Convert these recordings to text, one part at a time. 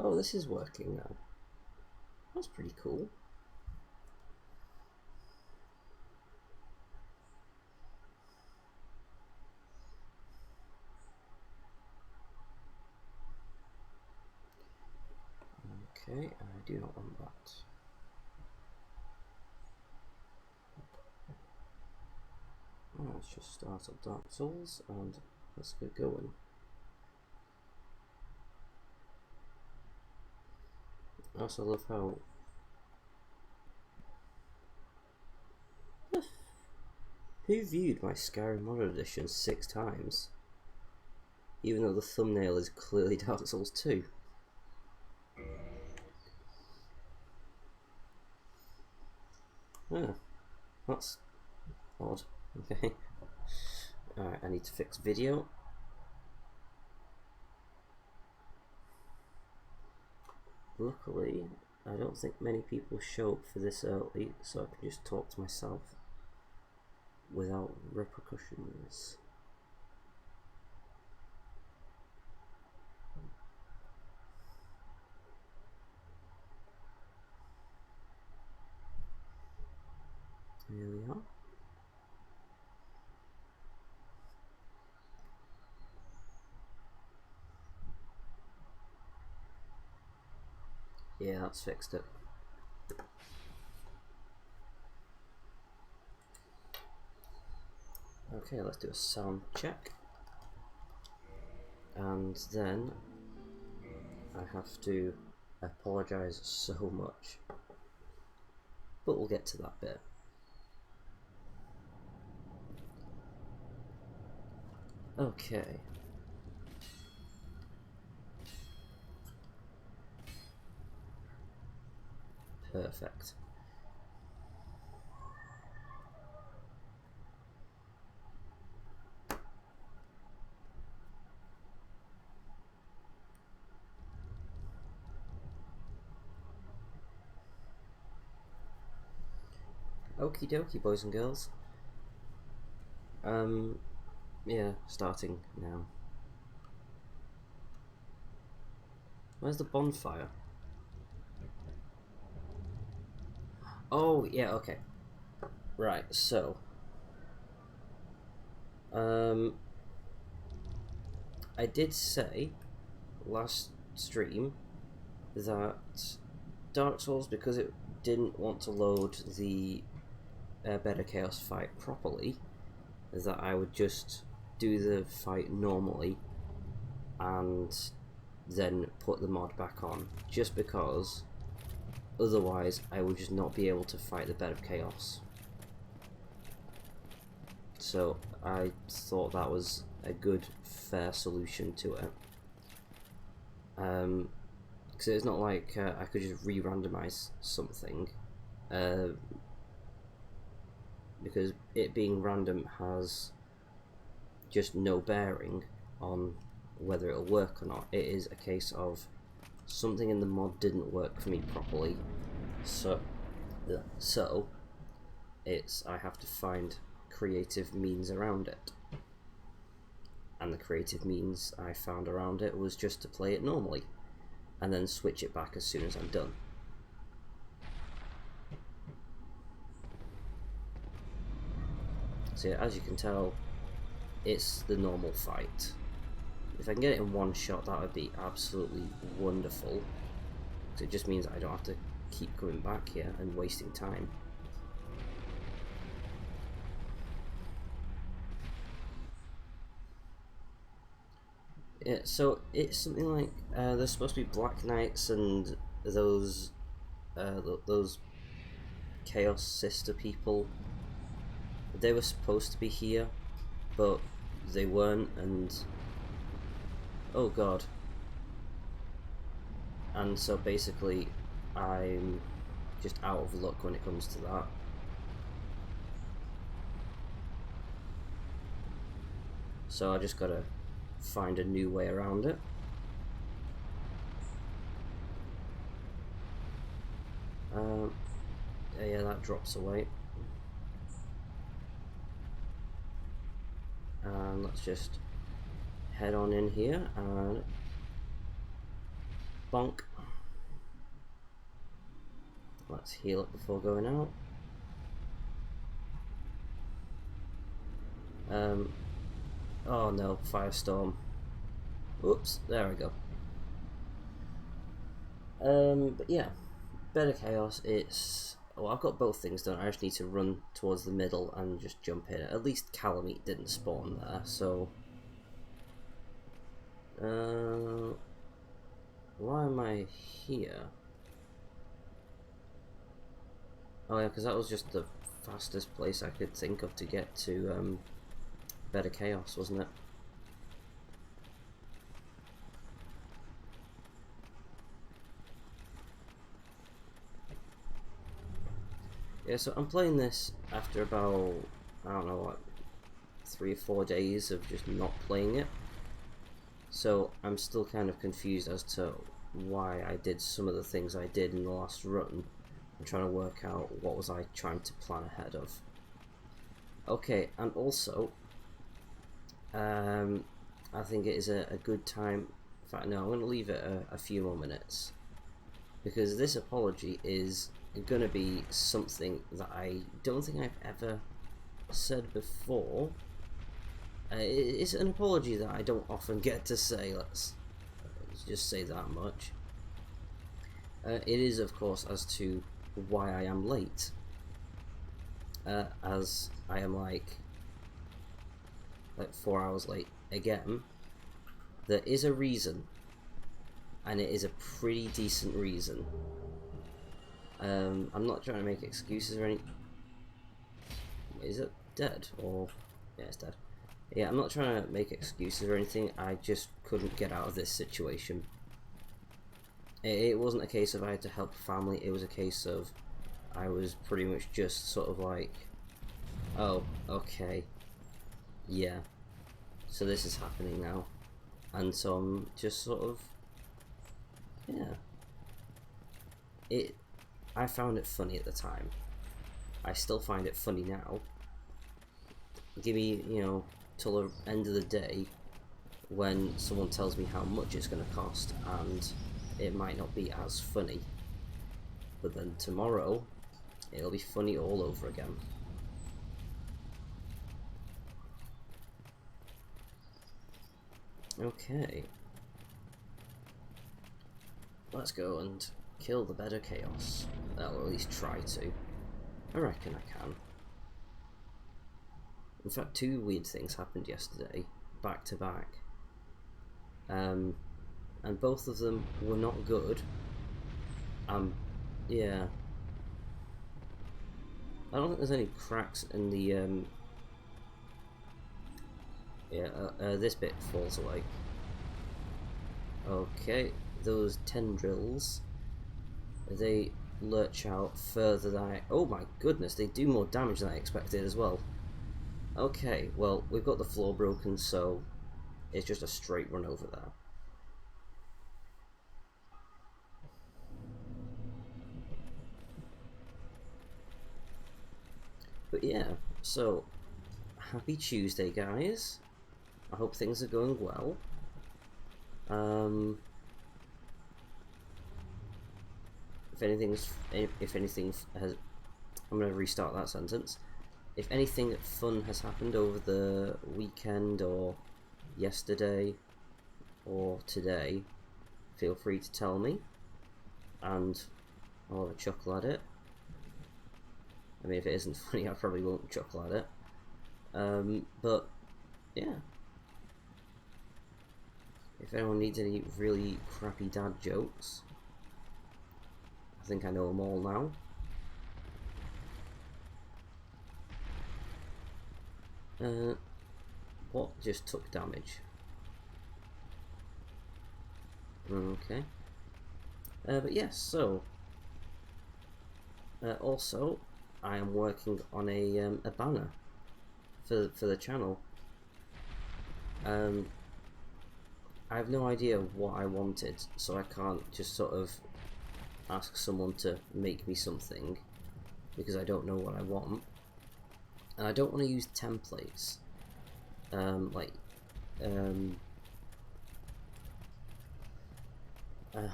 Oh, this is working now. That's pretty cool. Okay, I do not want that. Let's just start up Dark Souls and let's get going. I also love how who viewed my Skyrim Mod Edition 6 times, even though the thumbnail is clearly Dark Souls 2. Ah, that's odd. Okay. Alright, I need to fix video. Luckily, I don't think many people show up for this early, so I can just talk to myself without repercussions. Here we are. Yeah, that's fixed it. Okay, let's do a sound check. And then I have to apologise so much. But we'll get to that bit. Okay. Perfect. Okie dokie, boys and girls. Yeah, starting now. Where's the bonfire? Oh, yeah, okay. Right, so I did say last stream that Dark Souls, because it didn't want to load the Bed of Chaos fight properly, that I would just do the fight normally and then put the mod back on, just because otherwise I would just not be able to fight the Bed of Chaos. So I thought that was a good, fair solution to it. Because it's not like I could just re-randomize something, because it being random has just no bearing on whether it'll work or not. It is a case of something in the mod didn't work for me properly, so it's I have to find creative means around it, and the creative means I found around it was just to play it normally and then switch it back as soon as I'm done. So yeah, as you can tell, it's the normal fight. If I can get it in one shot, that would be absolutely wonderful. So it just means I don't have to keep coming back here and wasting time. Yeah, so it's something like there's supposed to be Black Knights and those Chaos Sister people. They were supposed to be here, but they weren't, and oh god. And so basically I'm just out of luck when it comes to that. So I just gotta find a new way around it. Yeah, that drops away. And let's just head on in here and bonk. Let's heal up before going out. Oh no, firestorm. Oops, there we go. But yeah, Bed of Chaos, it's... Well, I've got both things done. I just need to run towards the middle and just jump in. At least Calamite didn't spawn there, so... why am I here? Oh yeah, because that was just the fastest place I could think of to get to Bed of Chaos, wasn't it? Yeah, so I'm playing this after about, I don't know, what, 3 or 4 days of just not playing it. So I'm still kind of confused as to why I did some of the things I did in the last run. I'm trying to work out what was I trying to plan ahead of. Okay, and also, I think it is a good time. In fact, no, I'm going to leave it a few more minutes, because this apology is going to be something that I don't think I've ever said before. It's an apology that I don't often get to say, let's just say that much. It is, of course, as to why I am late. As I am like 4 hours late again. There is a reason, and it is a pretty decent reason. I'm not trying to make excuses or anything. Is it dead? Or... yeah, it's dead. Yeah, I'm not trying to make excuses or anything. I just couldn't get out of this situation. It wasn't a case of I had to help family. It was a case of I was pretty much just sort of like, oh, okay, yeah, so this is happening now. And so I'm just sort of, yeah. I found it funny at the time. I still find it funny now. Give me, you know, till the end of the day when someone tells me how much it's going to cost, and it might not be as funny. But then tomorrow, it'll be funny all over again. Okay. Let's go and kill the Bed of Chaos. Or at least try to. I reckon I can. In fact, 2 weird things happened yesterday, back to back. And both of them were not good. Yeah. I don't think there's any cracks in the, this bit falls away. Okay, those tendrils, they lurch out further than I... oh my goodness, they do more damage than I expected as well. Okay, well, we've got the floor broken, so it's just a straight run over there. But yeah, so, happy Tuesday, guys. I hope things are going well. If anything has... I'm going to restart that sentence. If anything fun has happened over the weekend or yesterday or today, feel free to tell me, and I'll have a chuckle at it. I mean, if it isn't funny, I probably won't chuckle at it. But yeah, if anyone needs any really crappy dad jokes, I think I know them all now. What just took damage? Okay. But yes, so Also, I am working on a banner for the channel. I have no idea what I wanted, so I can't just sort of ask someone to make me something because I don't know what I want, and I don't want to use templates. How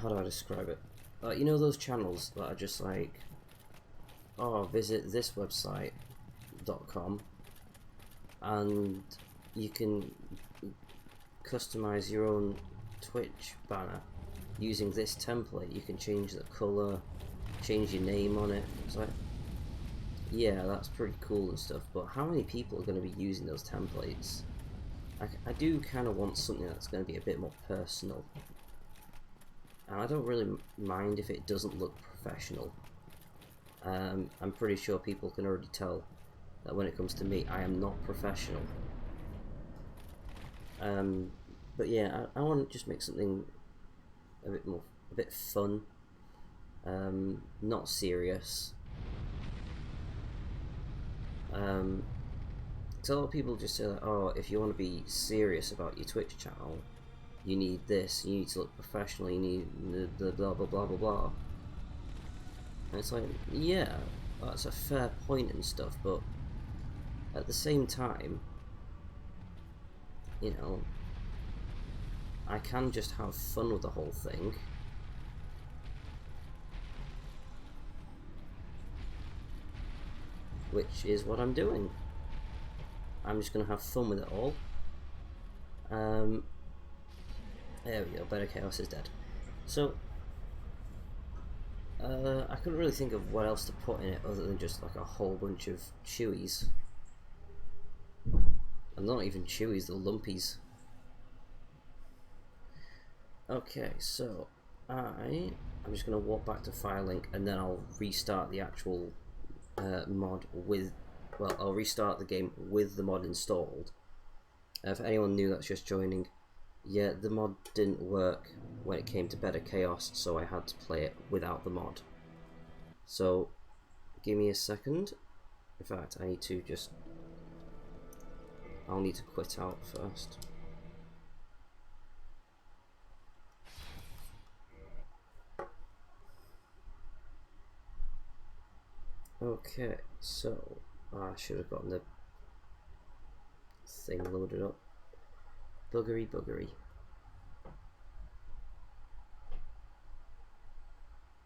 do I describe it? You know those channels that are just like, oh, visit this website.com, and you can customize your own Twitch banner using this template. You can change the color, change your name on it. It's like, yeah, that's pretty cool and stuff, but how many people are going to be using those templates? I do kind of want something that's going to be a bit more personal, and I don't really mind if it doesn't look professional. I'm pretty sure people can already tell that when it comes to me, I am not professional. But yeah, I want to just make something a bit fun, not serious. So a lot of people just say that, oh, if you want to be serious about your Twitch channel, you need this, you need to look professional, you need the blah blah blah blah blah. And it's like, yeah, that's a fair point and stuff, but at the same time, you know, I can just have fun with the whole thing. Which is what I'm doing. I'm just going to have fun with it all. There we go, Better Chaos is dead. So, I couldn't really think of what else to put in it other than just like a whole bunch of chewies. And not even chewies, they're lumpies. Okay, so I'm just going to walk back to Firelink and then I'll restart the actual mod with, well, I'll restart the game with the mod installed. For anyone new that's just joining, yeah, the mod didn't work when it came to Better Chaos, so I had to play it without the mod. So, give me a second. In fact, I need to just, I'll need to quit out first. Okay, so I should have gotten the thing loaded up. Buggery.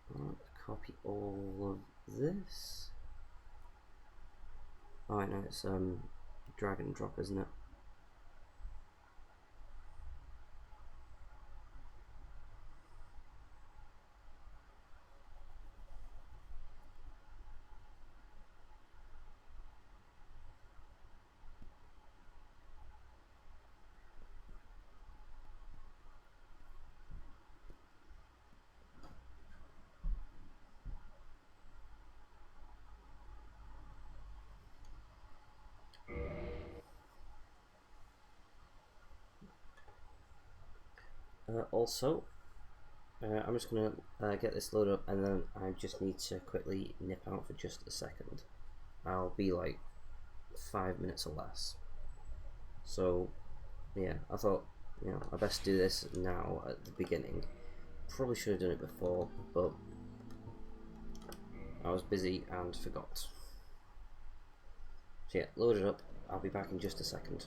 Right, copy all of this. Oh, I know it's drag and drop, isn't it? Also, I'm just going to get this loaded up and then I just need to quickly nip out for just a second. I'll be like 5 minutes or less. So, yeah, I thought, you know, I best do this now at the beginning. Probably should have done it before, but I was busy and forgot. So yeah, load it up. I'll be back in just a second.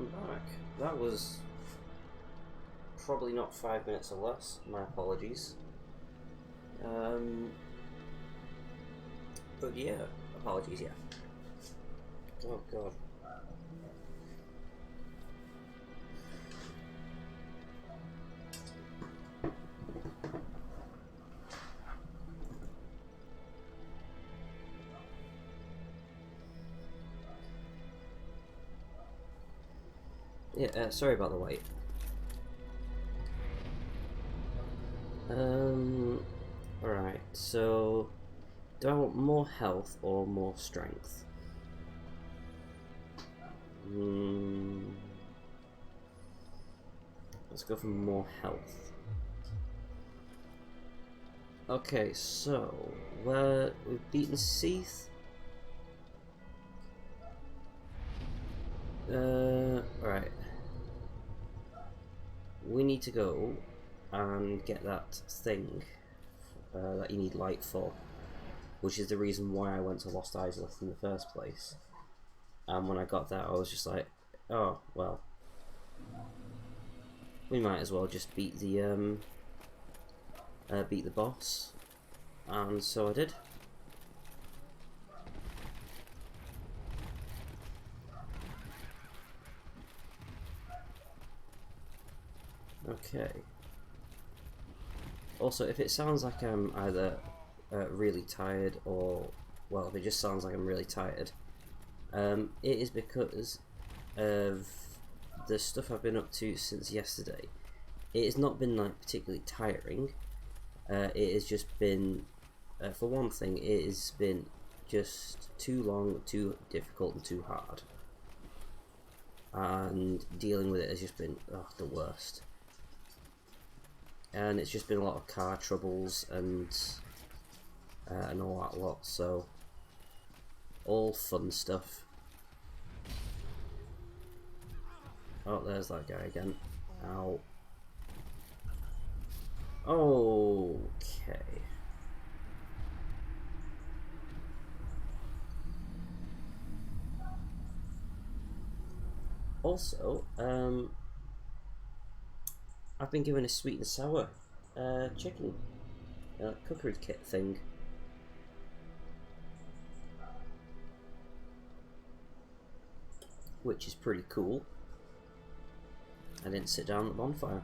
I'm back. That was probably not 5 minutes or less. My apologies. But yeah, apologies, yeah. Oh god. Yeah, sorry about the wait. Alright, so do I want more health or more strength? Let's go for more health. Okay, so we've beaten Seath. Alright. We need to go and get that thing that you need light for, which is the reason why I went to Lost Izalith in the first place. And when I got that, I was just like, oh well, we might as well just beat the boss, and so I did. Okay. Also, if it sounds like I'm either really tired or, well, if it just sounds like I'm really tired, it is because of the stuff I've been up to since yesterday. It has not been like particularly tiring. It has just been, for one thing, it has been just too long, too difficult, and too hard. And dealing with it has just been the worst. And it's just been a lot of car troubles and all that lot. So all fun stuff. Oh, there's that guy again. Ow. Okay. Also, I've been given a sweet and sour chicken cookery kit thing. Which is pretty cool. I didn't sit down at the bonfire.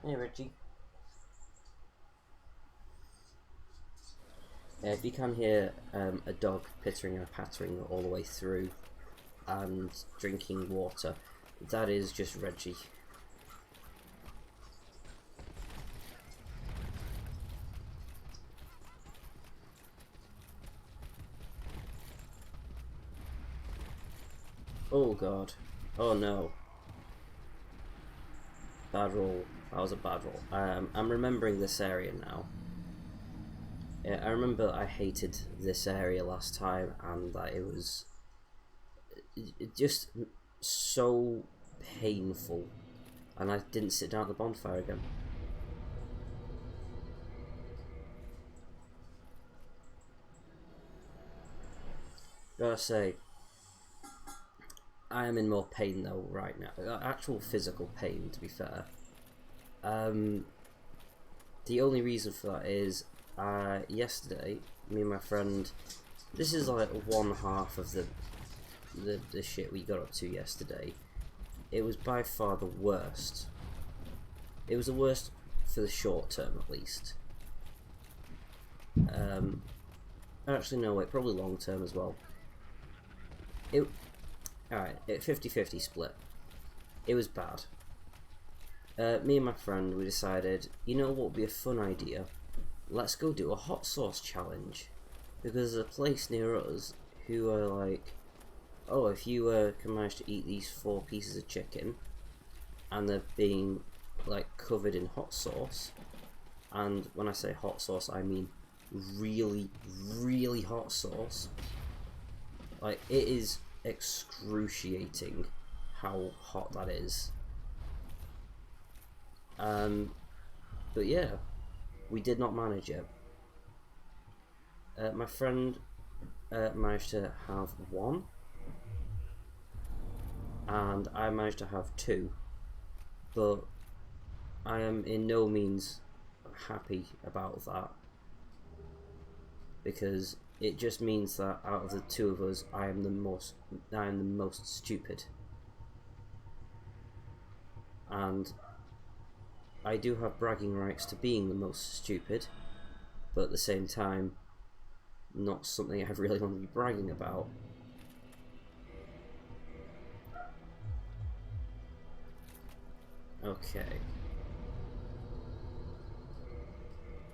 Hey Reggie. If you can hear a dog pittering and pattering all the way through and drinking water, that is just Reggie. Oh god. Oh no. Bad roll. That was a bad roll. I'm remembering this area now. Yeah, I remember I hated this area last time and that it was just so painful, and I didn't sit down at the bonfire again. Gotta say, I am in more pain though right now. Actual physical pain, to be fair. The only reason for that is yesterday, me and my friend, this is like one half of the shit we got up to yesterday. It was by far the worst. It was the worst for the short term, at least. Actually, no, wait, probably long term as well. Alright, 50-50 split. It was bad. Me and my friend, we decided, you know what would be a fun idea? Let's go do a hot sauce challenge. Because there's a place near us who are like, oh, if you can manage to eat these 4 pieces of chicken, and they're being like covered in hot sauce, and when I say hot sauce, I mean really, really hot sauce. Like, it is excruciating how hot that is. But yeah, we did not manage it. My friend managed to have 1, and I managed to have 2, but I am in no means happy about that, because it just means that out of the 2 of us, I am the most stupid. And I do have bragging rights to being the most stupid, but at the same time, not something I really want to be bragging about. Okay.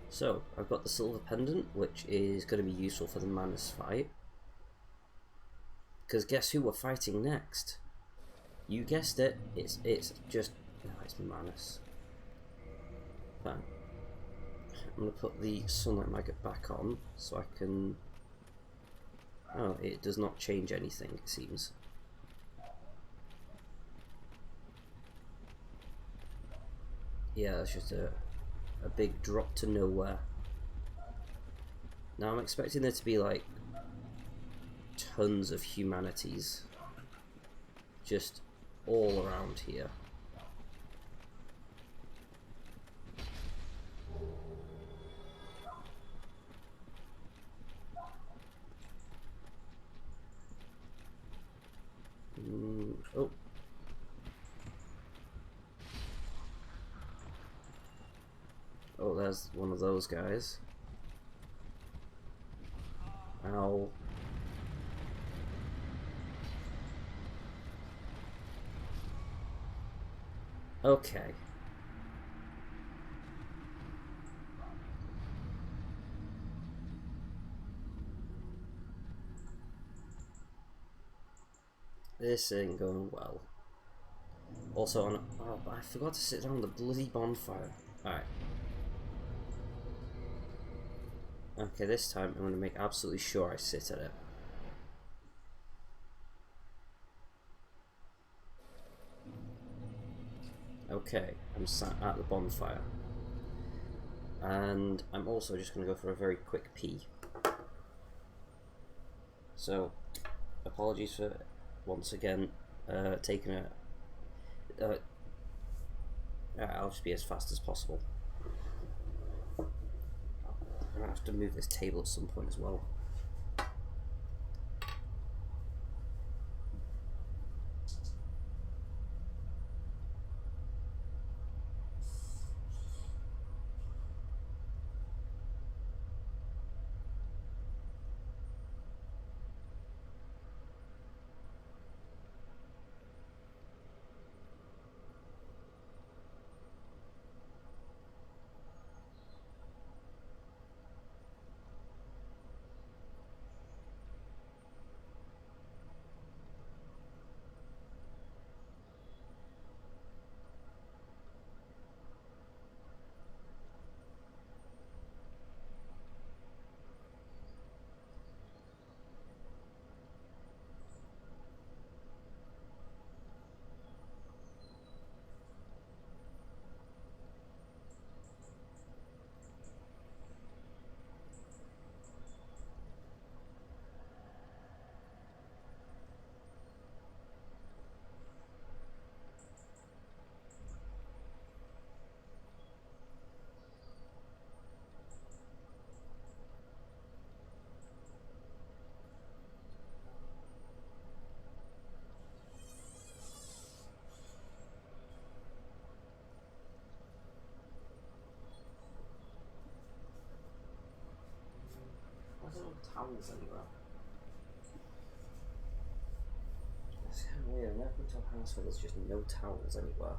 So, I've got the silver pendant, which is going to be useful for the Manus fight. Because guess who we're fighting next? You guessed it, it's Manus. Fine. I'm going to put the sunlight maggot back on, so I can... Oh, it does not change anything, it seems. Yeah, that's just a big drop to nowhere. Now I'm expecting there to be like tons of humanities just all around here. Oh. Oh, there's one of those guys. Ow. Okay. This ain't going well. Also, oh, I forgot to sit down on the bloody bonfire. Alright. Okay, this time I'm going to make absolutely sure I sit at it. Okay, I'm sat at the bonfire. And I'm also just going to go for a very quick pee. So, apologies for once again taking a... I'll just be as fast as possible. I'm going to have to move this table at some point as well. There's no towels anywhere. That's kind of weird. I've never been to a house where there's just no towels anywhere.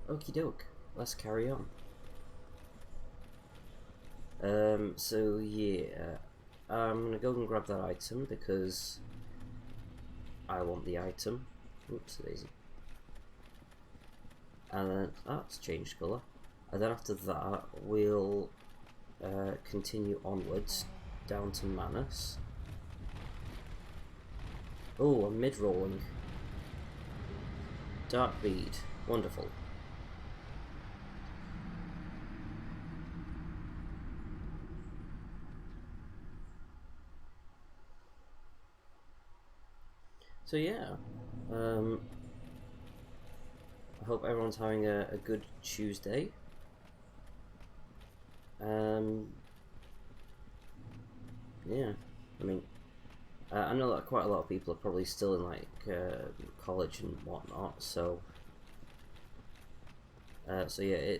Okie doke, let's carry on. So yeah, I'm gonna go and grab that item because I want the item. Oops, daisy. and then that's changed colour. And then after that, we'll continue onwards down to Manus. Oh, I'm mid-rolling. Dark bead, wonderful. So yeah, I hope everyone's having a good Tuesday. Yeah, I mean, I know that quite a lot of people are probably still in like college and whatnot, so so yeah,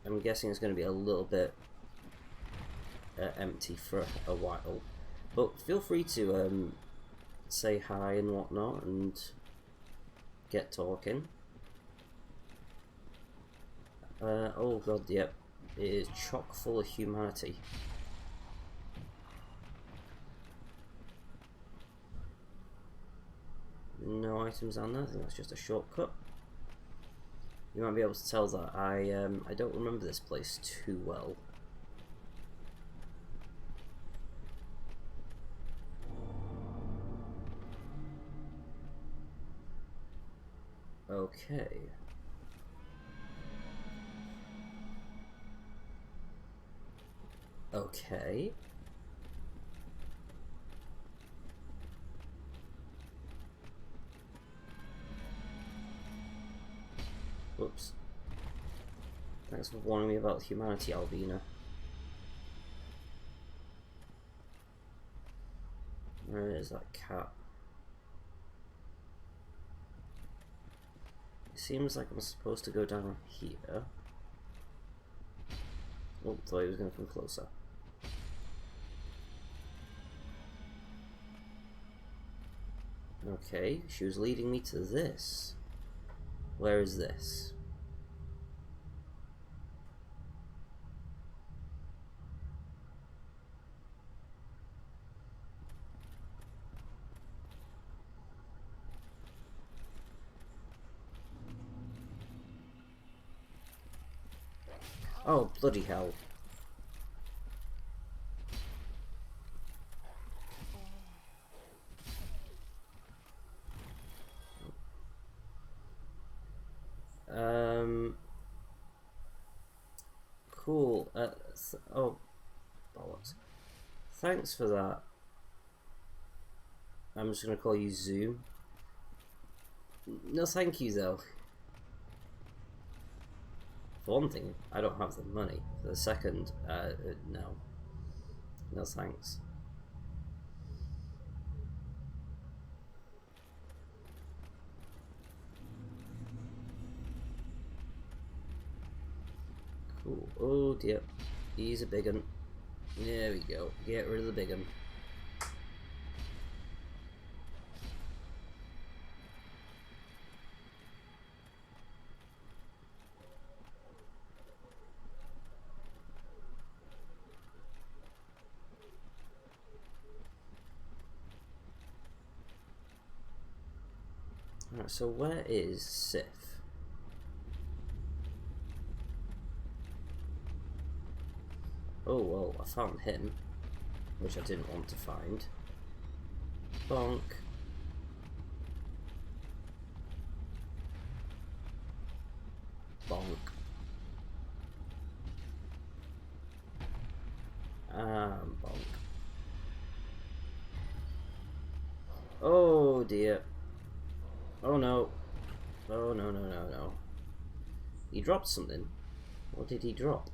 I'm guessing it's going to be a little bit empty for a while, but feel free to say hi and whatnot and get talking. Oh god, yep, it is chock full of humanity. No items on there. I think that's just a shortcut. You might be able to tell that I don't remember this place too well. Okay. Okay. Whoops. Thanks for warning me about humanity, Alvina. Where is that cat? It seems like I'm supposed to go down here. Oh, thought he was going to come closer. Okay, she was leading me to this. Where is this? Oh, bloody hell. Cool. Oh, bollocks. Thanks for that. I'm just gonna call you Zoom. No, thank you though. For one thing, I don't have the money. For the second, no. No thanks. Cool. Oh dear. He's a big un. There we go. Get rid of the big un. Alright, so where is Sif? Oh well, I found him, which I didn't want to find. Bonk. Bonk. Bonk. Oh dear. Oh no. Oh no, no, no, no. He dropped something. What did he drop?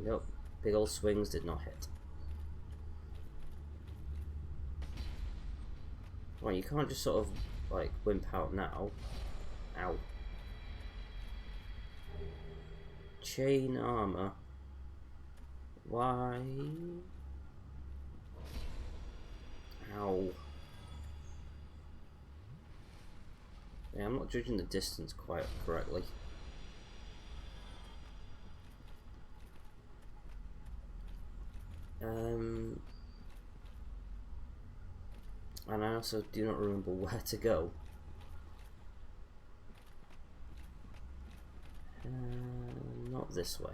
Nope. Big old swings did not hit. Well, you can't just sort of, like, wimp out now. Ow. Chain armor. Why? Ow. Yeah, I'm not judging the distance quite correctly. And I also do not remember where to go. Not this way.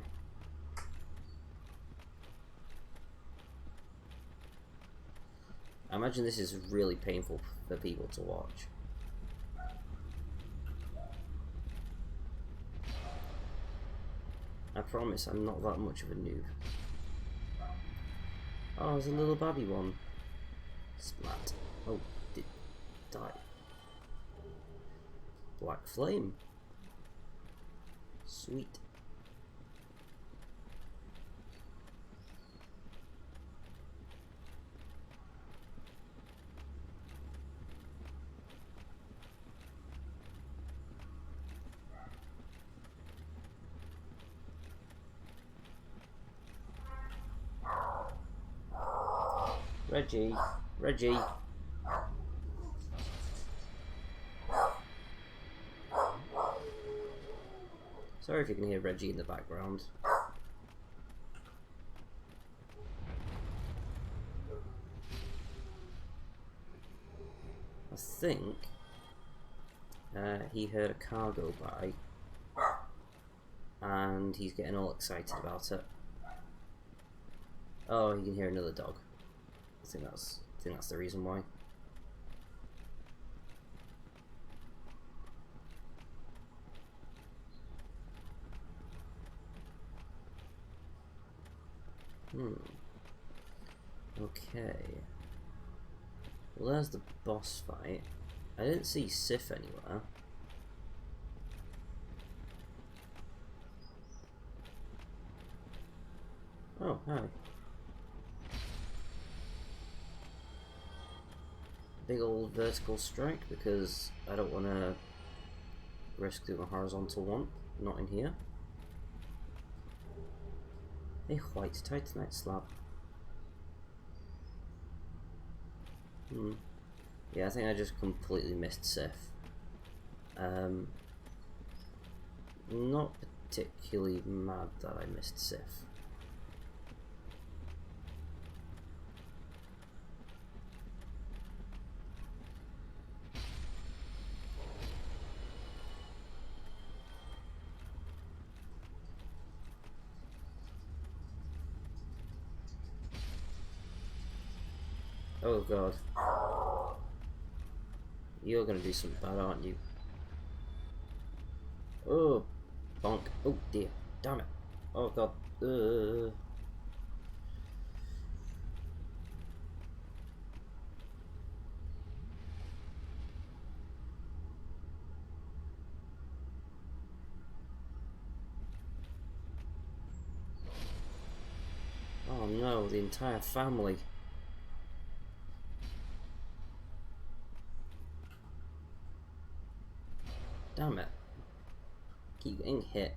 I imagine this is really painful for people to watch. I promise I'm not that much of a noob. Oh, there's a little babby one. Splat. Oh, did die. Black flame. Sweet. Reggie. Reggie. Sorry if you can hear Reggie in the background. I think he heard a car go by and he's getting all excited about it. Oh, you can hear another dog. I think that's the reason why. Okay. Well, there's the boss fight. I didn't see Sif anywhere. Oh, hi. Big old vertical strike because I don't want to risk doing a horizontal one. Not in here. A white titanite slab. Yeah, I think I just completely missed Sif. Not particularly mad that I missed Sif. Oh god. You're gonna do something bad, aren't you? Oh, bonk. Oh dear. Damn it. Oh god. Oh no, the entire family. Damn it. Keep getting hit.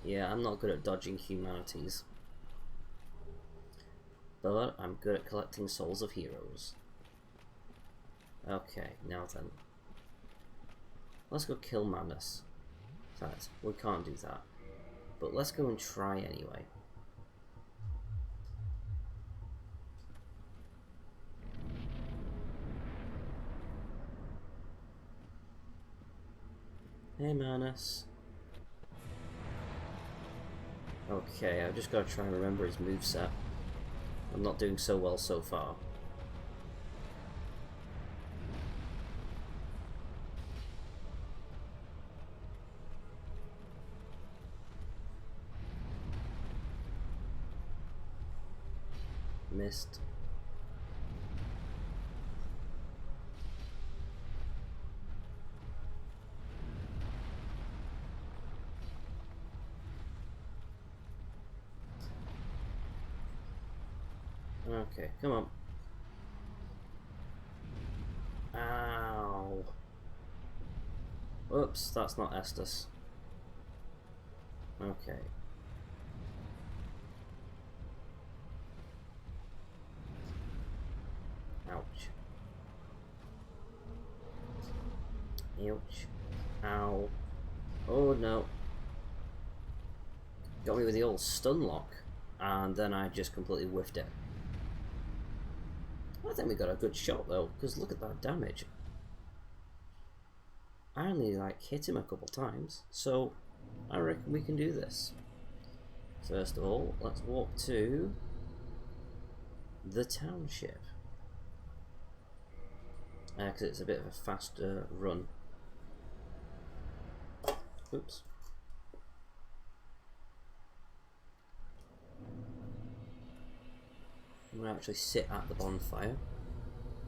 Yeah, I'm not good at dodging humanities. But I'm good at collecting souls of heroes. Okay, now then. Let's go kill Manus. That, we can't do that. But let's go and try anyway. Hey Manus. Okay, I've just got to try and remember his moveset. I'm not doing so well so far. Missed. Okay, come on. Ow. Oops, that's not Estus. Okay. Ouch. Ow. Oh no. Got me with the old stun lock, and then I just completely whiffed it. I think we got a good shot though, because look at that damage. I only like hit him a couple times, so I reckon we can do this. First of all, let's walk to the township, because it's a bit of a faster run. Oops. I'm going to actually sit at the bonfire.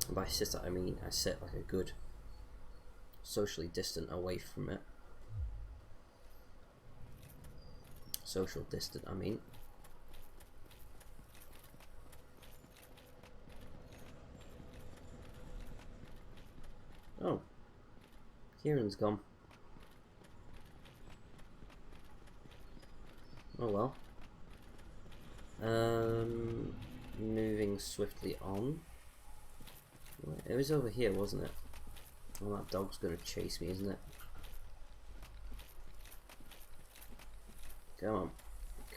And by sit at I mean I sit like a good socially distant away from it. Social distant I mean. Oh. Kieran's gone. Oh well. Moving swiftly on. It was over here, wasn't it? Well, that dog's gonna chase me, isn't it? Come on.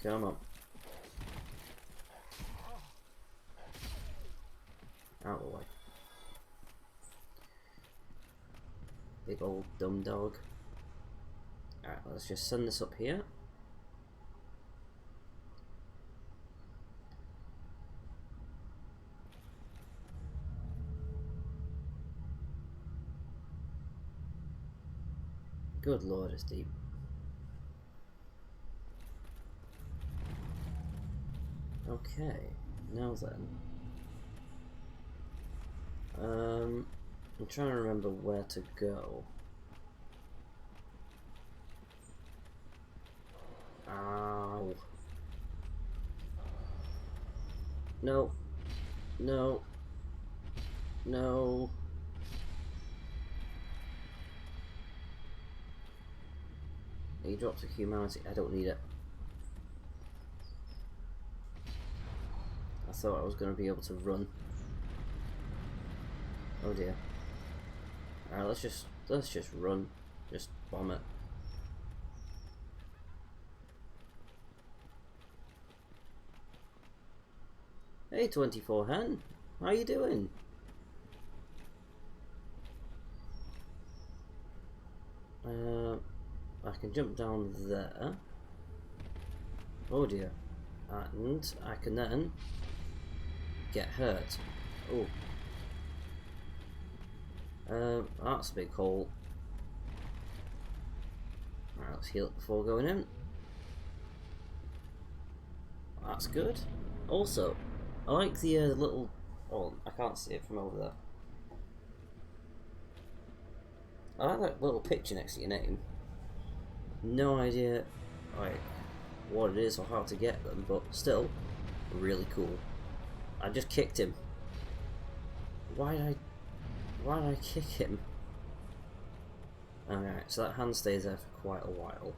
Come on. Out of the way. Big old dumb dog. Alright, let's just send this up here. Good lord, it's deep. Okay, now then. I'm trying to remember where to go. Ow. No. No. No. He drops a humanity. I don't need it. I thought I was going to be able to run. Oh dear. Alright, let's just run. Just bomb it. Hey 24 Hen, how you doing? I can jump down there. Oh dear. And I can then get hurt. Oh. That's a big hole. Alright, let's heal it before going in. That's good. Also, I like the little... Oh, I can't see it from over there. I like that little picture next to your name. No idea like what it is or how to get them, but still, really cool. I just kicked him. Why did I kick him? Alright, so that hand stays there for quite a while.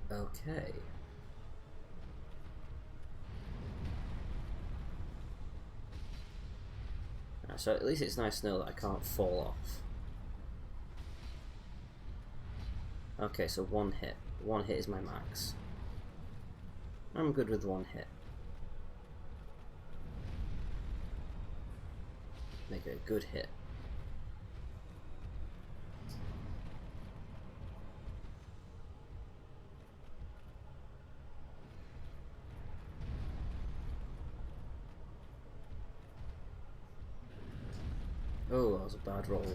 Okay. So at least it's nice to know that I can't fall off. Okay, so one hit. One hit is my max. I'm good with one hit. Make it a good hit. Oh, that was a bad roll.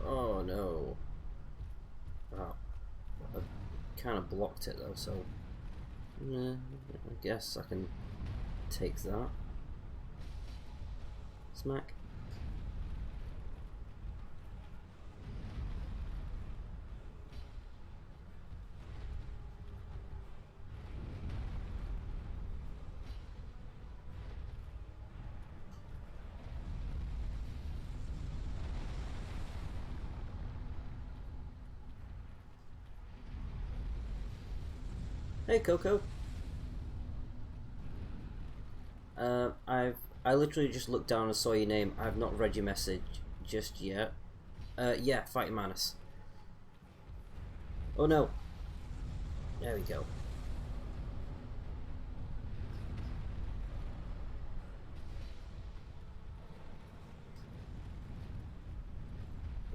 Oh no. Wow. I kind of blocked it though, so... I guess I can take that. Smack. Hey, Coco. I literally just looked down and saw your name. I've not read your message just yet. Yeah, fighting Manus. Oh no. There we go.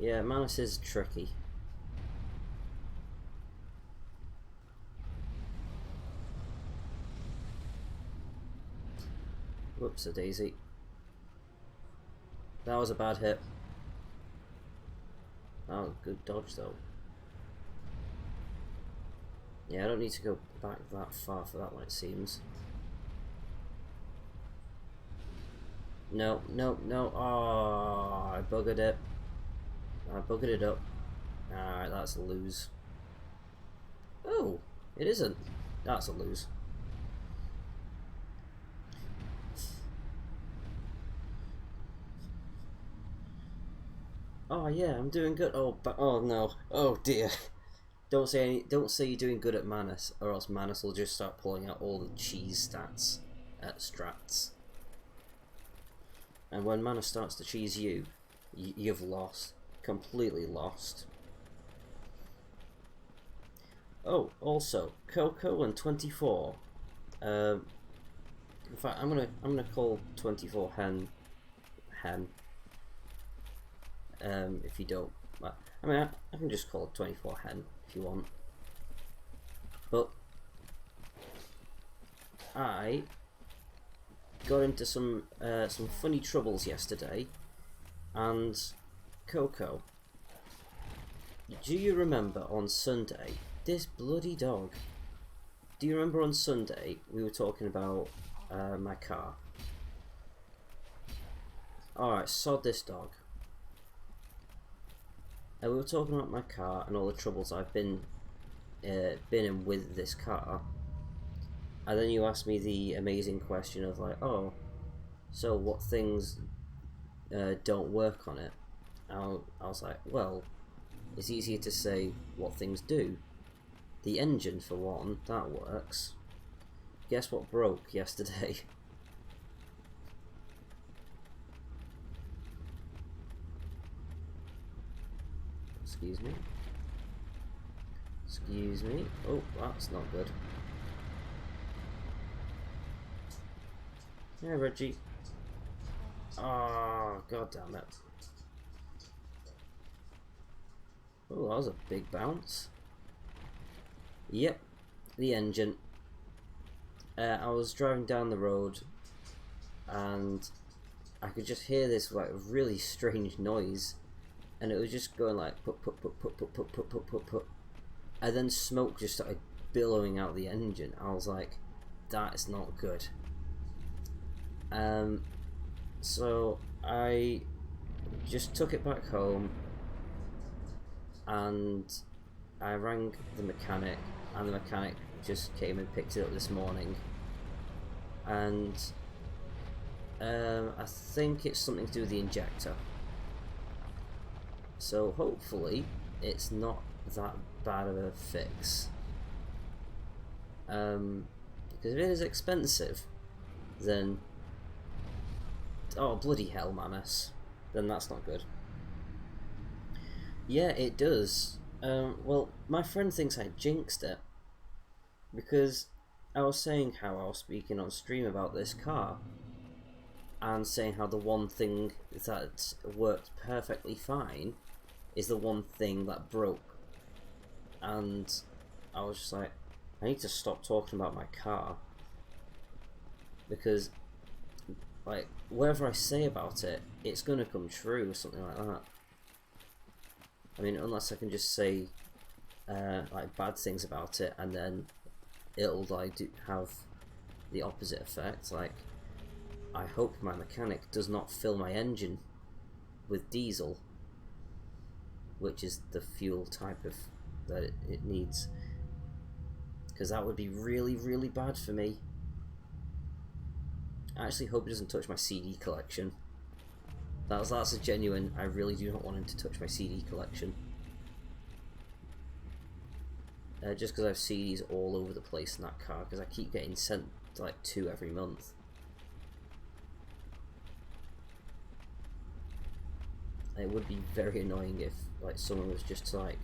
Yeah, Manus is tricky. Whoops, a daisy. That was a bad hit. That was a good dodge though. Yeah, I don't need to go back that far for that one, it seems. No, no, no. Oh, I buggered it. I buggered it up. Alright, that's a lose. Oh, it isn't. That's a lose. Oh yeah, I'm doing good. Oh, but oh no. Oh dear. Don't say you're doing good at Manus, or else Manus will just start pulling out all the cheese stats at strats. And when Manus starts to cheese you, you've lost. Completely lost. Oh, also, Coco and 24. In fact, I'm gonna call 24 hen. If you don't, I mean, I can just call it 24 hen if you want. But I got into some funny troubles yesterday, and Coco, do you remember on Sunday this bloody dog? Do you remember on Sunday we were talking about my car? Alright, sod this dog. We were talking about my car and all the troubles I've been in with this car, and then you asked me the amazing question of like, oh, so what things don't work on it? I was like, well, it's easier to say what things do. The engine, for one, that works. Guess what broke yesterday? Excuse me. Excuse me. Oh, that's not good. Yeah, Reggie. Oh, god damn it. Oh, that was a big bounce. Yep, the engine. I was driving down the road and I could just hear this like really strange noise, and it was just going like put put put put put put put put put put, and then smoke just started billowing out the engine. I was like, that is not good. So I just took it back home and I rang the mechanic, and the mechanic just came and picked it up this morning, and I think it's something to do with the injector. So hopefully it's not that bad of a fix. Because if it is expensive, then oh bloody hell, Manus, then that's not good. Yeah, it does. Well, my friend thinks I jinxed it, because I was saying how I was speaking on stream about this car and saying how the one thing that worked perfectly fine is the one thing that broke, and I was just like, I need to stop talking about my car, because like whatever I say about it, it's gonna come true or something like that. I mean, unless I can just say like bad things about it, and then it'll like have the opposite effect. Like, I hope my mechanic does not fill my engine with diesel, which is the fuel type of that it needs, because that would be really, really bad for me. I actually hope it doesn't touch my CD collection. That's a genuine, I really do not want him to touch my CD collection. just because I've CDs all over the place in that car, because I keep getting sent like 2 every month. It would be very annoying if like someone was just to like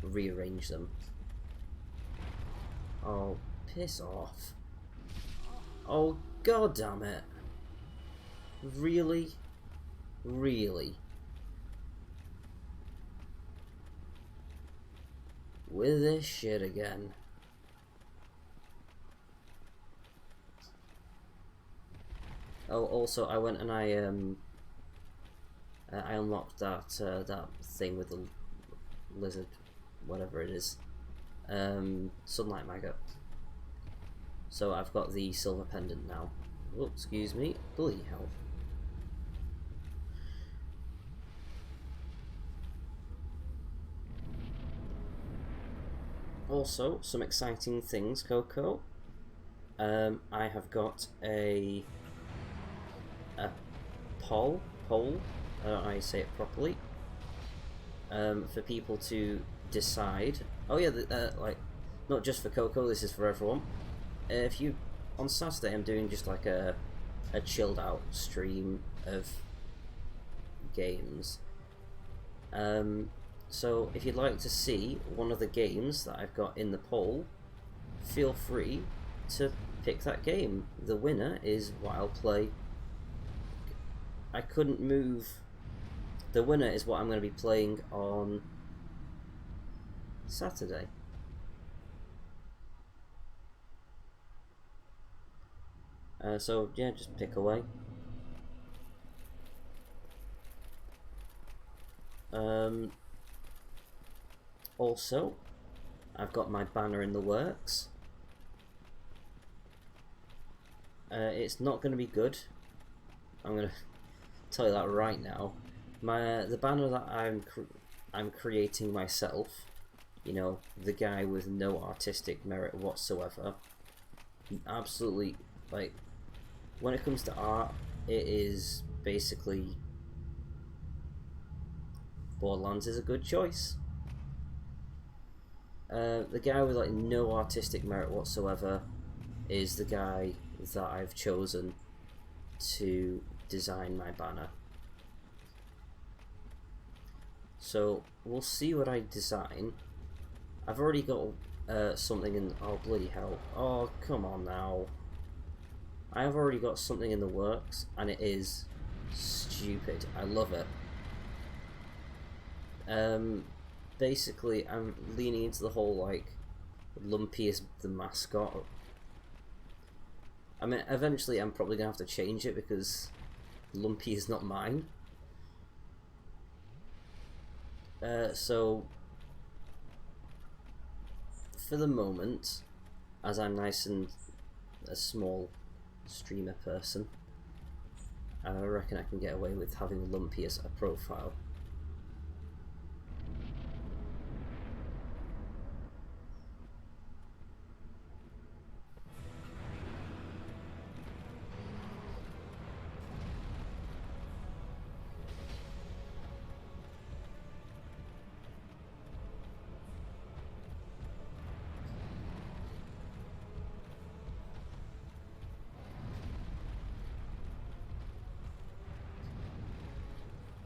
rearrange them. Oh, piss off. Oh, god damn it. Really? Really? With this shit again. Oh, also I went and I unlocked that that thing with the lizard, whatever it is, sunlight maggot. So I've got the silver pendant now. Oh, excuse me, bloody hell. Also, some exciting things, Coco. I have got a poll, I don't know how you say it properly, for people to decide. Oh yeah, like, not just for Coco, this is for everyone. If you, on Saturday I'm doing just like a chilled out stream of games. So if you'd like to see one of the games that I've got in the poll, feel free to pick that game. The winner is what I'll play. I couldn't move. The winner is what I'm going to be playing on Saturday. So yeah, just pick away. Also, I've got my banner in the works. It's not going to be good. I'm going to tell you that right now. The banner that I'm creating myself, you know, the guy with no artistic merit whatsoever. Absolutely, like, when it comes to art, it is basically Borderlands is a good choice. The guy with like no artistic merit whatsoever is the guy that I've chosen to design my banner. So we'll see what I design. I've already got something in. Oh bloody hell! Oh come on now! I have already got something in the works, and it is stupid. I love it. Basically, I'm leaning into the whole like Lumpy is the mascot. I mean, eventually I'm probably gonna have to change it because Lumpy is not mine. So for the moment, as I'm nice and a small streamer person, I reckon I can get away with having Lumpy as a profile.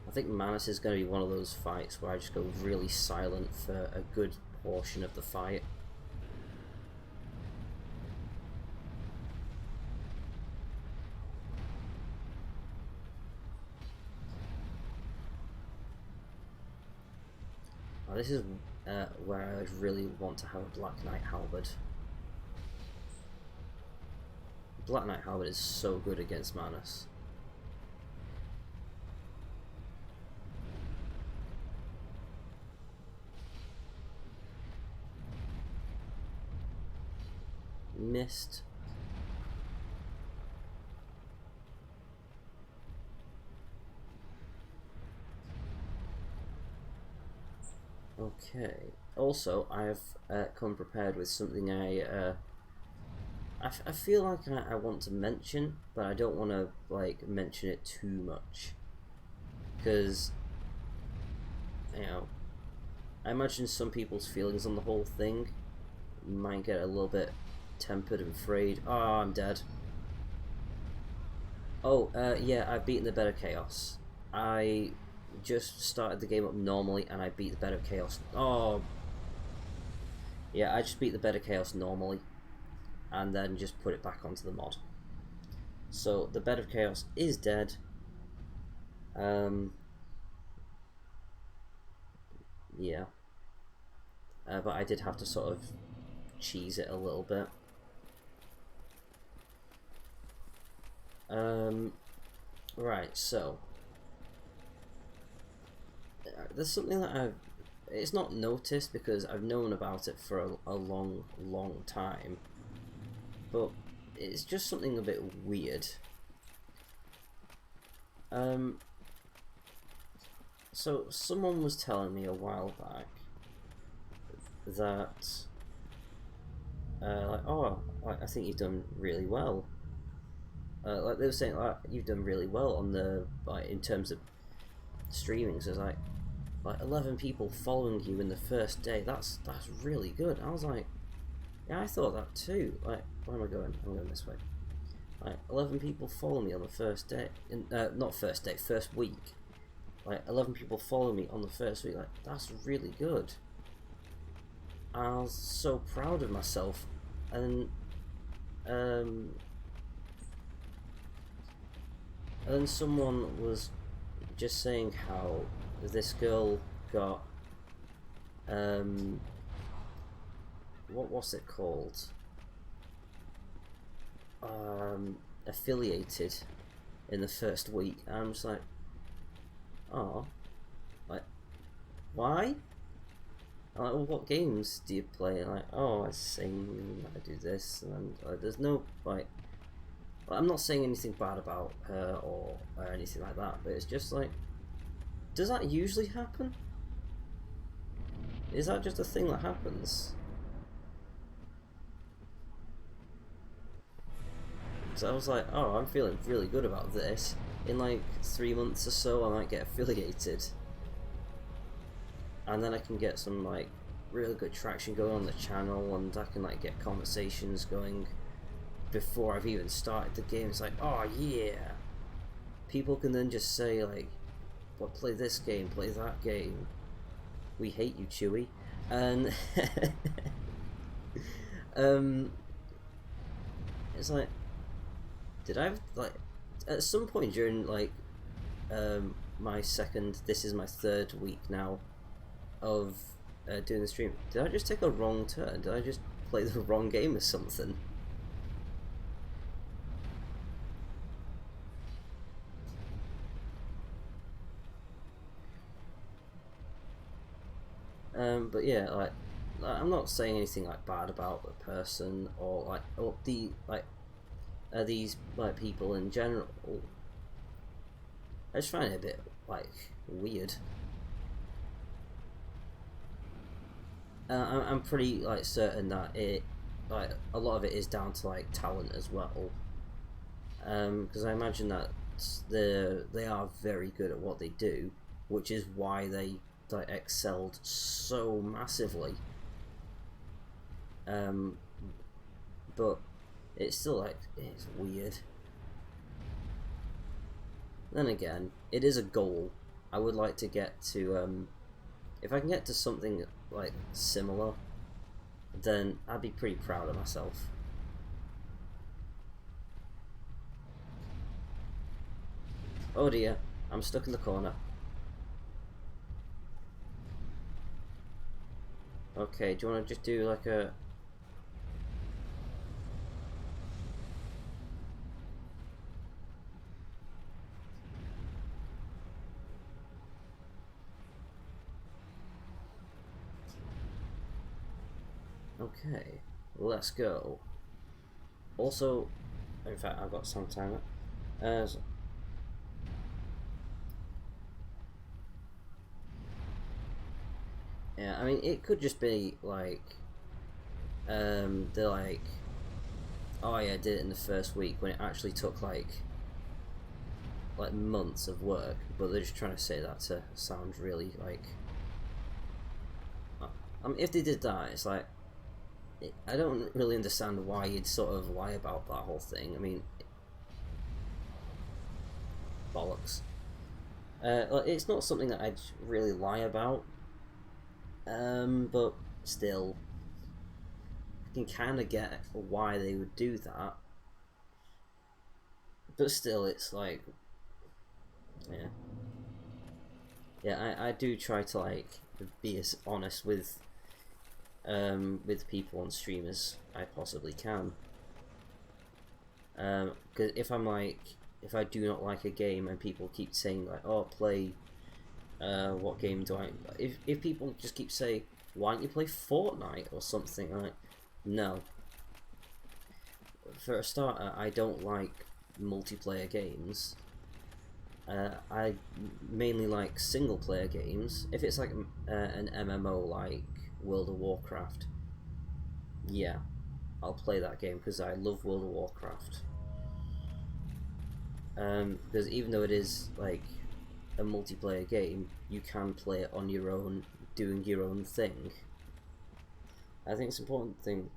I think Manus is going to be one of those fights where I just go really silent for a good portion of the fight. Oh, this is where I would really want to have a Black Knight Halberd. Black Knight Halberd is so good against Manus. Missed. Okay. Also, I've come prepared with something I feel like I want to mention, but I don't want to like mention it too much, because you know, I imagine some people's feelings on the whole thing might get a little bit tempered and frayed. Oh, I'm dead. Oh, yeah, I've beaten the Bed of Chaos. I just started the game up normally and I beat the Bed of Chaos. Oh, yeah, I just beat the Bed of Chaos normally and then just put it back onto the mod. So the Bed of Chaos is dead. Yeah. But I did have to sort of cheese it a little bit. Right, so there's something that it's not noticed because I've known about it for a long time, but it's just something a bit weird. So someone was telling me a while back that like, oh, I think you've done really well. Like they were saying, like, you've done really well on the, like, in terms of streaming. So it's like 11 people following you in the first day. That's really good. I was like, yeah, I thought that too. Like, where am I going? I'm going this way. Like 11 people follow me on the first day. Not first day, first week. Like 11 people follow me on the first week. Like, that's really good. I was so proud of myself, and then someone was just saying how this girl got what's it called? Affiliated in the first week. And I'm just like, oh, like, why? I'm like, well, what games do you play? Like, oh, I sing, I do this, and there's no, like, I'm not saying anything bad about her or anything like that, but it's just like, does that usually happen? Is that just a thing that happens? So I was like, oh, I'm feeling really good about this. In like 3 months or so, I might get affiliated. And then I can get some like really good traction going on the channel, and I can like get conversations going before I've even started the game. It's like, oh yeah. People can then just say like, well, play this game, play that game. We hate you, Chewy. And it's like, did I like at some point during like my second, this is my third week now of doing the stream, did I just take a wrong turn? Did I just play the wrong game or something? But yeah, like I'm not saying anything like bad about the person or like the like these like people in general. I just find it a bit like weird. I'm pretty like certain that it like a lot of it is down to like talent as well. Because I imagine that they are very good at what they do, which is why they like excelled so massively. But it's still like, it's weird. Then again, it is a goal. I would like to get to if I can get to something like similar, then I'd be pretty proud of myself. Oh dear, I'm stuck in the corner. Okay, do you want to just do like a... Okay, let's go. Also, in fact, I've got some timer. Yeah, I mean, it could just be like, they're like, oh yeah, I did it in the first week, when it actually took like months of work, but they're just trying to say that to sound really like, I mean, if they did that, it's like, I don't really understand why you'd sort of lie about that whole thing. I mean, bollocks. It's not something that I'd really lie about, but still, I can kind of get why they would do that. But still, it's like, yeah. Yeah, I do try to, like, be as honest with people on stream as I possibly can. Because if I do not like a game and people keep saying, like, oh, play, what game do I... If people just keep saying, why don't you play Fortnite or something, I'm like, no. For a starter, I don't like multiplayer games. I mainly like single player games. If it's like an MMO like World of Warcraft, yeah, I'll play that game because I love World of Warcraft. Because even though it is like a multiplayer game, you can play it on your own, doing your own thing. I think it's an important thing.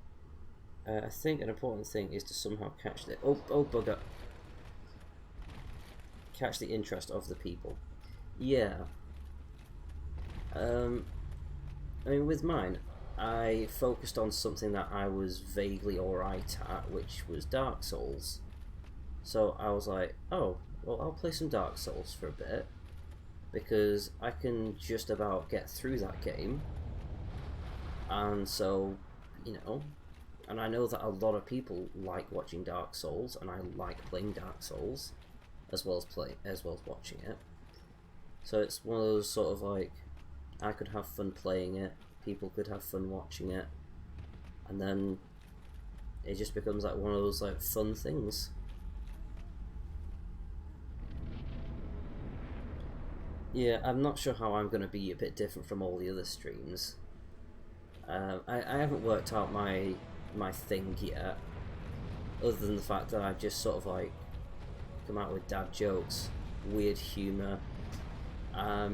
I think an important thing is to somehow catch the bugger. Catch the interest of the people. Yeah. I mean, with mine, I focused on something that I was vaguely alright at, which was Dark Souls. So I was like, oh, well, I'll play some Dark Souls for a bit, because I can just about get through that game. And so, you know, and I know that a lot of people like watching Dark Souls, and I like playing Dark Souls, as well as watching it. So it's one of those sort of like, I could have fun playing it, people could have fun watching it, and then it just becomes like one of those like fun things. Yeah, I'm not sure how I'm going to be a bit different from all the other streams. I haven't worked out my thing yet, other than the fact that I've just sort of like come out with dad jokes, weird humour, a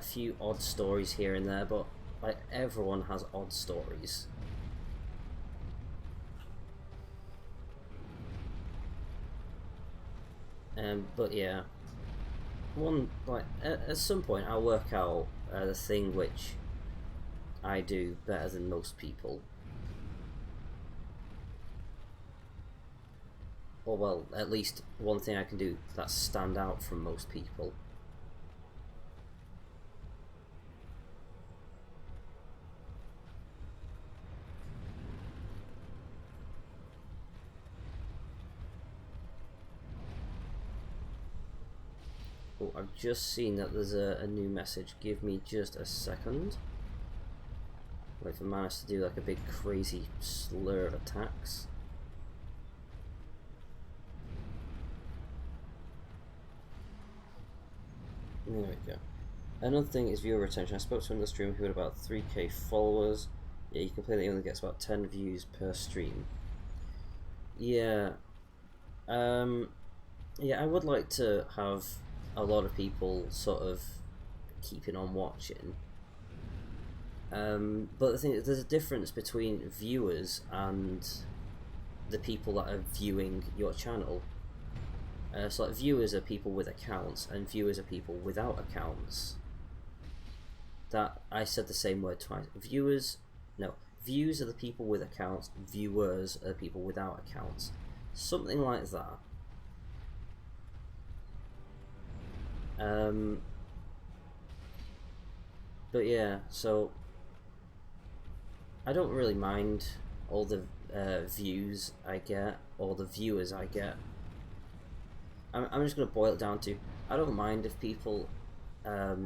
few odd stories here and there, but like everyone has odd stories. But yeah, at some point I'll work out the thing which I do better than most people. Or well, at least one thing I can do that stand out from most people. Oh, I've just seen that there's a new message. Give me just a second. Wait for Manus to do like a big crazy slur of attacks. There we go. Another thing is viewer retention. I spoke to another streamer who had about 3k followers. Yeah, you complain that he only gets about 10 views per stream. Yeah. Yeah, I would like to have a lot of people sort of keeping on watching. But the thing is, there's a difference between viewers and the people that are viewing your channel. So like viewers are people with accounts, and viewers are people without accounts. That I said the same word twice. Views are the people with accounts. Viewers are the people without accounts. Something like that. But yeah, so I don't really mind all the views I get, or the viewers I get. I'm just going to boil it down to, I don't mind if people are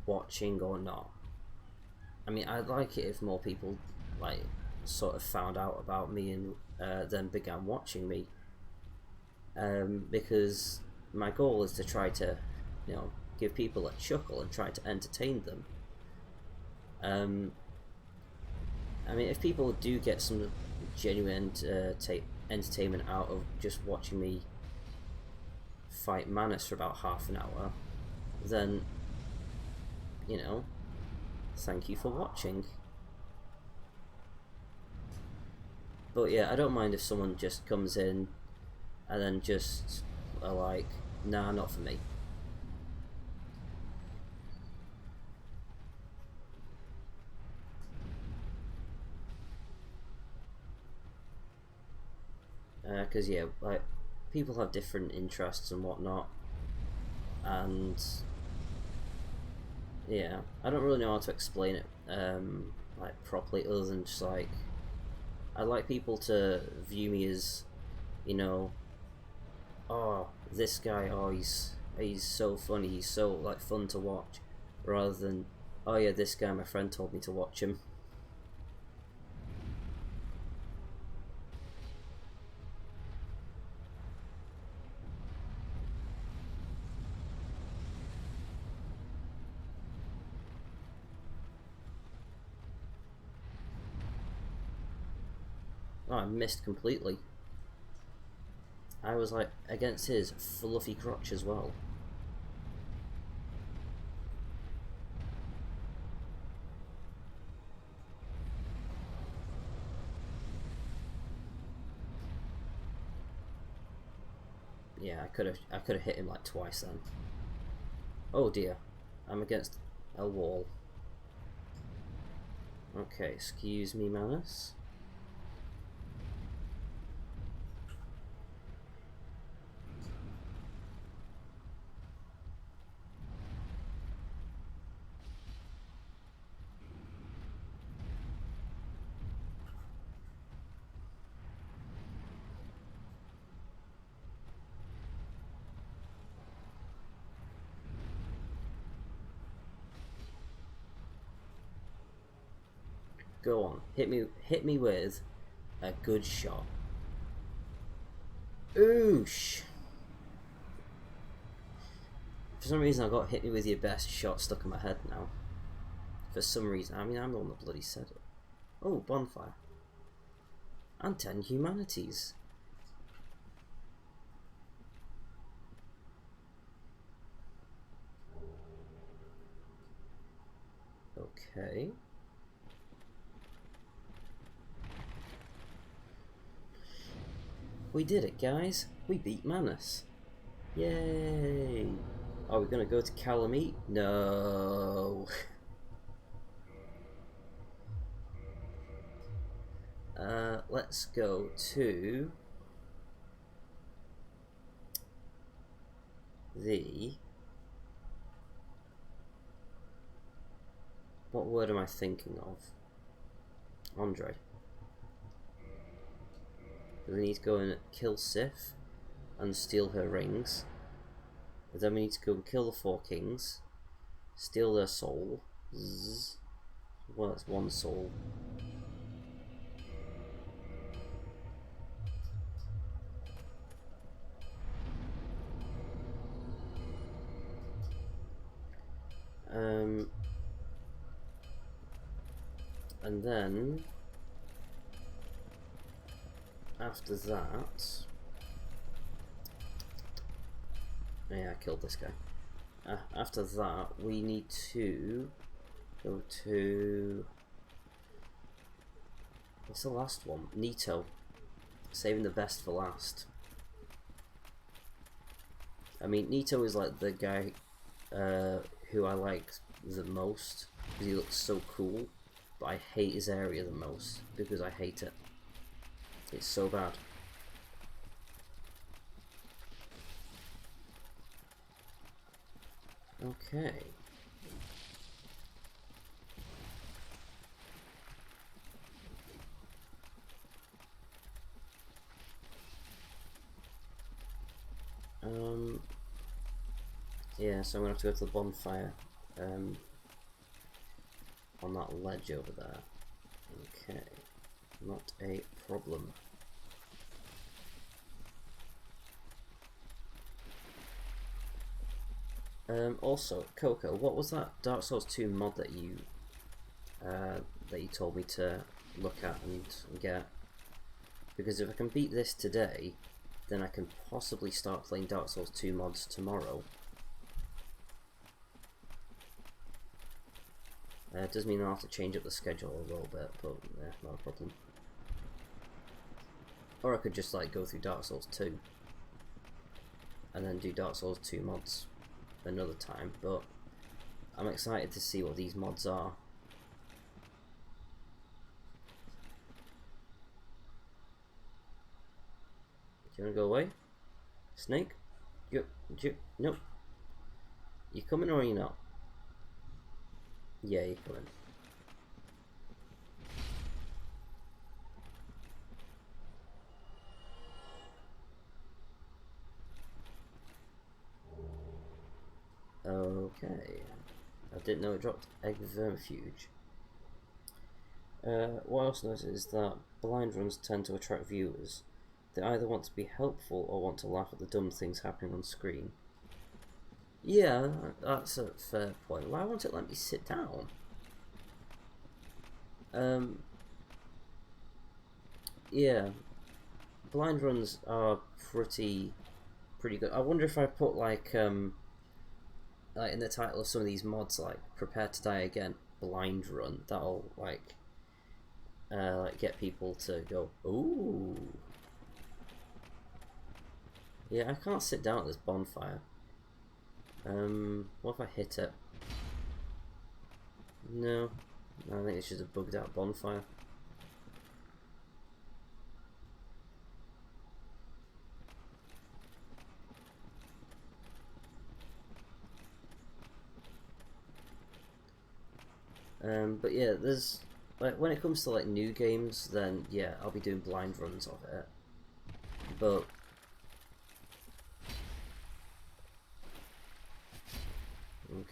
watching or not. I mean, I'd like it if more people like sort of found out about me and then began watching me, because my goal is to try to, you know, give people a chuckle and try to entertain them. I mean, if people do get some genuine entertainment out of just watching me fight Manus for about half an hour, then, you know, thank you for watching. But yeah, I don't mind if someone just comes in and then just are like, nah, not for me. Because yeah, like people have different interests and whatnot, and yeah, I don't really know how to explain it like properly, other than just like I like people to view me as, you know, oh, this guy, oh, he's so funny, he's so like fun to watch, rather than, oh yeah, this guy, my friend told me to watch him. Oh, I missed completely. I was like against his fluffy crotch as well. Yeah, I could have hit him like twice then. Oh dear, I'm against a wall. Okay, excuse me, Manus. Go on, hit me with a good shot. Oosh! For some reason I got hit me with your best shot stuck in my head now. For some reason, I mean I'm the one that bloody said it. Oh, bonfire. And 10 humanities. Okay. We did it, guys. We beat Manus. Yay! Are we gonna go to Calamite? No. Let's go to the... What word am I thinking of? Andre. We need to go and kill Sif and steal her rings. And then we need to go and kill the 4 kings, steal their soul. Zzz. Well, that's 1 soul. And then after that, yeah, I killed this guy. After that, we need to go to, what's the last one? Nito. Saving the best for last. I mean, Nito is like the guy who I like the most because he looks so cool, but I hate his area the most because I hate it. It's so bad. Okay. Yeah, so I'm gonna have to go to the bonfire on that ledge over there. Okay, not a problem. Also, Coco, what was that Dark Souls 2 mod that you told me to look at and get? Because if I can beat this today, then I can possibly start playing Dark Souls 2 mods tomorrow. It does mean I'll have to change up the schedule a little bit, but yeah, not a problem. Or I could just like go through Dark Souls 2 and then do Dark Souls 2 mods another time, but I'm excited to see what these mods are. Do you want to go away? Snake? Nope. You coming or are you not? Yeah, you're coming. Okay. I didn't know it dropped egg vermifuge. What I also noticed is that blind runs tend to attract viewers. They either want to be helpful or want to laugh at the dumb things happening on screen. Yeah, that's a fair point. Why won't it let me sit down? Yeah, blind runs are pretty good. I wonder if I put like in the title of some of these mods, like "Prepare to Die Again," blind run. That'll like get people to go, ooh. Yeah, I can't sit down at this bonfire. What if I hit it? No, I think it's just a bugged out bonfire. But yeah, there's like when it comes to like new games, then yeah, I'll be doing blind runs of it. But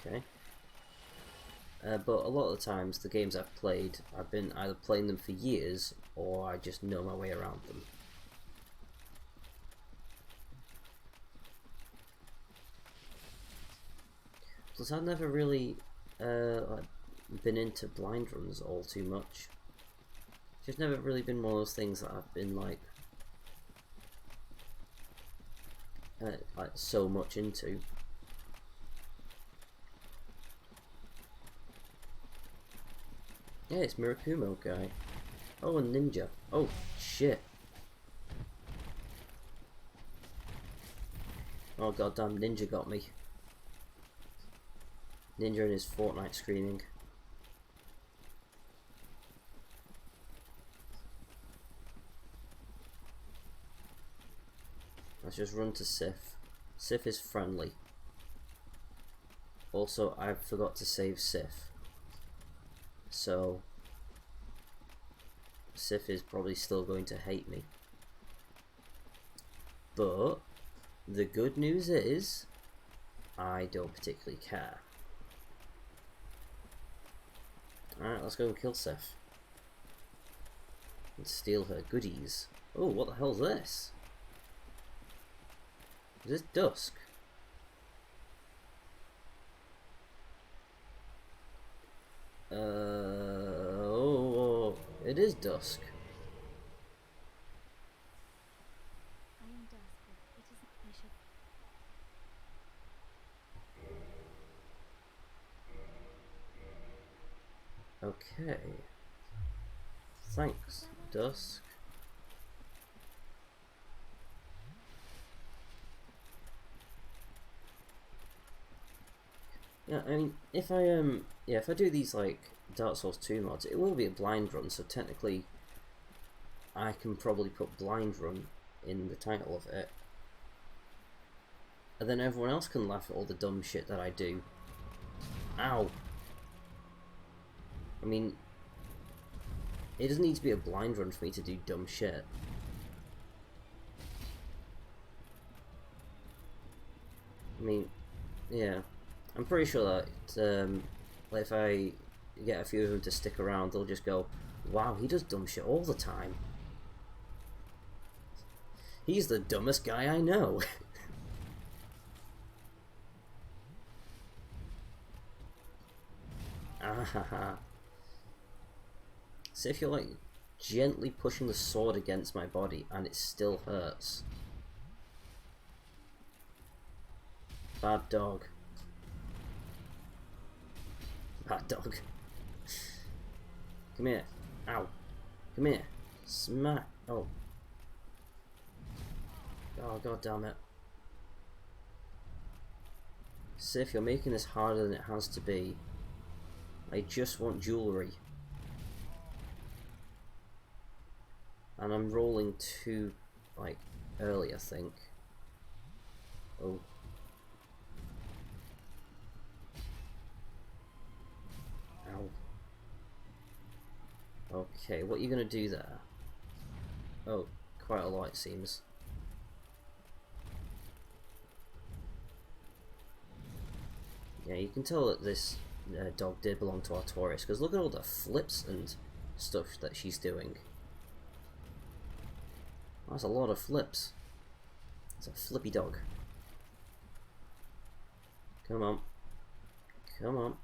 okay. But a lot of the times, the games I've played, I've been either playing them for years or I just know my way around them. Plus, I've never really been into blind runs all too much. It's just never really been one of those things that I've been like so much into. Yeah, it's Mirakumo guy. Oh, and Ninja. Oh, shit. Oh, goddamn, Ninja got me. Ninja and his Fortnite screaming. Let's just run to Sif. Sif is friendly. Also, I forgot to save Sif. So, Sif is probably still going to hate me. But, the good news is, I don't particularly care. Alright, let's go and kill Sif. And steal her goodies. Oh, what the hell's this? Is this Dusk? Oh, it is Dusk. I am Dusk, but it isn't. I should. Okay. Thanks, Dusk. Yeah, I mean, if I do these like Dark Souls 2 mods, it will be a blind run, so technically I can probably put blind run in the title of it. And then everyone else can laugh at all the dumb shit that I do. Ow. I mean, it doesn't need to be a blind run for me to do dumb shit. I mean, yeah. I'm pretty sure that if I get a few of them to stick around, they'll just go, wow, he does dumb shit all the time. He's the dumbest guy I know. Ahaha. So if you're like gently pushing the sword against my body and it still hurts. Bad dog. Bad dog. Come here. Ow. Come here. Smack. Oh. Oh, god damn it. Sif, you're making this harder than it has to be. I just want jewellery. And I'm rolling too, like, early, I think. Oh. Ow. Okay, what are you gonna do there? Oh, quite a lot it seems. Yeah, you can tell that this dog did belong to Artorias, because look at all the flips and stuff that she's doing. That's a lot of flips. It's a flippy dog. Come on. Come on.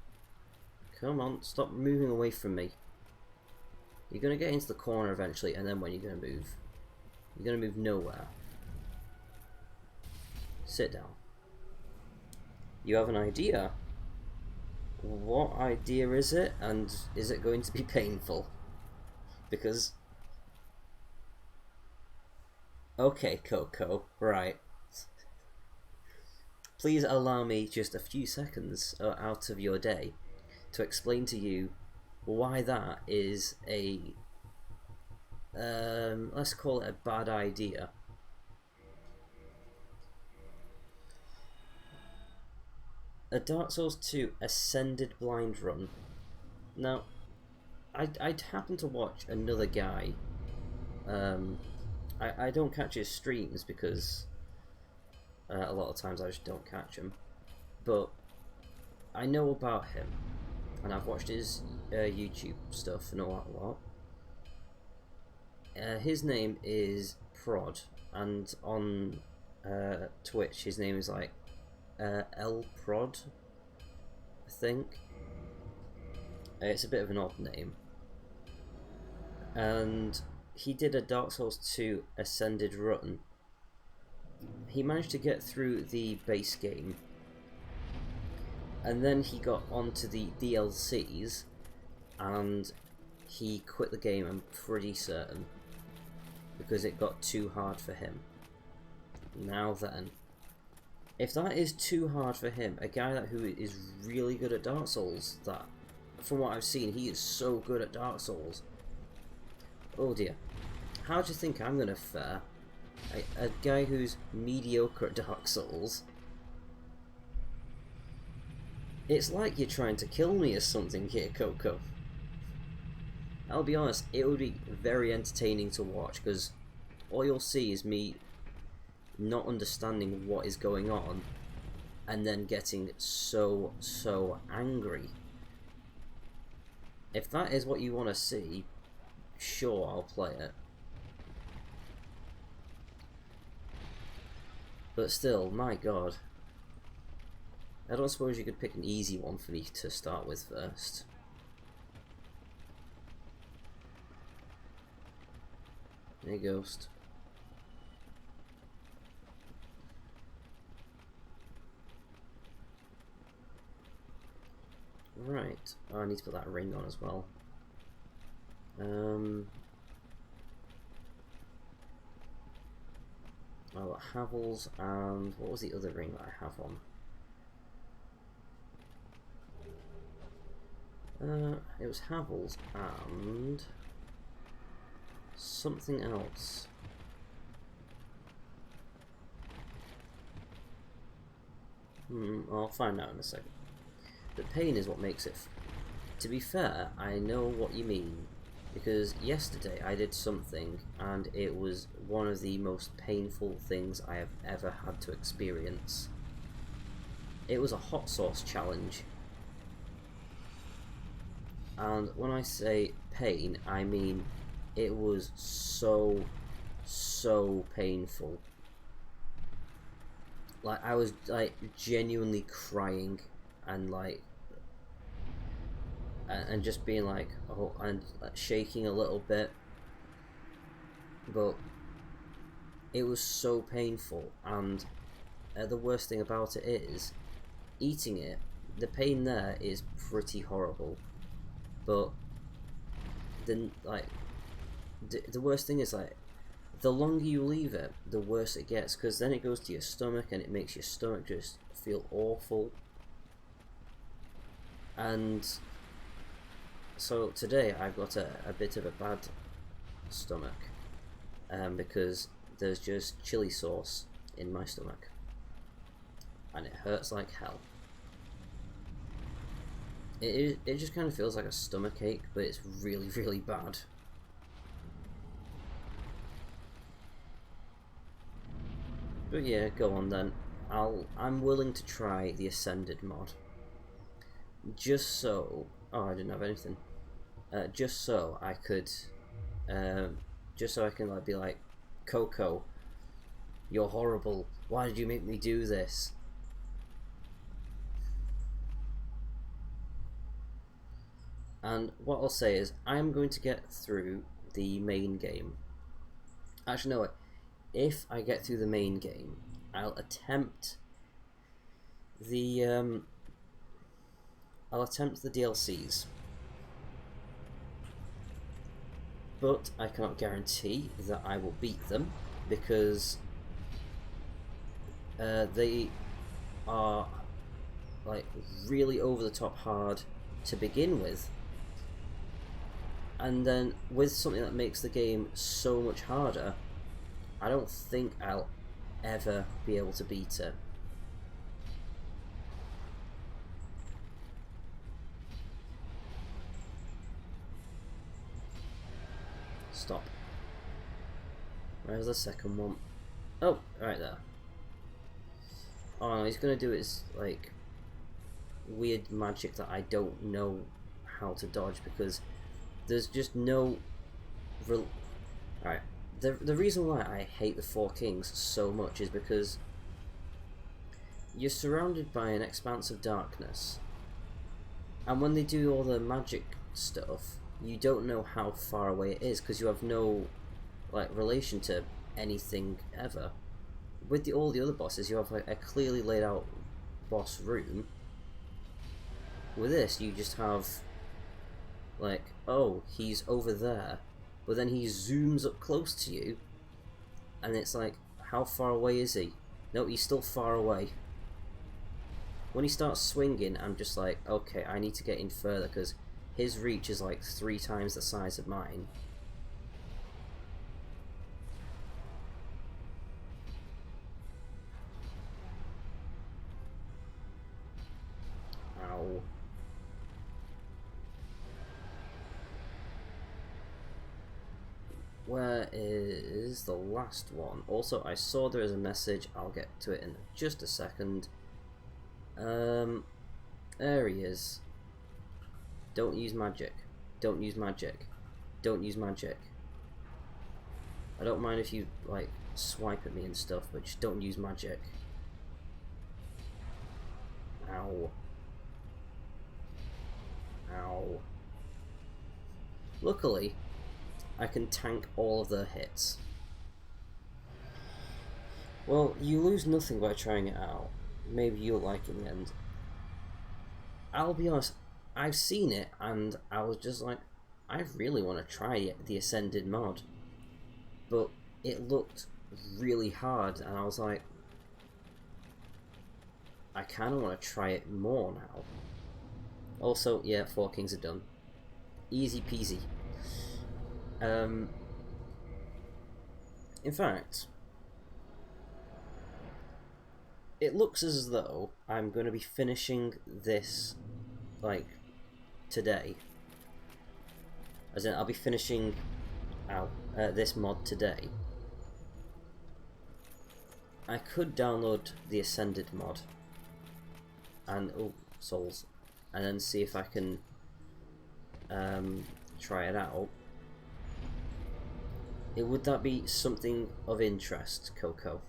Come on, stop moving away from me. You're going to get into the corner eventually, and then when you're going to move? You're going to move nowhere. Sit down. You have an idea. What idea is it, and is it going to be painful? Because... Okay, Coco, right. Please allow me just a few seconds out of your day to explain to you why that is a... let's call it a bad idea. A Dark Souls 2 Ascended Blind Run. Now, I'd happen to watch another guy. I don't catch his streams because a lot of times I just don't catch him. But I know about him, and I've watched his YouTube stuff and all that lot. His name is Prod, and on Twitch his name is like L Prod, I think. It's a bit of an odd name. And he did a Dark Souls 2 Ascended run. He managed to get through the base game, and then he got onto the DLCs, and he quit the game, I'm pretty certain, because it got too hard for him. Now then, if that is too hard for him, a guy who is really good at Dark Souls, that, from what I've seen, he is so good at Dark Souls. Oh dear. How do you think I'm gonna fare? A guy who's mediocre at Dark Souls. It's like you're trying to kill me or something here, Coco. I'll be honest, it would be very entertaining to watch, because all you'll see is me not understanding what is going on, and then getting so angry. If that is what you want to see, sure, I'll play it. But still, my god. I don't suppose you could pick an easy one for me to start with first. Hey, Ghost. Right. Oh, I need to put that ring on as well. Oh, Havel's, and what was the other ring that I have on? It was Havel's and something else. I'll find out in a second. The pain is what makes it. To be fair, I know what you mean, because yesterday I did something and it was one of the most painful things I have ever had to experience. It was a hot sauce challenge. And when I say pain, I mean it was so painful. Like, I was like genuinely crying and like and just being like, oh, and shaking a little bit, but it was so painful. And the worst thing about it is eating it. The pain there is pretty horrible, but then like the worst thing is like the longer you leave it, the worse it gets, because then it goes to your stomach and it makes your stomach just feel awful. And so today I've got a bit of a bad stomach because there's just chili sauce in my stomach and it hurts like hell. It just kind of feels like a stomach ache, but it's really, really bad. But yeah, go on then. I'm willing to try the Ascended mod. Just so... Oh, I didn't have anything. Just so I could... just so I can like be like, Coco, you're horrible. Why did you make me do this? And what I'll say is, I'm going to get through the main game. Actually, no, if I get through the main game, I'll attempt the DLCs. But I cannot guarantee that I will beat them because they are like really over the top hard to begin with. And then with something that makes the game so much harder, I don't think I'll ever be able to beat it. Stop. Where's the second one? Oh, right there. Oh no, he's gonna do his like weird magic that I don't know how to dodge because there's just no Alright, the reason why I hate the Four Kings so much is because you're surrounded by an expanse of darkness, and when they do all the magic stuff, you don't know how far away it is because you have no like relation to anything ever. With all the other bosses, you have like a clearly laid out boss room. With this, you just have like, oh, he's over there, but then he zooms up close to you, and it's like, how far away is he? No, he's still far away. When he starts swinging, I'm just like, okay, I need to get in further, because his reach is like 3 times the size of mine. Ow. Where is the last one? Also, I saw there is a message. I'll get to it in just a second. There he is. Don't use magic. Don't use magic. Don't use magic. I don't mind if you, like, swipe at me and stuff, but just don't use magic. Ow. Ow. Luckily, I can tank all of their hits. Well, you lose nothing by trying it out. Maybe you'll like it in the end. I'll be honest, I've seen it and I was just like, I really want to try it, the Ascended mod. But it looked really hard and I was like, I kind of want to try it more now. Also, yeah, Four Kings are done. Easy peasy. In fact, it looks as though I'm going to be finishing this, like, today. As in, I'll be finishing out this mod today. I could download the Ascended mod and Souls, and then see if I can try it out. Would that be something of interest, Coco?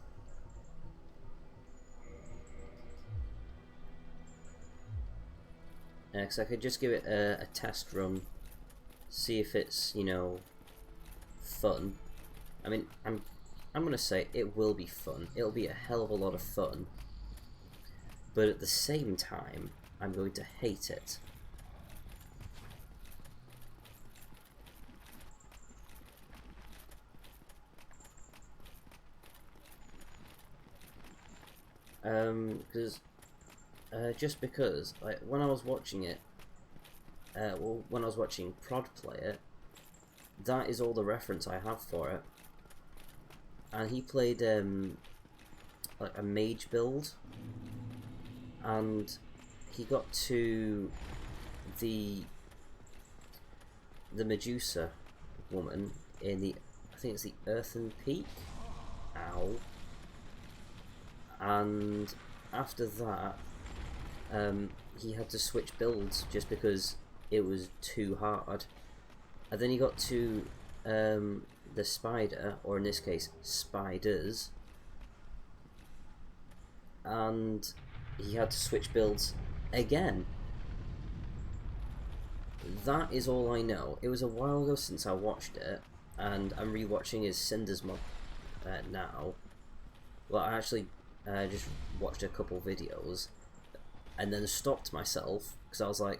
Because I could just give it a test run, see if it's, you know, fun. I mean, I'm gonna say it will be fun. It'll be a hell of a lot of fun. But at the same time, I'm going to hate it. Because just because, like, when I was watching it, well, when I was watching Prod play it, that is all the reference I have for it. And he played like a mage build, and he got to the Medusa woman in the, I think it's the Earthen Peak. Ow. And after that, he had to switch builds just because it was too hard. And then he got to the spider, or in this case, spiders, and he had to switch builds again. That is all I know. It was a while ago since I watched it, and I'm rewatching his Cinders mod now. Well, I actually just watched a couple videos, and then stopped myself, because I was like,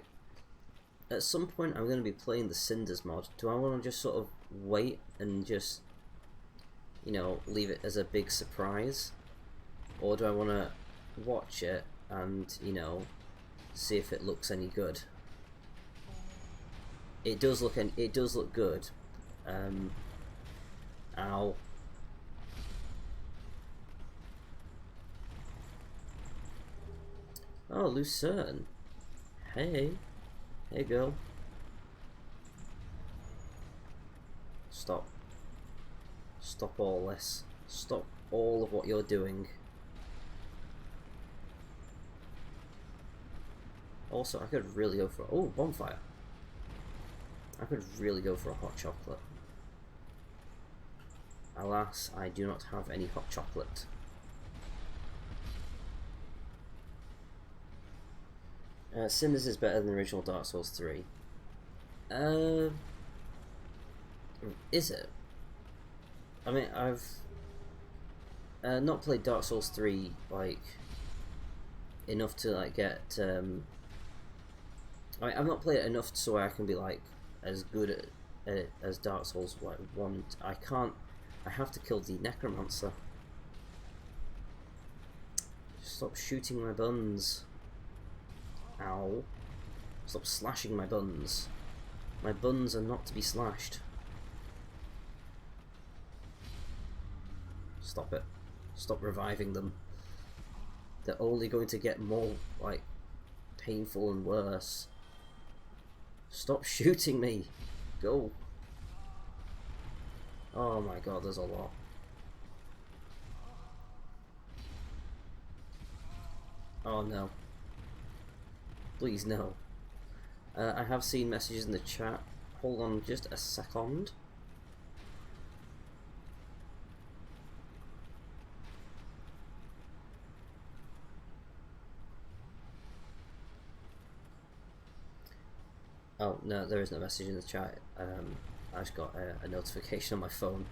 at some point I'm going to be playing the Cinders mod. Do I want to just sort of wait and just, you know, leave it as a big surprise? Or do I want to watch it and, you know, see if it looks any good? It does look good. Ow. Oh, Lucerne. Hey. Hey, girl. Stop. Stop all this. Stop all of what you're doing. Also, I could really go for... Oh, bonfire. I could really go for a hot chocolate. Alas, I do not have any hot chocolate. Cinders is better than the original Dark Souls 3. Is it? I mean, I've not played Dark Souls 3 like enough to like get. I mean, I've not played it enough so I can be like as good at it as Dark Souls 1. I can't. I have to kill the Necromancer. Stop shooting my buns. Ow. Stop slashing my buns. My buns are not to be slashed. Stop it. Stop reviving them. They're only going to get more, like, painful and worse. Stop shooting me. Go. Oh my god, there's a lot. Oh no. Please no. I have seen messages in the chat. Hold on just a second. Oh no, there is no message in the chat. I just got a notification on my phone.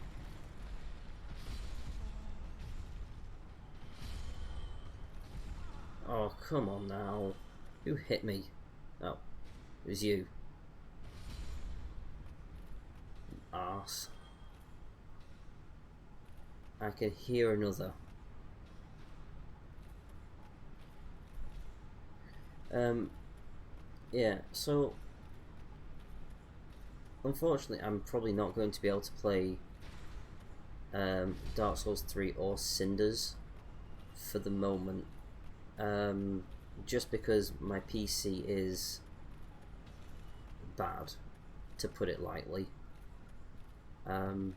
Oh, come on now. Who hit me? Oh, it was you. Arse. I can hear another. Yeah, so unfortunately I'm probably not going to be able to play Dark Souls 3 or Cinders for the moment. Just because my PC is bad, to put it lightly, and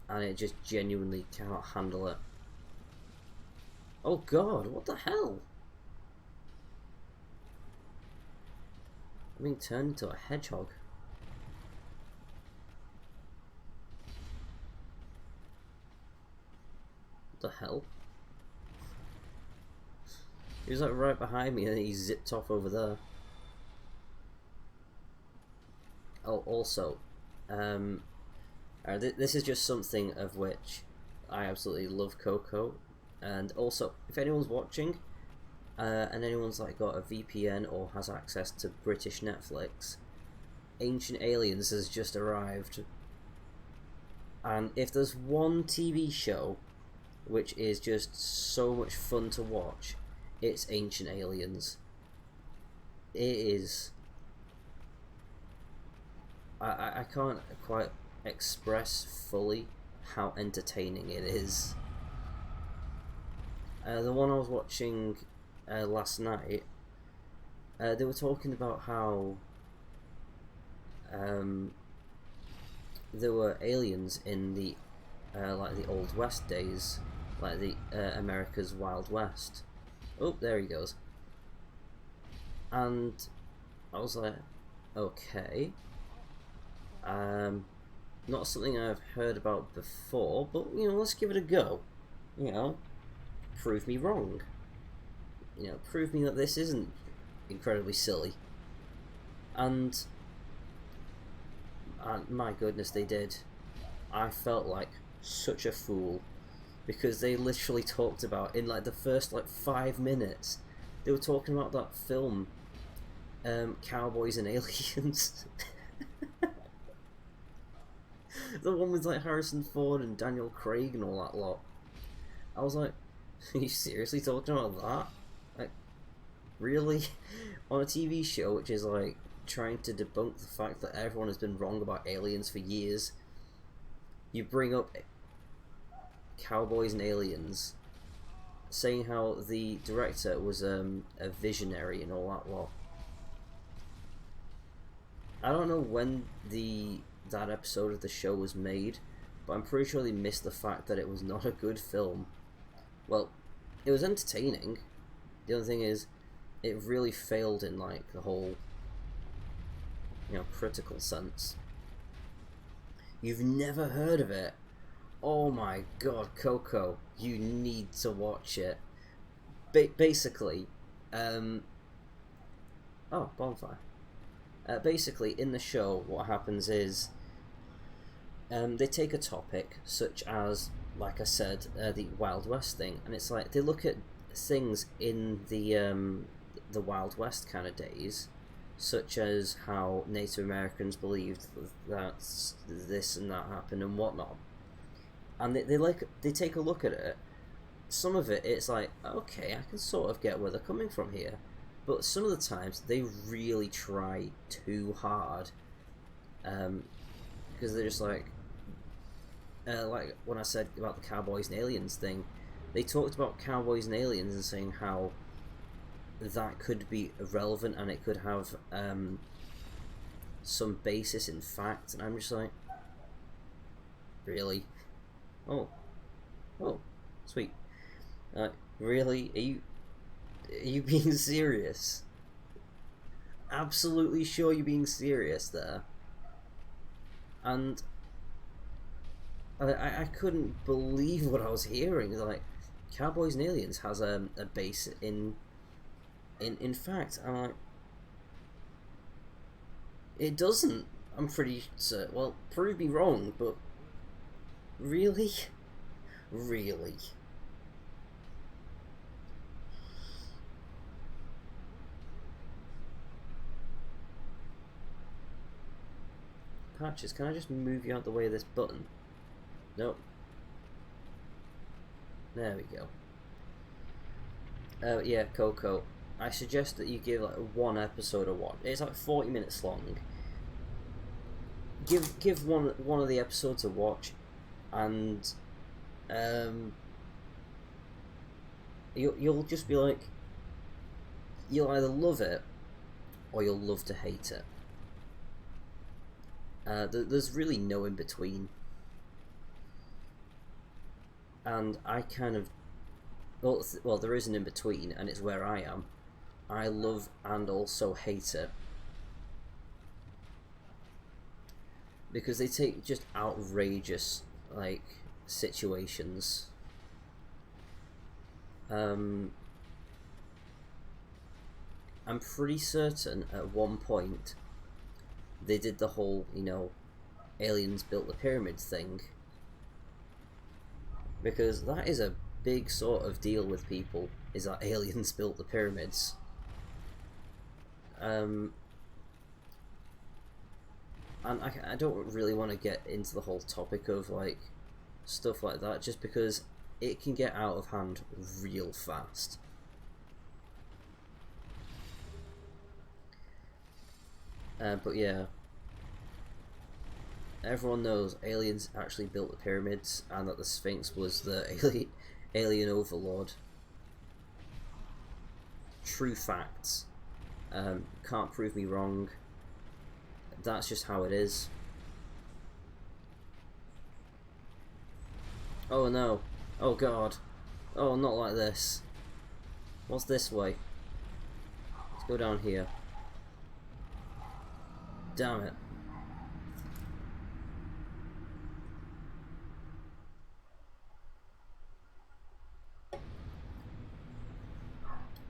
it just genuinely cannot handle it. Oh god, what the hell? I'm being turned into a hedgehog. What the hell? He was like right behind me and then he zipped off over there. Oh, also, this is just something of which I absolutely love Coco, and also if anyone's watching, and anyone's like got a VPN or has access to British Netflix, Ancient Aliens has just arrived, and if there's one TV show which is just so much fun to watch. It's Ancient Aliens. It is. I can't quite express fully how entertaining it is. The one I was watching last night, they were talking about how there were aliens in the like the Old West days, like the America's Wild West. Oh, there he goes. And I was like, okay, not something I've heard about before, but let's give it a go. Prove me wrong. Prove me that this isn't incredibly silly. And my goodness, they did. I felt like such a fool, because they literally talked about, in like the first 5 minutes, they were talking about that film, Cowboys and Aliens. The one with Harrison Ford and Daniel Craig and all that lot. I was like, are you seriously talking about that? Like, really? On a TV show which is trying to debunk the fact that everyone has been wrong about aliens for years, you bring up Cowboys and Aliens, saying how the director was a visionary and all that lot. I don't know when that episode of the show was made, but I'm pretty sure they missed the fact that it was not a good film. Well, it was entertaining. The other thing is, it really failed in the whole critical sense. You've never heard of it? Oh my god, Coco, you need to watch it. Basically, oh, bonfire. Basically, in the show, what happens is they take a topic such as, like I said, the Wild West thing, and it's they look at things in the Wild West kind of days, such as how Native Americans believed that this and that happened and whatnot, and they take a look at it. Some of it, it's okay, I can sort of get where they're coming from here, but some of the times they really try too hard, because they're just like when I said about the Cowboys and Aliens thing, they talked about Cowboys and Aliens and saying how that could be irrelevant and it could have some basis in fact, and I'm just like, really? Oh, sweet. Really? Are you being serious? Absolutely sure you're being serious there? And I couldn't believe what I was hearing. Cowboys and Aliens has a base in fact. I'm like, it doesn't. I'm pretty certain. Well, prove me wrong, but really? Really? Patches, can I just move you out the way of this button? Nope. There we go. Yeah, Coco, I suggest that you give one episode a watch. It's 40 minutes long. Give one of the episodes a watch, and you'll just be like, you'll either love it or you'll love to hate it. There's really no in between. And I kind of, well, there is an in between, and it's where I am. I love and also hate it, because they take just outrageous situations. I'm pretty certain at one point they did the whole, aliens built the pyramids thing, because that is a big sort of deal with people, is that aliens built the pyramids. And I don't really want to get into the whole topic of stuff like that, just because it can get out of hand real fast. But yeah, everyone knows aliens actually built the pyramids and that the Sphinx was the alien overlord. True facts. Can't prove me wrong. That's just how it is. Oh no. Oh god. Oh, not like this. What's this way? Let's go down here. Damn it.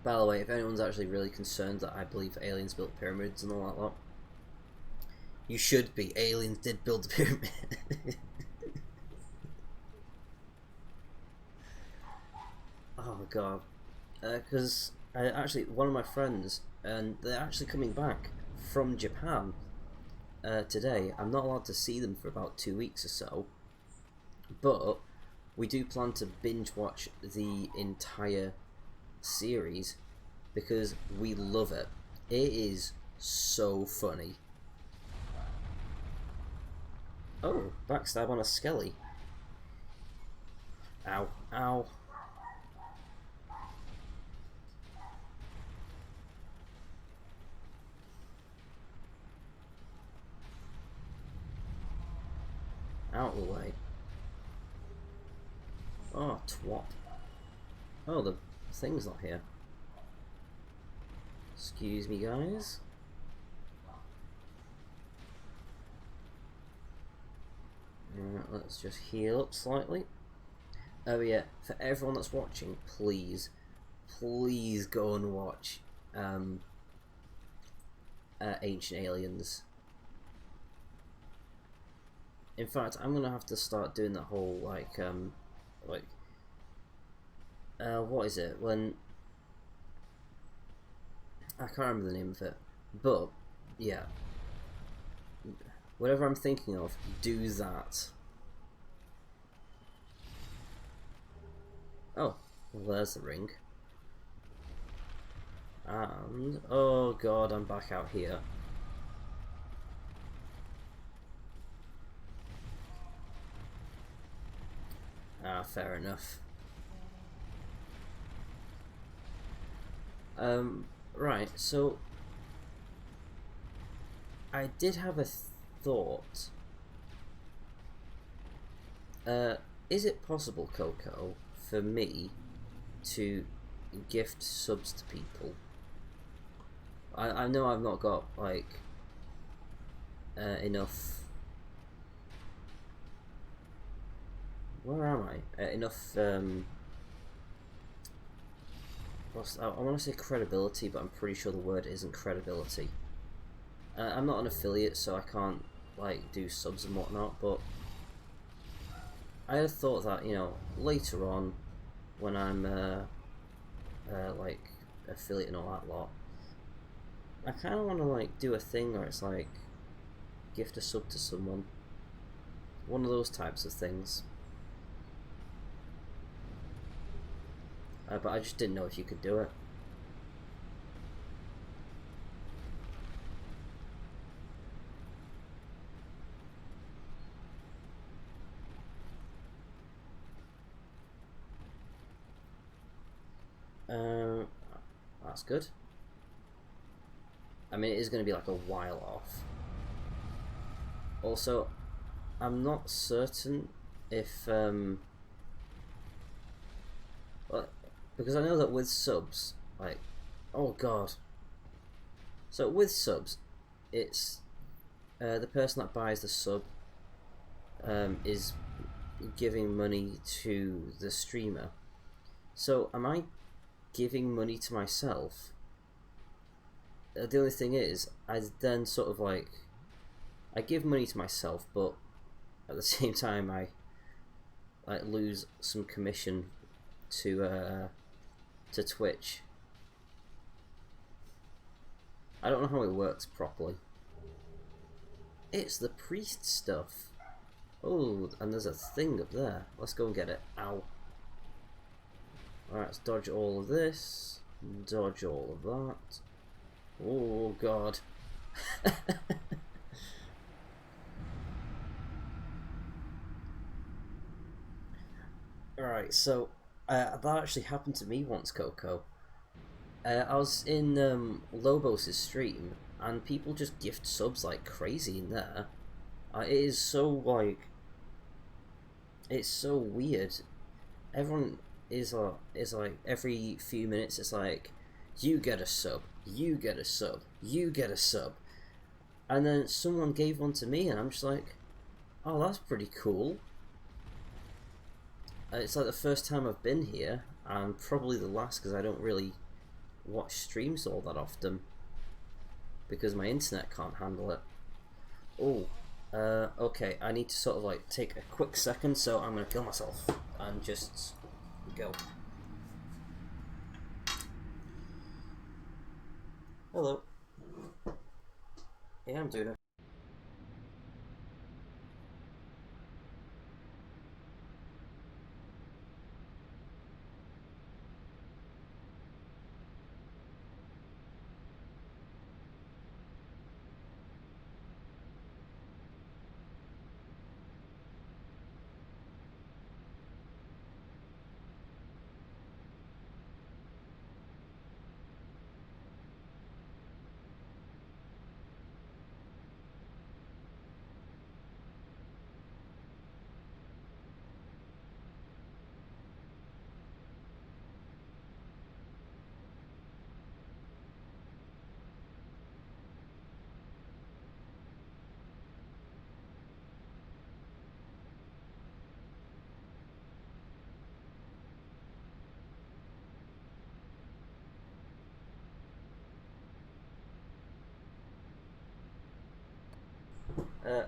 By the way, if anyone's actually really concerned that I believe aliens built pyramids and all that lot, you should be. Aliens did build the pyramid. Oh god. Because actually, one of my friends, and they're actually coming back from Japan today. I'm not allowed to see them for about 2 weeks or so, but we do plan to binge watch the entire series because we love it. It is so funny. Oh, backstab on a skelly. Ow, ow. Out of the way. Oh, twat. Oh, the thing's not here. Excuse me, guys. Let's just heal up slightly. Oh yeah, for everyone that's watching, please go and watch Ancient Aliens. In fact, I'm gonna have to start doing that whole what is it when I can't remember the name of it, but yeah, whatever I'm thinking of, do that. Oh, well, there's the ring. And oh god, I'm back out here. Ah, fair enough. Right, so I did have a thought. Is it possible, Coco, for me to gift subs to people? I know I've not got like enough. Where am I? Enough. I want to say credibility, but I'm pretty sure the word isn't credibility. I'm not an affiliate, so I can't like do subs and whatnot. But I had thought that, you know, later on, when I'm like affiliate and all that lot, I kind of want to like do a thing where it's like gift a sub to someone. One of those types of things. But I just didn't know if you could do it. That's good. I mean, it is going to be like a while off. Also, I'm not certain if because I know that with subs, like, oh god. So with subs, it's the person that buys the sub is giving money to the streamer. So am I giving money to myself? The only thing is, I then sort of like, I give money to myself, but at the same time I like lose some commission to Twitch. I don't know how it works properly. It's the priest stuff. Oh, and there's a thing up there. Let's go and get it. Ow. Alright, let's dodge all of this. Dodge all of that. Oh god. Alright, so that actually happened to me once, Coco. I was in Lobos' stream, and people just gift subs like crazy in there. It is so like, it's so weird. Everyone is like every few minutes it's like, you get a sub, you get a sub, you get a sub, and then someone gave one to me, and I'm just like, oh, that's pretty cool. It's like the first time I've been here, and probably the last, because I don't really watch streams all that often because my internet can't handle it. Oh, okay, I need to sort of like take a quick second, so I'm gonna kill myself and just go. Hello. Yeah, I'm doing it.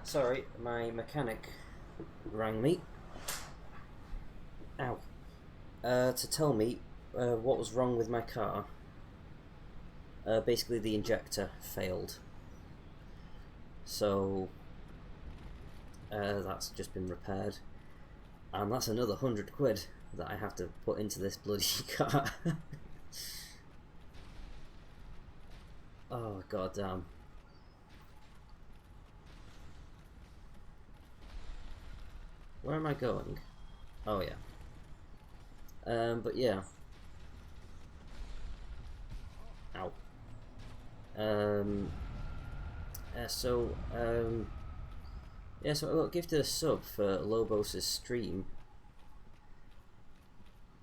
Sorry, my mechanic rang me. Ow. To tell me what was wrong with my car. Basically, the injector failed. So, that's just been repaired. And that's another £100 that I have to put into this bloody car. Oh, goddamn. Where am I going? Oh, yeah. But yeah. Ow. Yeah, so I got gifted a sub for Lobos' stream.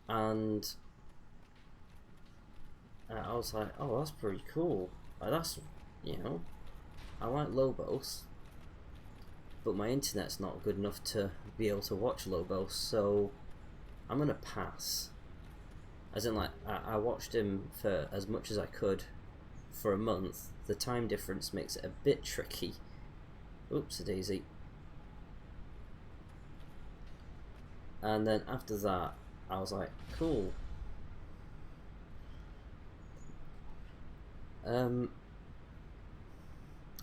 And I was like, oh, that's pretty cool. That's, you know, I like Lobos, but my internet's not good enough to be able to watch Lobos, so I'm gonna pass. As in, like, I watched him for as much as I could for a month. The time difference makes it a bit tricky. Oops, a daisy. And then after that, I was like, cool.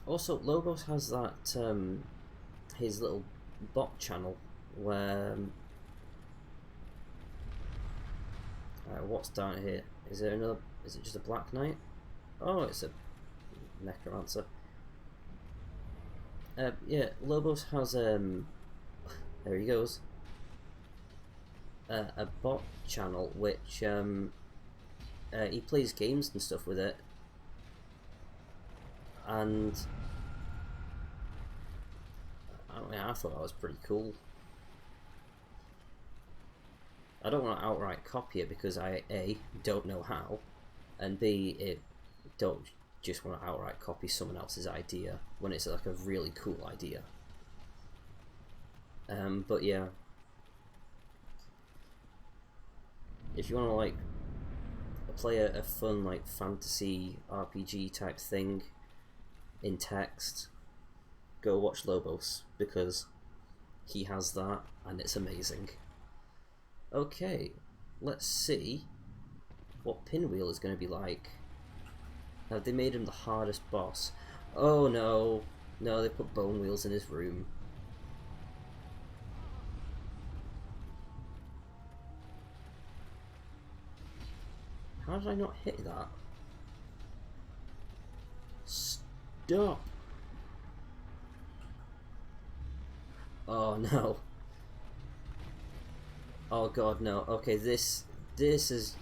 Also, Lobos has that his little bot channel where what's down here? Is there another? Is it just a Black Knight? Oh, it's a Necromancer. Yeah, Lobos has there he goes. A bot channel which he plays games and stuff with it, and I thought that was pretty cool. I don't want to outright copy it because I A, don't know how, and B, don't just want to outright copy someone else's idea when it's like a really cool idea. But yeah, if you want to like play a fun like fantasy RPG type thing in text, go watch Lobos because he has that and it's amazing. Okay, let's see what Pinwheel is going to be like. Have they made him the hardest boss? Oh no, no, they put bone wheels in his room. How did I not hit that? Stop! Oh no. Oh god, no. Okay, this is...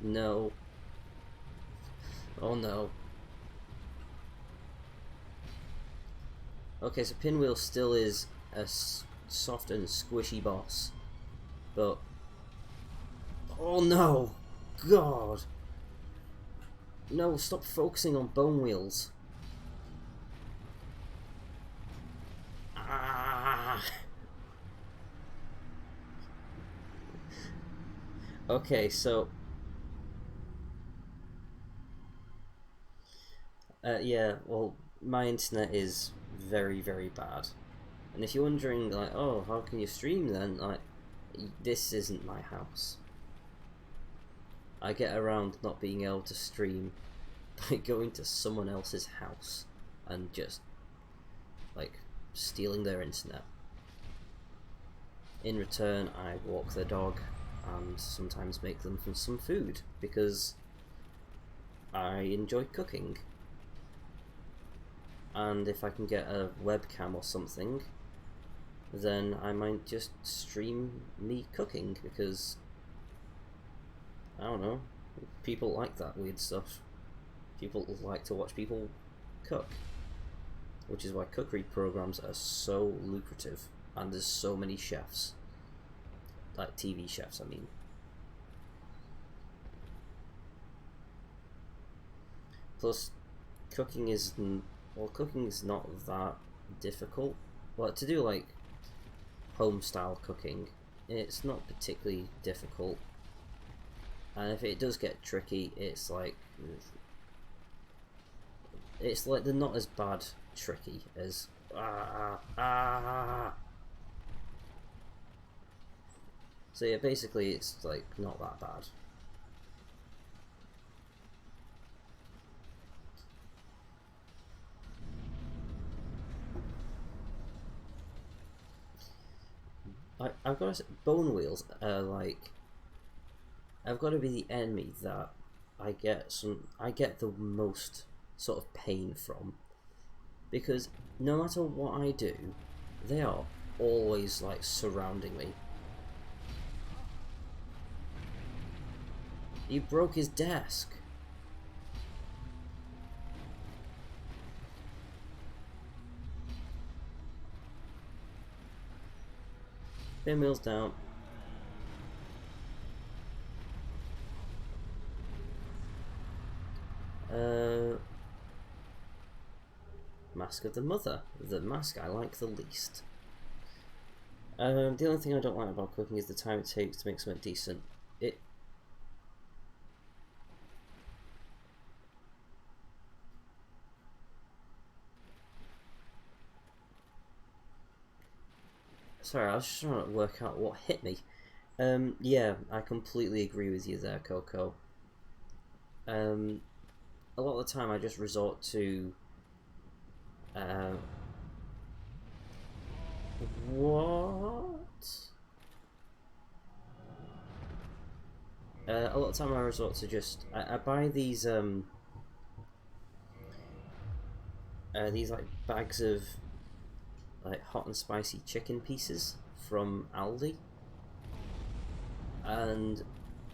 No. Oh no. Okay, so Pinwheel still is a soft and squishy boss. But... Oh no! God! No, stop focusing on bone wheels. Ah! Okay, so... yeah, well, my internet is very, very bad. And if you're wondering, like, oh, how can you stream then? Like, this isn't my house. I get around not being able to stream by going to someone else's house and just, like, stealing their internet. In return, I walk their dog and sometimes make them some food because I enjoy cooking. And if I can get a webcam or something, then I might just stream me cooking because, I don't know, people like that weird stuff. People like to watch people cook, which is why cookery programs are so lucrative, and there's so many chefs, like TV chefs, I mean. Plus, cooking is not that difficult. Well, to do like home style cooking, it's not particularly difficult. And if it does get tricky, it's like they're not as bad tricky as So yeah, basically it's like not that bad. I've got to say, bone wheels are like, I've got to be the enemy that I get the most sort of pain from, because no matter what I do, they are always like surrounding me. He broke his desk. Pinwheel's down. Mask of the Mother. The mask I like the least. The only thing I don't like about cooking is the time it takes to make something decent. Sorry, I was just trying to work out what hit me. Yeah, I completely agree with you there, Coco. A lot of the time I just resort to... what? A lot of the time I resort to just... I buy these like bags of like hot and spicy chicken pieces from Aldi, and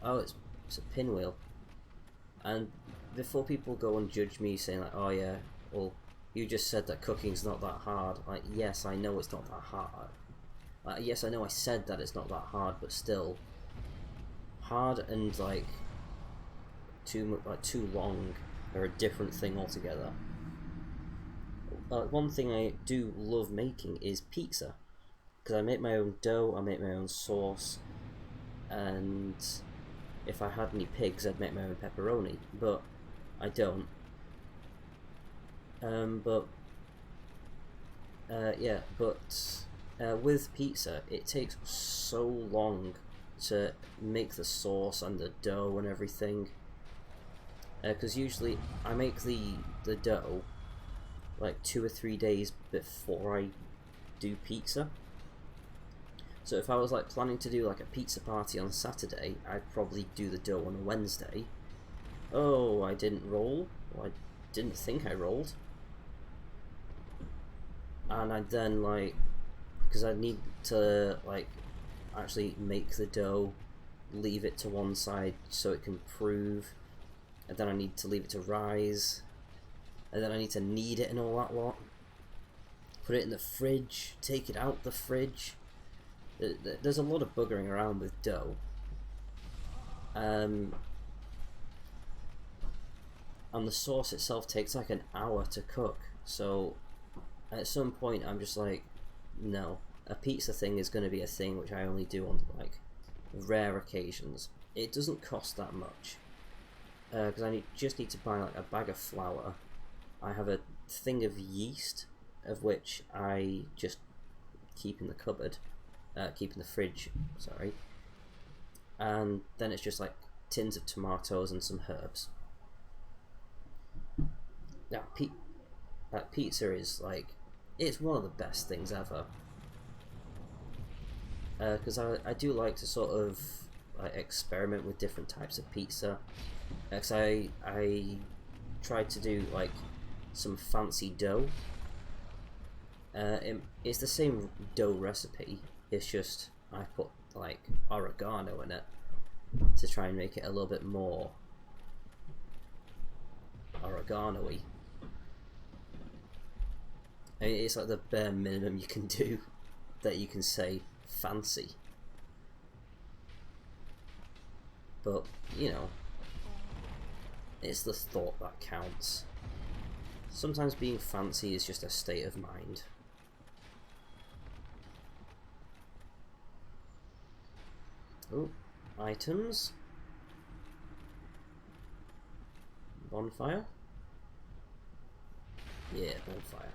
oh, it's a Pinwheel. And before people go and judge me saying like, oh yeah, well, you just said that cooking's not that hard, like, yes, I know it's not that hard, yes, I know I said that it's not that hard, but still, hard and like too long are a different thing altogether. One thing I do love making is pizza, because I make my own dough, I make my own sauce, and if I had any pigs I'd make my own pepperoni, but I don't. Yeah, but with pizza it takes so long to make the sauce and the dough and everything, because usually I make the dough like 2 or 3 days before I do pizza. So if I was like planning to do like a pizza party on Saturday, I'd probably do the dough on a Wednesday. Oh, I didn't roll. Well, I didn't think I rolled. And I'd then like, because I'd need to like actually make the dough, leave it to one side so it can prove, and then I need to leave it to rise, and then I need to knead it and all that lot. Put it in the fridge, take it out the fridge. There's a lot of buggering around with dough. And the sauce itself takes like an hour to cook, so at some point I'm just like, no, a pizza thing is going to be a thing which I only do on like rare occasions. It doesn't cost that much, because I just need to buy like a bag of flour. I have a thing of yeast, of which I just keep in the cupboard, keep in the fridge, sorry, and then it's just like tins of tomatoes and some herbs. Now, pizza is like, it's one of the best things ever, because I do like to sort of like experiment with different types of pizza. Because I tried to do like some fancy dough. It's the same dough recipe, it's just I put like oregano in it to try and make it a little bit more oregano-y. I mean, it's like the bare minimum you can do that you can say fancy. But, you know, it's the thought that counts. Sometimes being fancy is just a state of mind. Oh, items. Bonfire? Yeah, bonfire.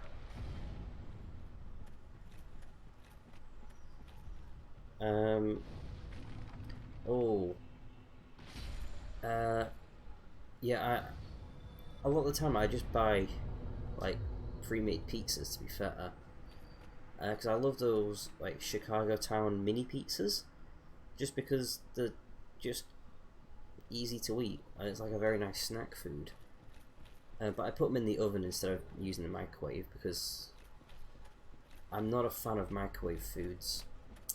Oh. Yeah, a lot of the time I just buy, like, pre-made pizzas, to be fair. Because I love those, like, Chicago Town mini pizzas. Just because they're just easy to eat, and it's like a very nice snack food. But I put them in the oven instead of using the microwave, because I'm not a fan of microwave foods.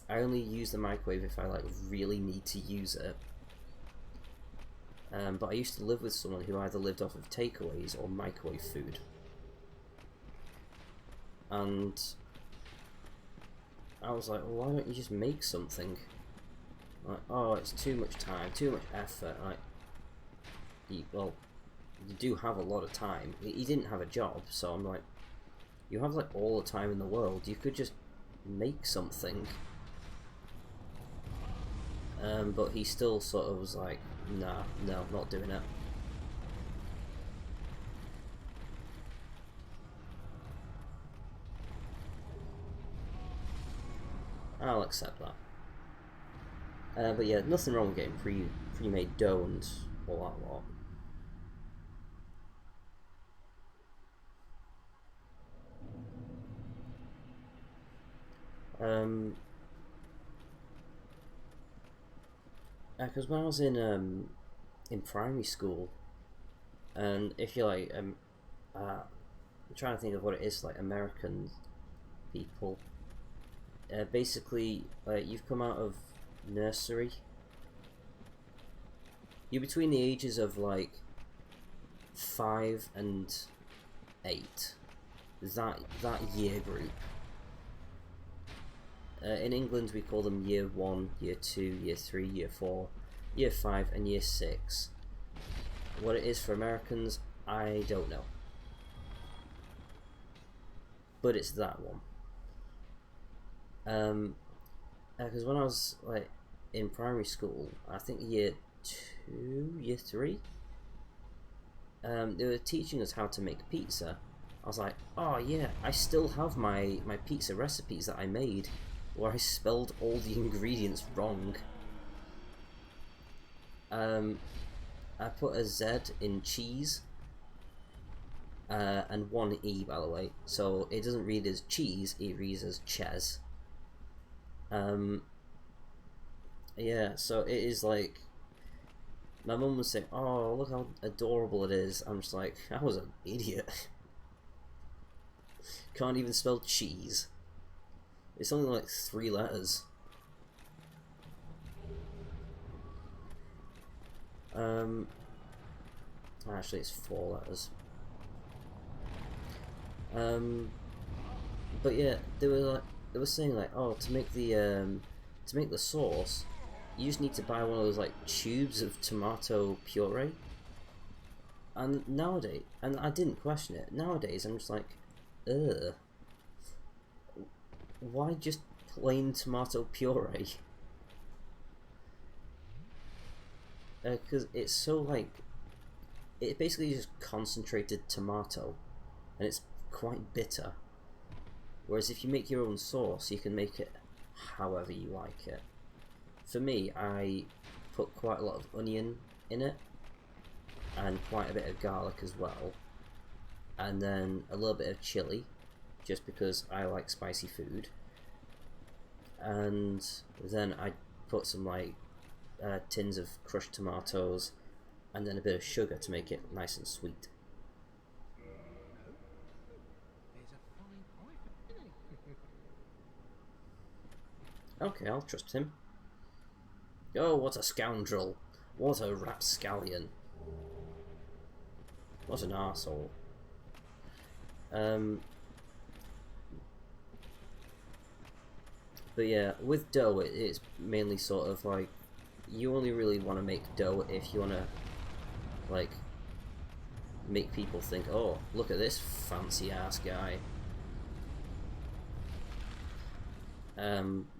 I only use the microwave if I like really need to use it. But I used to live with someone who either lived off of takeaways or microwave food. And I was like, well, why don't you just make something? Like, oh, it's too much time, too much effort. Like, well, you do have a lot of time. He didn't have a job, so I'm like, you have like all the time in the world. You could just make something. But he still sort of was like, nah, no, not doing it. I'll accept that. But yeah, nothing wrong with getting pre-made dough and all that lot. Because when I was in primary school, and if you're like I'm trying to think of what it is like American people. Basically, you've come out of nursery. You're between the ages of like 5 and 8. That year group. In England, we call them Year 1, Year 2, Year 3, Year 4, Year 5, and Year 6. What it is for Americans, I don't know. But it's that one. Because when I was like in primary school, I think Year 2, Year 3, they were teaching us how to make pizza. I was like, oh yeah, I still have my pizza recipes that I made, where I spelled all the ingredients wrong. I put a Z in cheese, and one E, by the way, so it doesn't read as cheese, it reads as ches. Yeah, so it is like my mum was saying, "Oh, look how adorable it is." I'm just like, I was an idiot. Can't even spell cheese. It's only like 3 letters. Actually, it's 4 letters. But yeah, they were saying like, oh, to make the sauce, you just need to buy one of those like tubes of tomato puree. And nowadays, and I didn't question it. Nowadays, I'm just like, ugh, why just plain tomato puree? Because it's so like, it basically is concentrated tomato, and it's quite bitter. Whereas if you make your own sauce, you can make it however you like it. For me, I put quite a lot of onion in it, and quite a bit of garlic as well, and then a little bit of chili, just because I like spicy food. And then I put some like tins of crushed tomatoes, and then a bit of sugar to make it nice and sweet. Okay, I'll trust him. Oh, what a scoundrel! What a rapscallion! What an arsehole. But yeah, with dough, it's mainly sort of like, you only really want to make dough if you want to, like, make people think, oh, look at this fancy ass guy.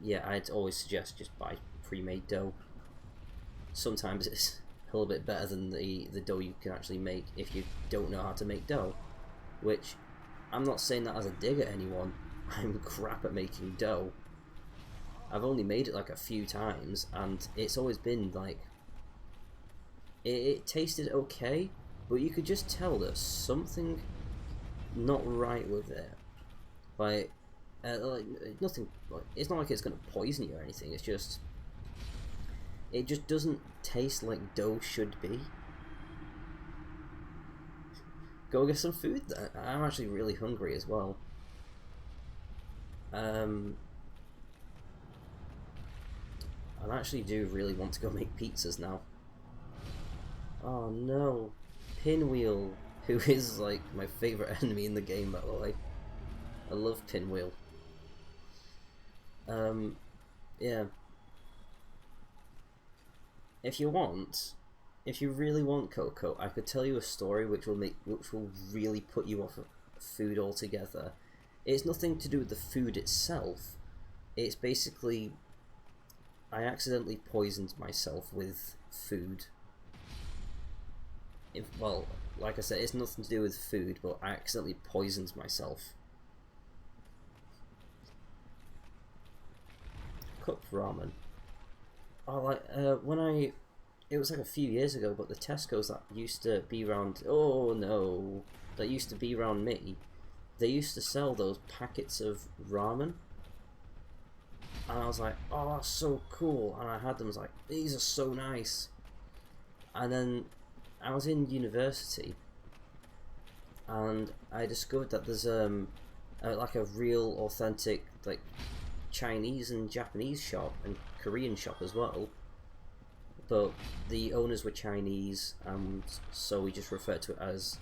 Yeah, I'd always suggest just buy pre-made dough. Sometimes it's a little bit better than the dough you can actually make if you don't know how to make dough. Which, I'm not saying that as a dig at anyone. I'm crap at making dough. I've only made it like a few times, and it's always been like, it tasted okay, but you could just tell there's something not right with it. Like nothing. Like, it's not like it's gonna poison you or anything. It's just, it just doesn't taste like dough should be. Go get some food then. I'm actually really hungry as well. I actually do really want to go make pizzas now. Oh no, Pinwheel, who is like my favourite enemy in the game, by the way. I love Pinwheel. Yeah. If you really want Coco, I could tell you a story which will really put you off of food altogether. It's nothing to do with the food itself. It's basically, I accidentally poisoned myself with food. Well, like I said, it's nothing to do with food, but I accidentally poisoned myself. Cooked ramen. Oh, like it was like a few years ago, but the Tesco's that used to be around. Oh no, that used to be around me. They used to sell those packets of ramen, and I was like, oh, that's so cool. And I had them. I was like, these are so nice. And then I was in university, and I discovered that there's like a real authentic like Chinese and Japanese shop and Korean shop as well, but the owners were Chinese, so we just referred to it as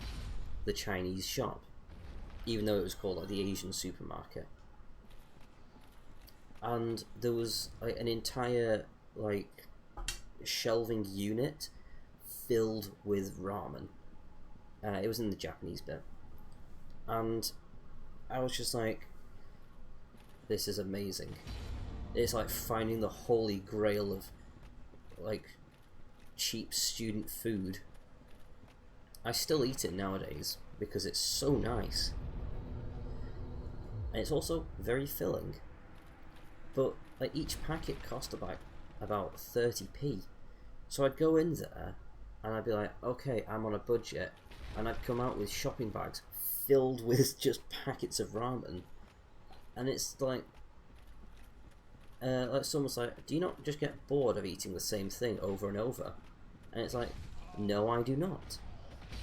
the Chinese shop, even though it was called like the Asian supermarket. And there was like an entire like shelving unit filled with ramen. It was in the Japanese bit, and I was just like, this is amazing. It's like finding the holy grail of like cheap student food. I still eat it nowadays because it's so nice, and it's also very filling. But like each packet cost about 30p, so I'd go in there and I'd be like, okay, I'm on a budget, and I'd come out with shopping bags filled with just packets of ramen, and it's like, it's almost like, do you not just get bored of eating the same thing over and over? And it's like, no, I do not.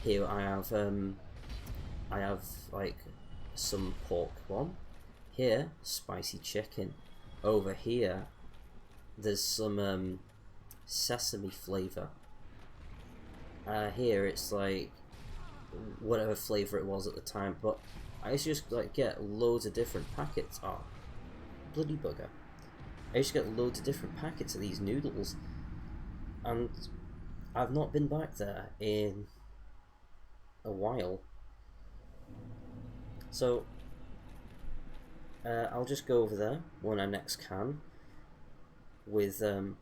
Here I have like some pork one. Here, spicy chicken. Over here, there's some sesame flavour. Here it's like whatever flavour it was at the time, but I used to just like get loads of different packets. Oh, bloody bugger! I used to get loads of different packets of these noodles, and I've not been back there in a while. So I'll just go over there when I next can with a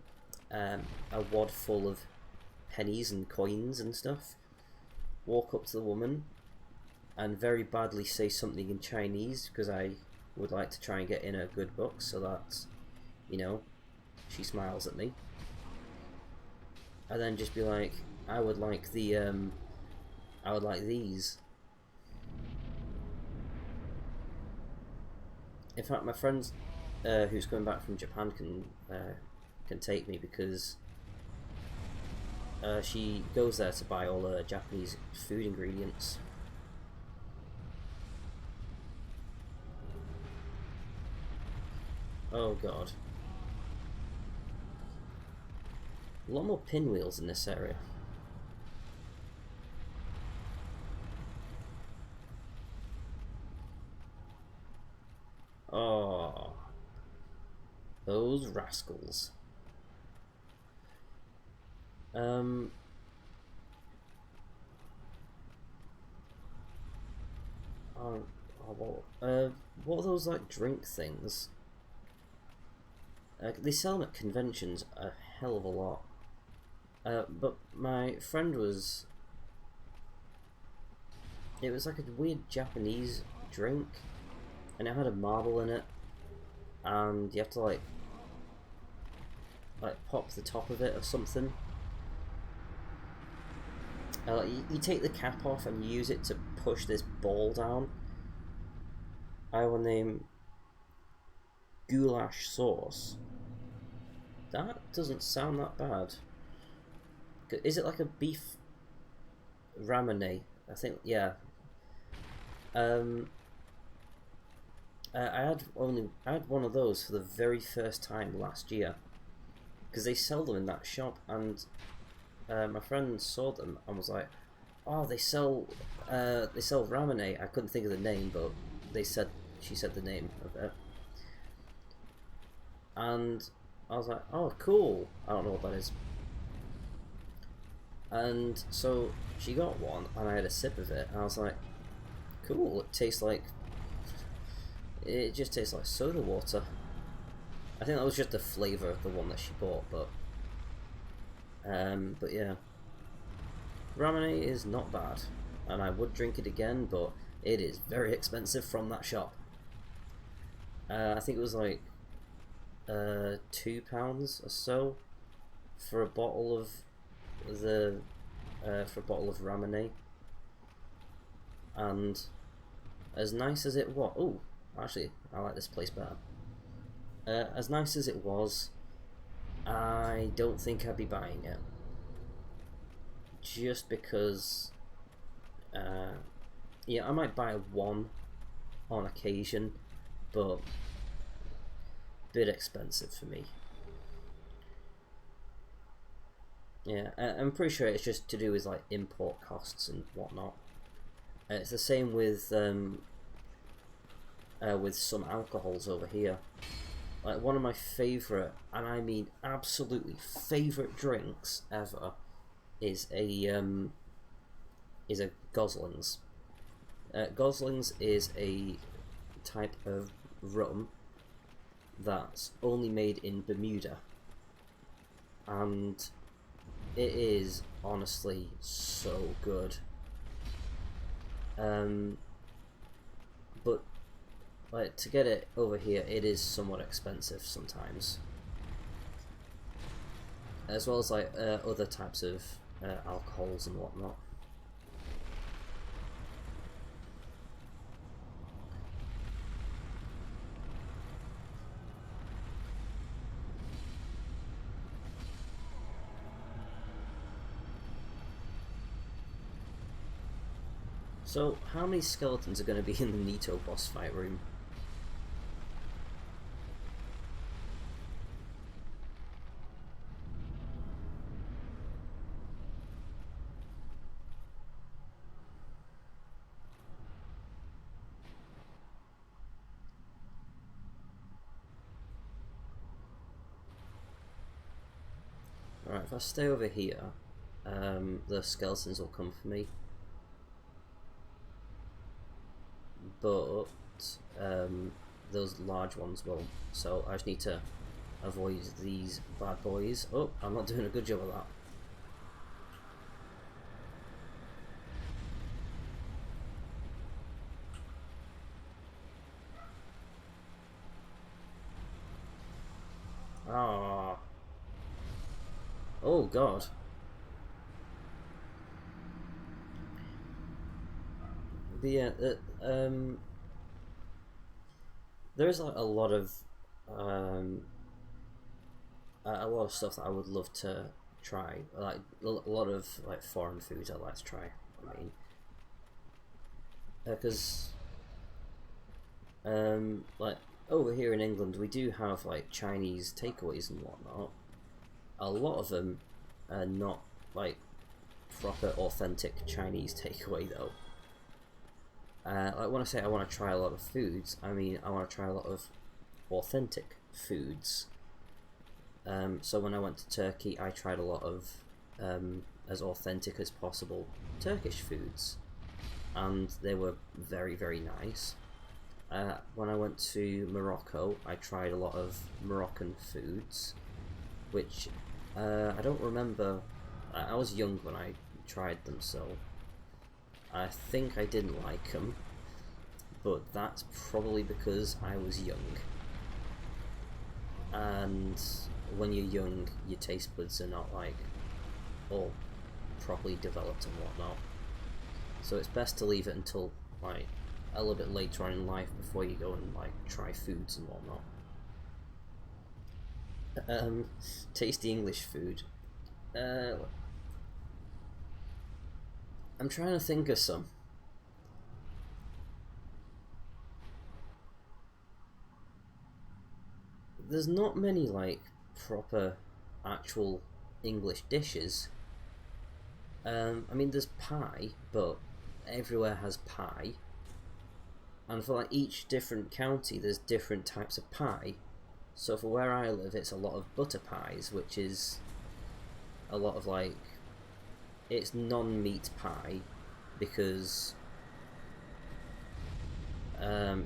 wad full of pennies and coins and stuff. Walk up to the woman and very badly say something in Chinese because I would like to try and get in a good book so that, you know, she smiles at me. And then just be like, I would like these. In fact, my friend who's coming back from Japan can take me because she goes there to buy all her Japanese food ingredients. Oh god. A lot more pinwheels in this area. Oh, those rascals. Oh, what are those like drink things? They sell them at conventions a hell of a lot. But my friend was... It was like a weird Japanese drink, and it had a marble in it, and you have to like pop the top of it or something. You take the cap off and you use it to push this ball down. I will name goulash sauce. That doesn't sound that bad. Is it like a beef ramune? I think, yeah. I had one of those for the very first time last year because they sell them in that shop, and my friend saw them and was like, "Oh, they sell ramune." I couldn't think of the name, but she said the name of it, and I was like, "Oh, cool." I don't know what that is. And so she got one, and I had a sip of it, and I was like, "Cool." It just tastes like soda water. I think that was just the flavour of the one that she bought, but yeah. Ramune is not bad, and I would drink it again, but it is very expensive from that shop. I think it was like £2 or so for a bottle of ramune, and as nice as it was, oh, actually, I like this place better. As nice as it was, I don't think I'd be buying it. Just because, yeah, I might buy one on occasion, but a bit expensive for me. Yeah, I'm pretty sure it's just to do with like import costs and whatnot. It's the same with some alcohols over here. Like one of my favourite, and I mean absolutely favourite drinks ever, is a Goslings. Goslings is a type of rum that's only made in Bermuda, and it is honestly so good. But like to get it over here, it is somewhat expensive sometimes, as well as like other types of alcohols and whatnot. So, how many skeletons are going to be in the Nito boss fight room? Alright, if I stay over here, the skeletons will come for me. But those large ones won't, so I just need to avoid these bad boys. Oh, I'm not doing a good job of that. Ah. Oh god. But yeah, there's like a lot of stuff that I would love to try. Like a lot of like foreign foods I'd like to try. I mean, because like over here in England we do have like Chinese takeaways and whatnot. A lot of them are not like proper authentic Chinese takeaway though. Like when I say I want to try a lot of foods, I mean I want to try a lot of authentic foods. So when I went to Turkey, I tried a lot of as authentic as possible Turkish foods, and they were very, very nice. When I went to Morocco, I tried a lot of Moroccan foods, which I don't remember. I was young when I tried them, so I think I didn't like them, but that's probably because I was young. And when you're young, your taste buds are not like all properly developed and whatnot. So it's best to leave it until like a little bit later on in life before you go and like try foods and whatnot. Tasty English food. I'm trying to think of some. There's not many like proper actual English dishes. I mean there's pie, but everywhere has pie. And for like each different county there's different types of pie. So for where I live it's a lot of butter pies, which is a lot of like, it's non-meat pie because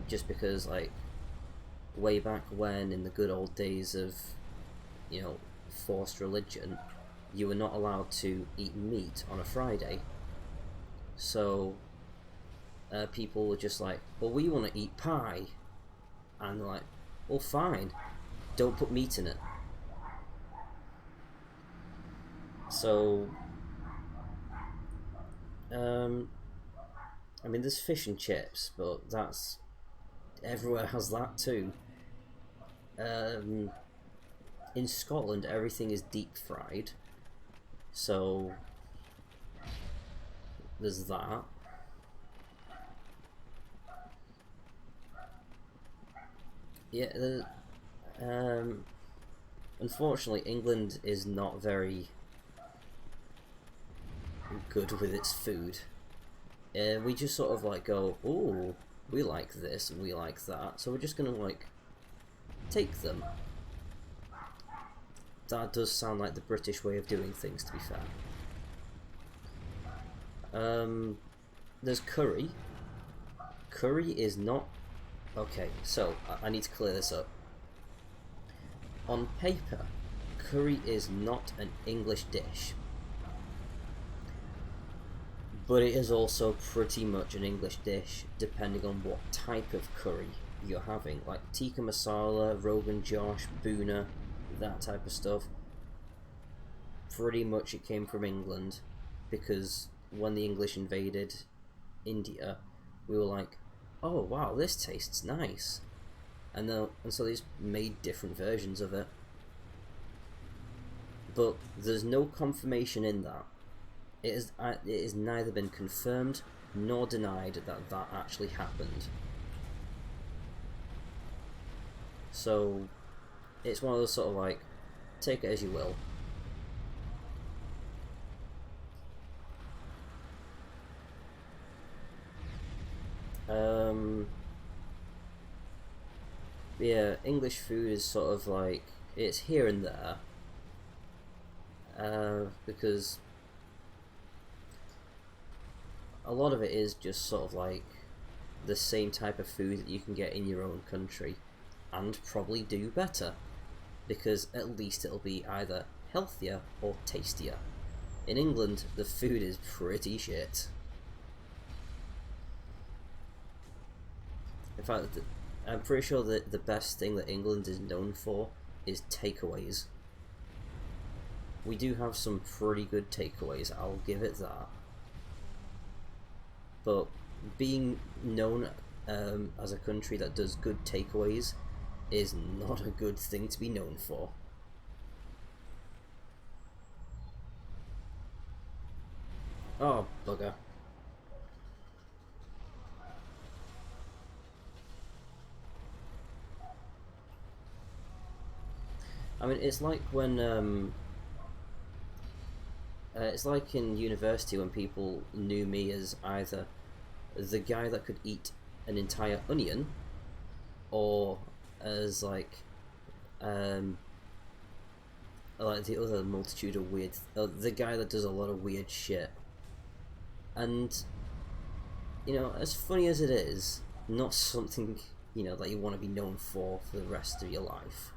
just because like way back when in the good old days of, you know, forced religion, you were not allowed to eat meat on a Friday. So people were just like, well, we want to eat pie. And they're like, well, fine, don't put meat in it. So, I mean, there's fish and chips, but that's, everywhere has that too. In Scotland, everything is deep fried, so there's that. Yeah, unfortunately, England is not very good with its food. We just sort of like go, oh, we like this and we like that, so we're just gonna like take them. That does sound like the British way of doing things, to be fair. There's curry. Curry is not... Okay, so I need to clear this up. On paper, curry is not an English dish, but it is also pretty much an English dish depending on what type of curry you're having, like tikka masala, Rogan Josh, Boona, that type of stuff. Pretty much it came from England, because when the English invaded India, we were like, oh wow, this tastes nice, and so they just made different versions of it. But there's no confirmation in that. It is neither been confirmed nor denied that that actually happened. So it's one of those sort of like, take it as you will. Yeah, English food is sort of like, it's here and there, because a lot of it is just sort of like the same type of food that you can get in your own country, and probably do better, because at least it'll be either healthier or tastier. In England, the food is pretty shit. In fact, I'm pretty sure that the best thing that England is known for is takeaways. We do have some pretty good takeaways, I'll give it that. But being known as a country that does good takeaways is not a good thing to be known for. Oh, bugger. I mean, it's like when it's like in university when people knew me as either the guy that could eat an entire onion, or as like the other multitude of weird, the guy that does a lot of weird shit. And you know, as funny as it is, not something, you know, that you want to be known for the rest of your life.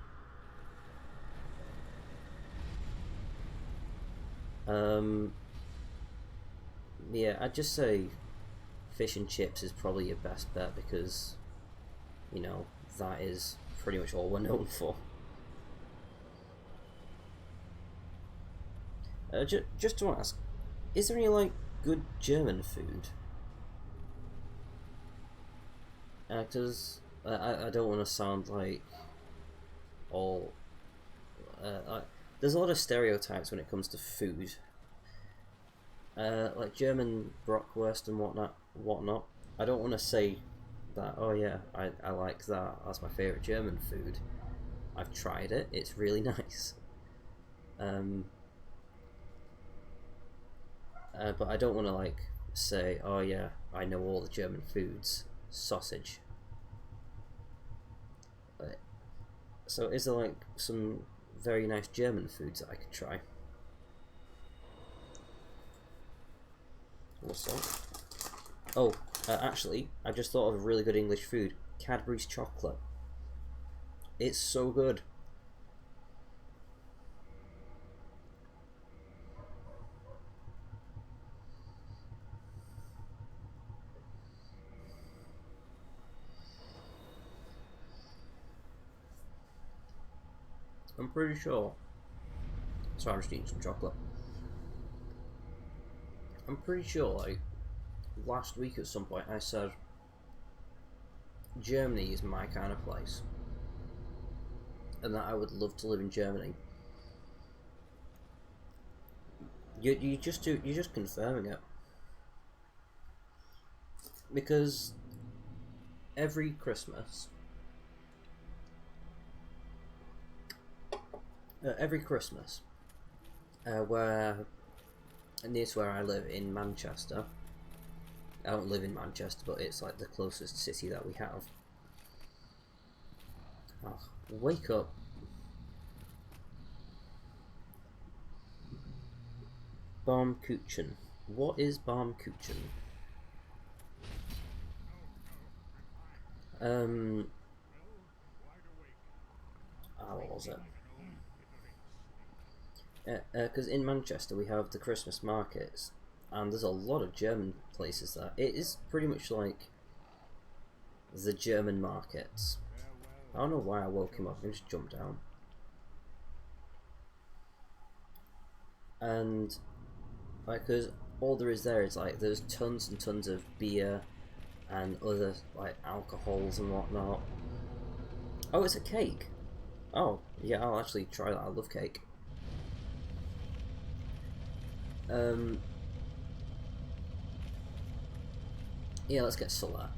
Yeah, I'd just say fish and chips is probably your best bet, because, you know, that is pretty much all we're known for. Just to ask, is there any, like, good German food? Because I don't want to sound like all... there's a lot of stereotypes when it comes to food. Like German bratwurst and whatnot. I don't want to say that, oh yeah, I like that, that's my favourite German food. I've tried it, it's really nice. But I don't want to like say, oh yeah, I know all the German foods. Sausage. So is there like some very nice German foods that I could try? Also, oh, actually, I just thought of a really good English food. Cadbury's chocolate. It's so good. I'm pretty sure. Sorry, I'm just eating some chocolate. I'm pretty sure, like, last week at some point I said Germany is my kind of place, and that I would love to live in Germany. You're just confirming it, because every Christmas, where near to where I live in Manchester. I don't live in Manchester, but it's like the closest city that we have. Oh, wake up. Baumkuchen. What is Baumkuchen? What was it? Because in Manchester we have the Christmas markets, and there's a lot of German places there. It is pretty much like the German markets. I don't know why I woke him up, I just jumped down. And like, because all there is there is like, there's tons and tons of beer and other like alcohols and whatnot. Oh, it's a cake. Oh, yeah, I'll actually try that. I love cake. Yeah, let's get Solar.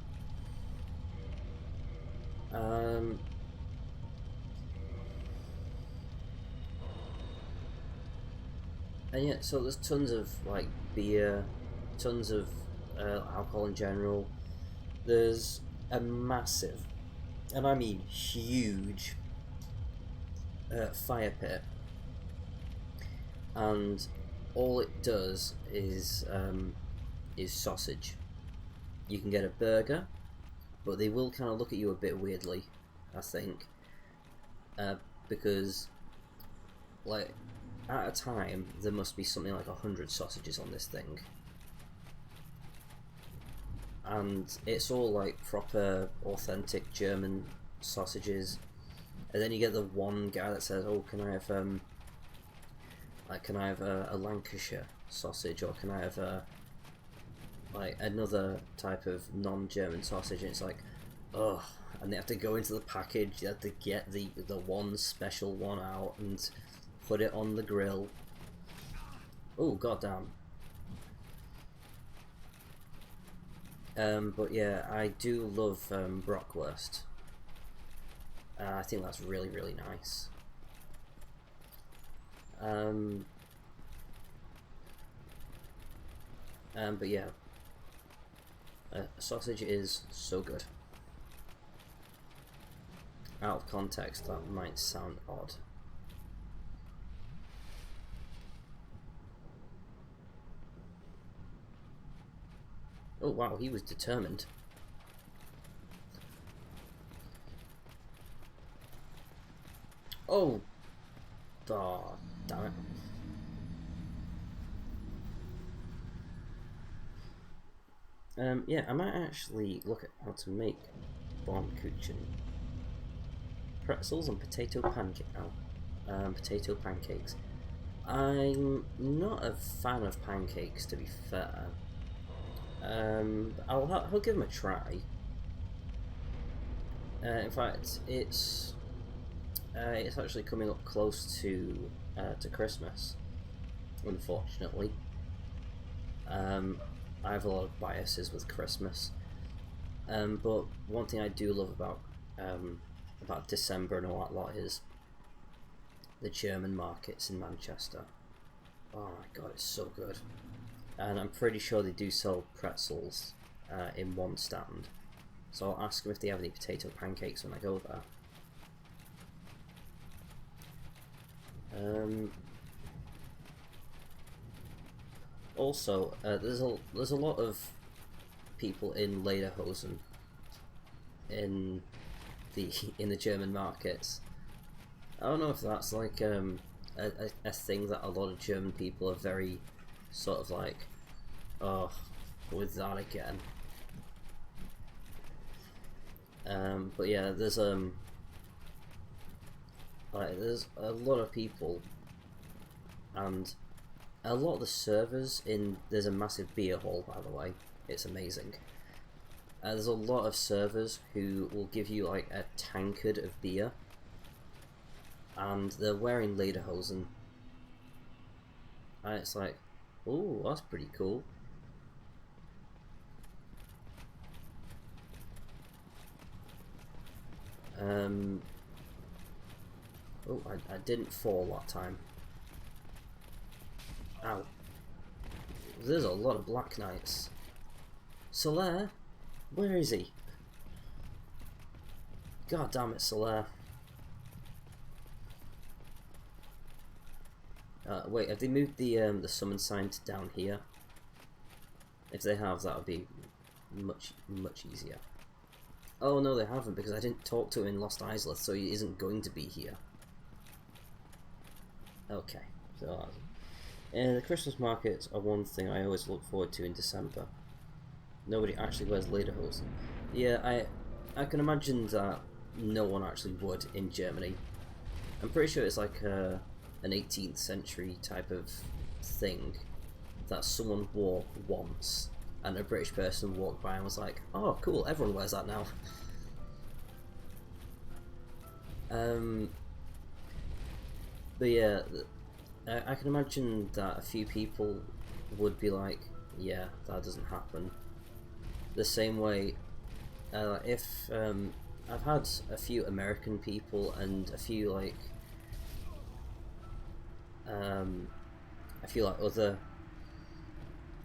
Um, and yeah, so there's tons of like beer, tons of alcohol in general. There's a massive, and I mean huge, fire pit, and all it does is sausage. You can get a burger, but they will kind of look at you a bit weirdly, I think, uh, because like at a time there must be something like 100 sausages on this thing, and it's all like proper authentic German sausages. And then you get the one guy that says, "Oh, can I have can I have a Lancashire sausage, or can I have like another type of non-German sausage?" And it's like, oh, and they have to go into the package. They have to get the one special one out and put it on the grill. Oh, goddamn. But yeah, I do love Brockwurst. I think that's really, really nice. But yeah, sausage is so good. Out of context, that might sound odd. Oh wow, he was determined. Oh, oh damn it. Yeah, I might actually look at how to make Bornkuchen. Pretzels and potato pancakes. I'm not a fan of pancakes, to be fair. I'll give them a try. In fact, it's actually coming up close to Christmas, unfortunately. I have a lot of biases with Christmas, but one thing I do love about December and all that lot is the German markets in Manchester. Oh my god, it's so good. And I'm pretty sure they do sell pretzels in one stand, so I'll ask them if they have any potato pancakes when I go there. Also, there's a lot of people in Lederhosen in the German markets. I don't know if that's like a thing that a lot of German people are very sort of like, oh, with that again. But yeah, there's a lot of people, and a lot of the servers there's a massive beer hall, by the way. It's amazing. There's a lot of servers who will give you like a tankard of beer, and they're wearing lederhosen, and it's like, oh, that's pretty cool. Oh, I didn't fall that time. Ow. There's a lot of Black Knights. Solaire? Where is he? God damn it, Solaire. Wait, have they moved the summon sign to down here? If they have, that would be much easier. Oh no, they haven't, because I didn't talk to him in Lost Isleth, so he isn't going to be here. Okay, so the Christmas markets are one thing I always look forward to in December. Nobody actually wears lederhosen. Yeah, I can imagine that no one actually would in Germany. I'm pretty sure it's like an 18th century type of thing that someone wore once, and a British person walked by and was like, oh cool, everyone wears that now. But yeah, I can imagine that a few people would be like, yeah, that doesn't happen. the same way, if I've had a few American people and a few like other.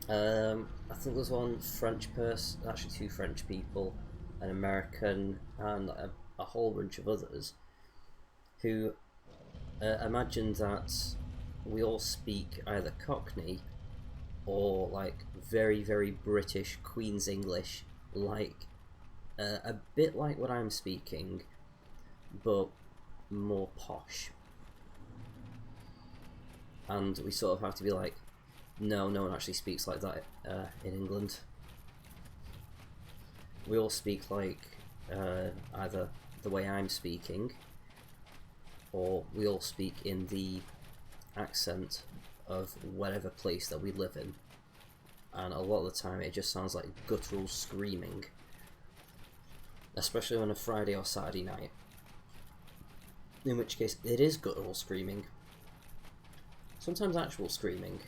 I think there's one French person, actually two French people, an American, and a whole bunch of others who imagine that we all speak either Cockney or like very, very British Queen's English, like a bit like what I'm speaking, but more posh. And we sort of have to be like, no, no one actually speaks like that in England. We all speak like either the way I'm speaking, or we all speak in the accent of whatever place that we live in. And a lot of the time it just sounds like guttural screaming. Especially on a Friday or Saturday night. In which case it is guttural screaming. Sometimes actual screaming.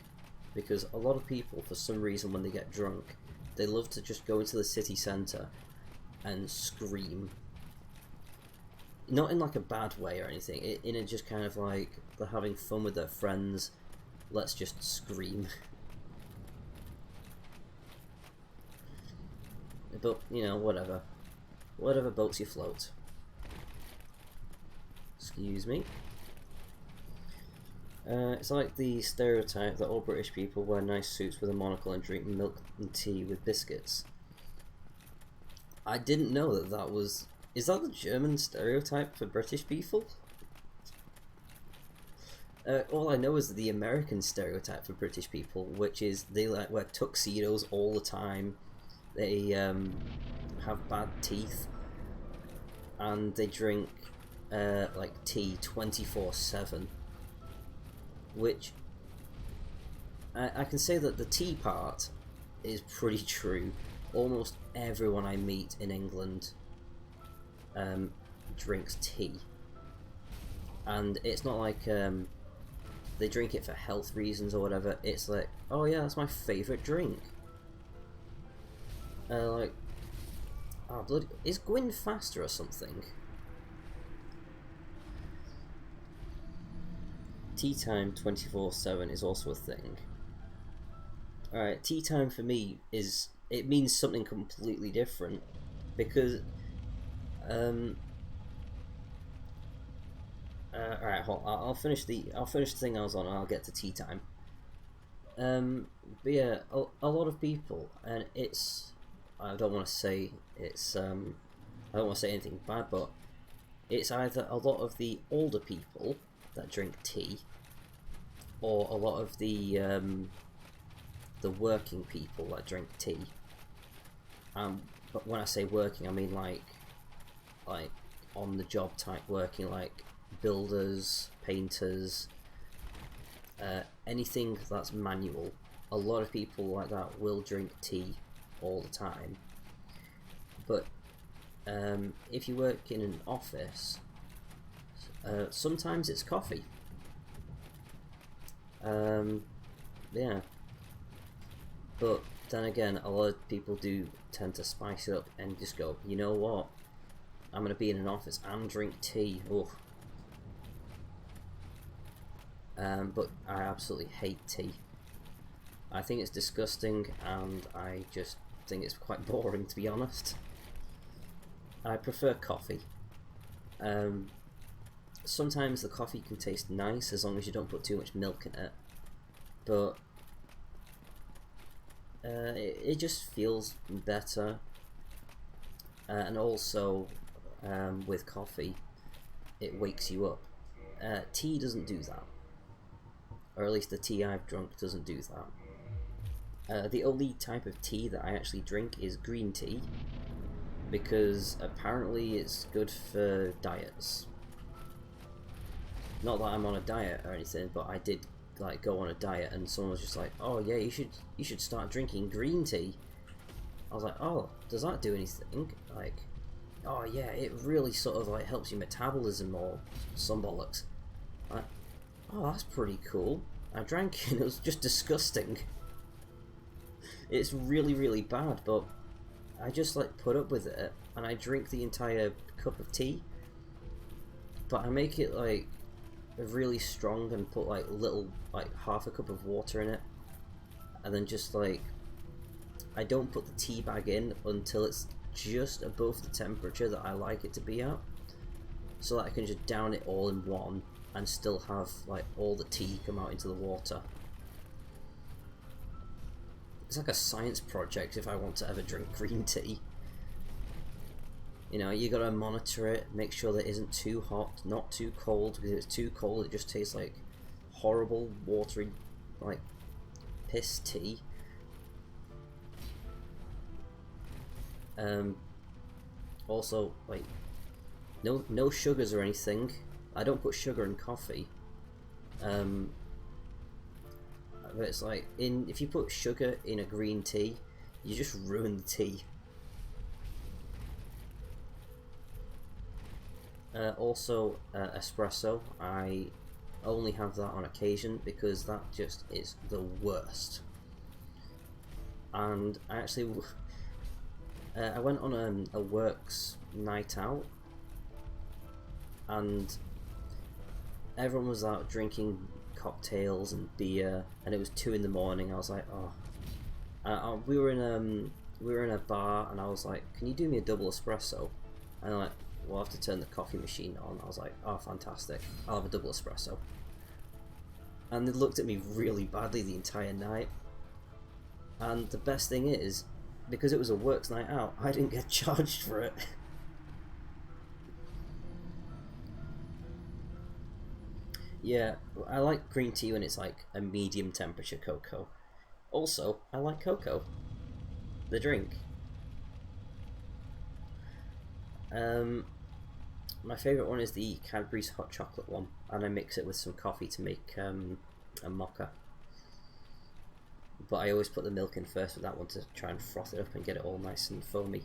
Because a lot of people, for some reason, when they get drunk, they love to just go into the city centre and scream. Not in like a bad way or anything, in a just kind of like, they're having fun with their friends, let's just scream. But, you know, whatever. Whatever boats you float. Excuse me. It's like the stereotype that all British people wear nice suits with a monocle and drink milk and tea with biscuits. I didn't know that that was... Is that the German stereotype for British people? All I know is the American stereotype for British people, which is they like wear tuxedos all the time, they have bad teeth, and they drink like tea 24/7. Which I can say that the tea part is pretty true. Almost everyone I meet in England drinks tea, and it's not like they drink it for health reasons or whatever. It's like, oh yeah, that's my favourite drink. Like, oh bloody, is Gwyn faster or something? Tea time 24/7 is also a thing. Alright, tea time for me is, it means something completely different, because alright, hold on, I'll finish the thing I was on and I'll get to tea time. But yeah, a lot of people, and it's, I don't want to say it's I don't want to say anything bad, but it's either a lot of the older people that drink tea, or a lot of the working people that drink tea. But when I say working, I mean like on the job type working, like builders, painters, anything that's manual. A lot of people like that will drink tea all the time. But if you work in an office, sometimes it's coffee. Yeah. But then again, a lot of people do tend to spice it up and just go, you know what? I'm gonna be in an office and drink tea. Ugh. But I absolutely hate tea. I think it's disgusting, and I just think it's quite boring, to be honest. I prefer coffee. Sometimes the coffee can taste nice as long as you don't put too much milk in it, but it just feels better. And also with coffee, it wakes you up. Tea doesn't do that, or at least the tea I've drunk doesn't do that. The only type of tea that I actually drink is green tea, because apparently it's good for diets. Not that I'm on a diet or anything, but I did like go on a diet, and someone was just like, "Oh yeah, you should start drinking green tea." I was like, "Oh, does that do anything?" Like, "Oh yeah, it really sort of like helps your metabolism or some bollocks." Like, oh, that's pretty cool. I drank it and it was just disgusting. It's really, really bad, but I just like put up with it and I drink the entire cup of tea, but I make it like really strong and put like half a cup of water in it, and then just like I don't put the tea bag in until it's just above the temperature that I like it to be at, so that I can just down it all in one and still have like all the tea come out into the water. It's like a science project if I want to ever drink green tea. You know, you gotta monitor it, make sure that it isn't too hot, not too cold, because if it's too cold it just tastes like horrible, watery, like, piss tea. Also, like, no sugars or anything. I don't put sugar in coffee. But it's like, if you put sugar in a green tea, you just ruin the tea. Also, espresso. I only have that on occasion because that just is the worst. And I actually, I went on a works night out, and everyone was out drinking cocktails and beer, and it was 2 in the morning. I was like, oh. We were in a bar, and I was like, can you do me a double espresso? And they're like, we'll have to turn the coffee machine on. I was like, oh, fantastic, I'll have a double espresso. And they looked at me really badly the entire night. And the best thing is, because it was a works night out, I didn't get charged for it. Yeah, I like green tea when it's like a medium temperature cocoa. Also, I like cocoa, the drink. My favourite one is the Cadbury's hot chocolate one, and I mix it with some coffee to make a mocha. But I always put the milk in first with that one to try and froth it up and get it all nice and foamy.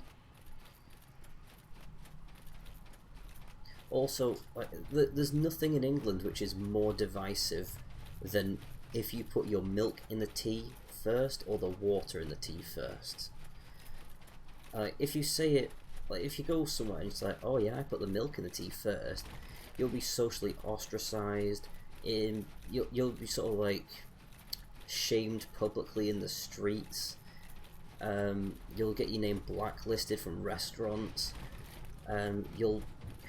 Also, like, there's nothing in England which is more divisive than if you put your milk in the tea first or the water in the tea first. If you say it, like if you go somewhere and it's like, oh yeah, I put the milk in the tea first, you'll be socially ostracized. You'll be sort of like shamed publicly in the streets. You'll get your name blacklisted from restaurants. You'll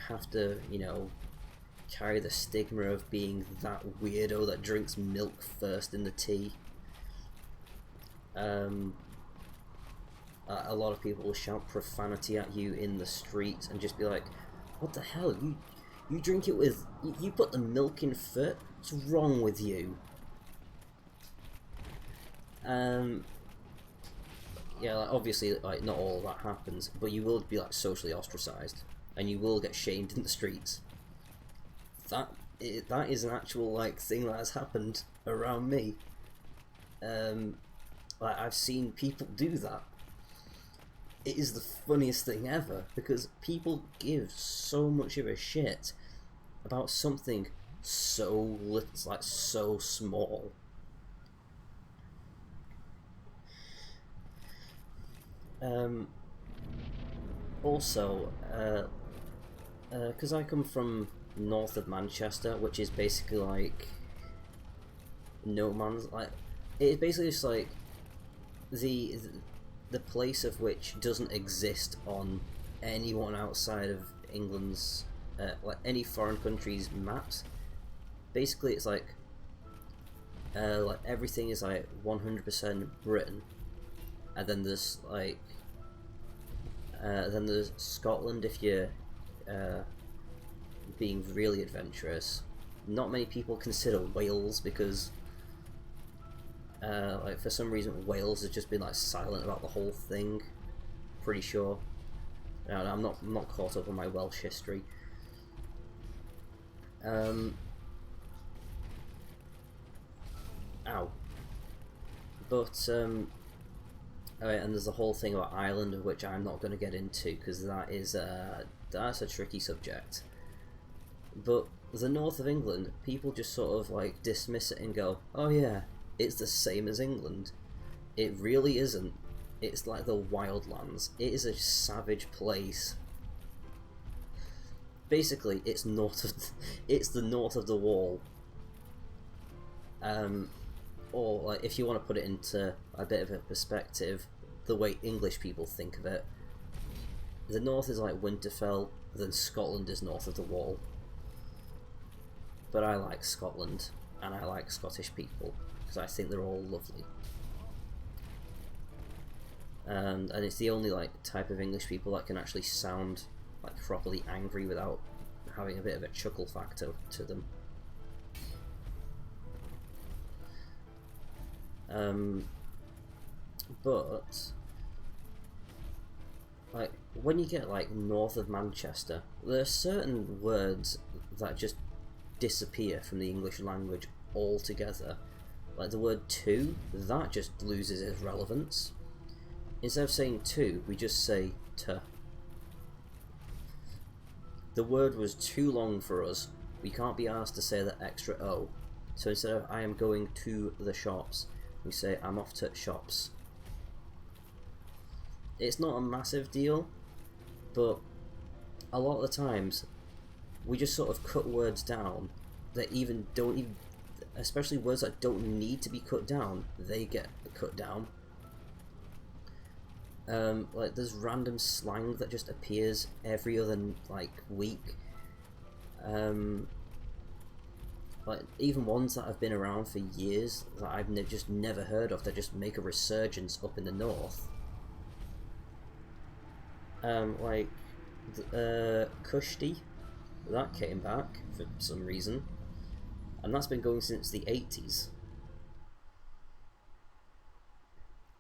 have to, you know, carry the stigma of being that weirdo that drinks milk first in the tea. A lot of people will shout profanity at you in the street and just be like, what the hell, you drink it with, you put the milk in first, what's wrong with you? Yeah, like, obviously, like, not all of that happens, but you will be like socially ostracized, and you will get shamed in the streets. That is an actual like thing that has happened around me. Like, I've seen people do that. It is the funniest thing ever, because people give so much of a shit about something so little, like so small. Also, because I come from north of Manchester, which is basically like no man's, like, it's basically just like the place of which doesn't exist on anyone outside of England's, like any foreign country's maps. Basically, it's like everything is like 100% Britain, and then there's like then there's Scotland if you're being really adventurous. Not many people consider Wales because like for some reason Wales has just been like silent about the whole thing. Pretty sure. I'm not caught up on my Welsh history. Ow. But alright, and there's the whole thing about Ireland, of which I'm not going to get into because that's a tricky subject. But the north of England, people just sort of like dismiss it and go, oh yeah, it's the same as England. It really isn't. It's like the Wildlands. It is a savage place. Basically, it's it's the north of the Wall. Or like, if you want to put it into a bit of a perspective, the way English people think of it, the north is like Winterfell, then Scotland is north of the Wall. But I like Scotland, and I like Scottish people, because I think they're all lovely. And it's the only like type of English people that can actually sound like properly angry without having a bit of a chuckle factor to them. But like when you get like north of Manchester, there are certain words that just disappear from the English language altogether. Like the word to, that just loses its relevance. Instead of saying to, we just say to. The word was too long for us. We can't be asked to say that extra O. So instead of I am going to the shops, we say I'm off to shops. It's not a massive deal, but a lot of the times we just sort of cut words down that don't even, especially words that don't need to be cut down, they get cut down. Like there's random slang that just appears every other like week. Like even ones that have been around for years that I've just never heard of, that just make a resurgence up in the north. Like Kushti, that came back for some reason, and that's been going since the 80s.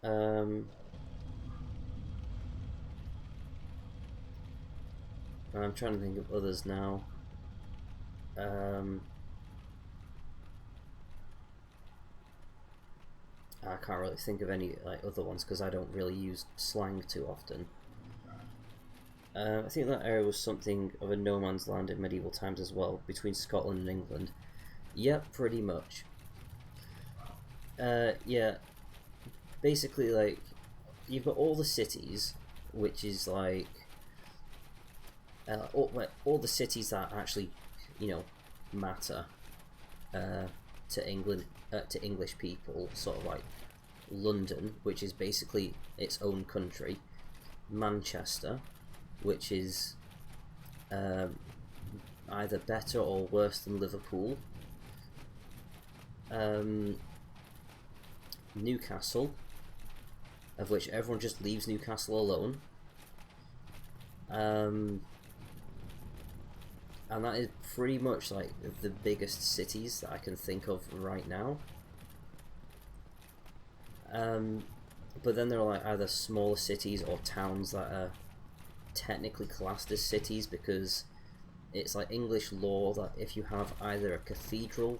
I'm trying to think of others now. I can't really think of any like other ones because I don't really use slang too often. I think that area was something of a no man's land in medieval times as well, between Scotland and England. Yep, pretty much. Yeah, basically like you've got all the cities, which is like all the cities that actually, you know, matter to England, to English people, sort of like London, which is basically its own country, Manchester, which is either better or worse than Liverpool, Newcastle, of which everyone just leaves Newcastle alone, and that is pretty much like the biggest cities that I can think of right now. But then there are like either smaller cities or towns that are technically classed as cities, because it's like English law that if you have either a cathedral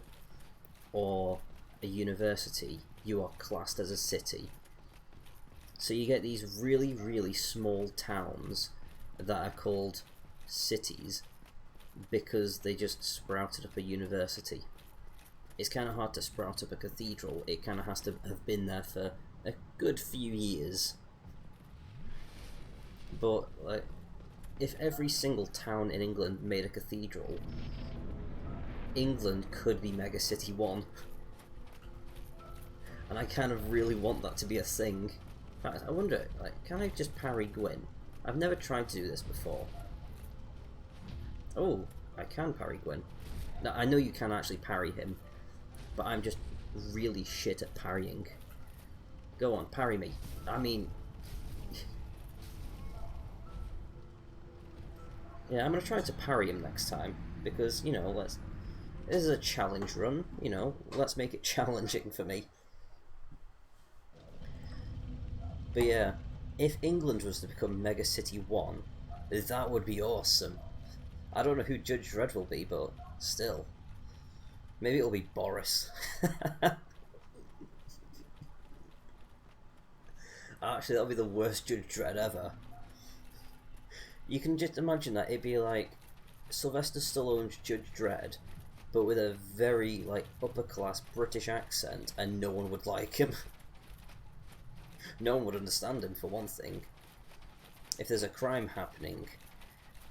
or a university, you are classed as a city. So you get these really, really small towns that are called cities because they just sprouted up a university. It's kind of hard to sprout up a cathedral. It kind of has to have been there for a good few years. But like, if every single town in England made a cathedral, England could be Mega City 1. And I kind of really want that to be a thing. In fact, I wonder, like, can I just parry Gwyn? I've never tried to do this before. Oh, I can parry Gwyn. Now, I know you can actually parry him, but I'm just really shit at parrying. Go on, parry me. I mean... yeah, I'm going to try to parry him next time, because, you know, this is a challenge run, you know, let's make it challenging for me. But yeah, if England was to become Mega City 1, that would be awesome. I don't know who Judge Dredd will be, but still. Maybe it'll be Boris. Actually, that'll be the worst Judge Dredd ever. You can just imagine that it'd be like Sylvester Stallone's Judge Dredd, but with a very like upper class British accent, and no one would like him. No one would understand him, for one thing. If there's a crime happening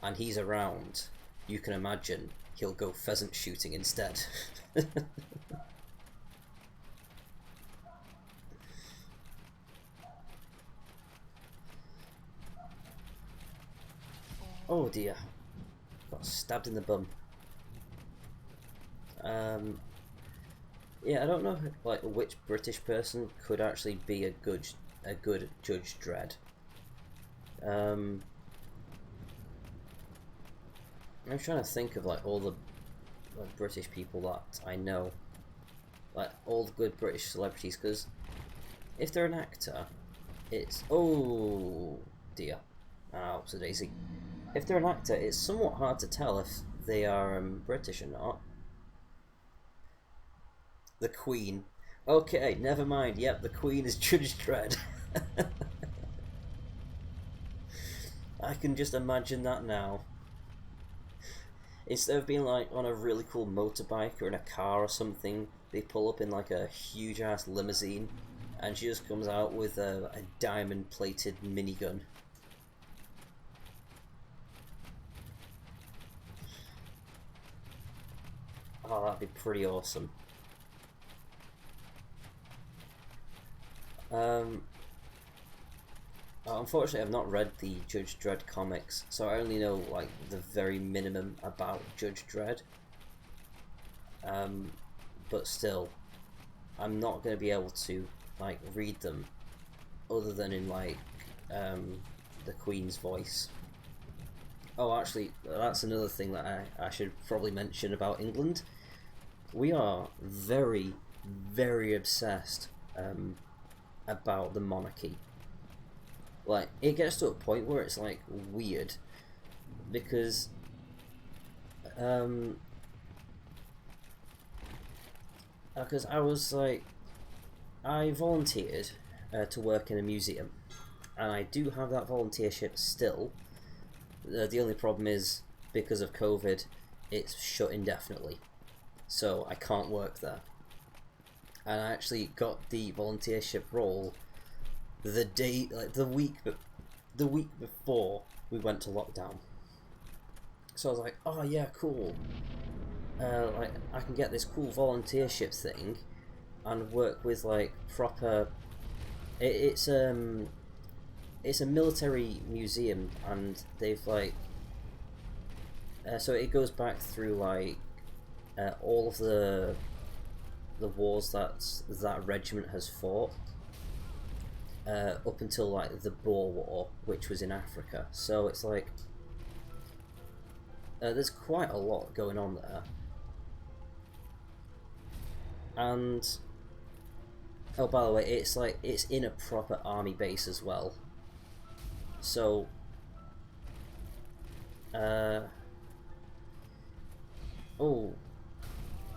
and he's around, you can imagine he'll go pheasant shooting instead. Oh dear. Got stabbed in the bum. Yeah, I don't know like which British person could actually be a good Judge Dredd. I'm trying to think of like all the British people that I know, like all the good British celebrities, because if they're an actor, it's oh dear, so Daisy. If they're an actor, it's somewhat hard to tell if they are British or not. The Queen. Okay, never mind. Yep, the Queen is Judge Dredd. I can just imagine that now. Instead of being like on a really cool motorbike or in a car or something, they pull up in like a huge ass limousine, and she just comes out with a diamond plated minigun. Oh, that'd be pretty awesome. Unfortunately, I've not read the Judge Dredd comics, so I only know like the very minimum about Judge Dredd. But still, I'm not going to be able to like read them other than in like the Queen's voice. Oh, actually, that's another thing that I should probably mention about England. We are very, very obsessed about the monarchy. Like, it gets to a point where it's like weird because I was like, I volunteered to work in a museum, and I do have that volunteership still. The only problem is because of COVID, it's shut indefinitely, so I can't work there. And I actually got the volunteership role the day, like the week before we went to lockdown. So I was like, oh yeah, cool. Like I can get this cool volunteership thing, and work with like proper. It's a military museum, and they've like. So it goes back through like all of the wars that regiment has fought. Up until like the Boer War, which was in Africa. So it's like there's quite a lot going on there, and oh, by the way, it's like it's in a proper army base as well. So oh,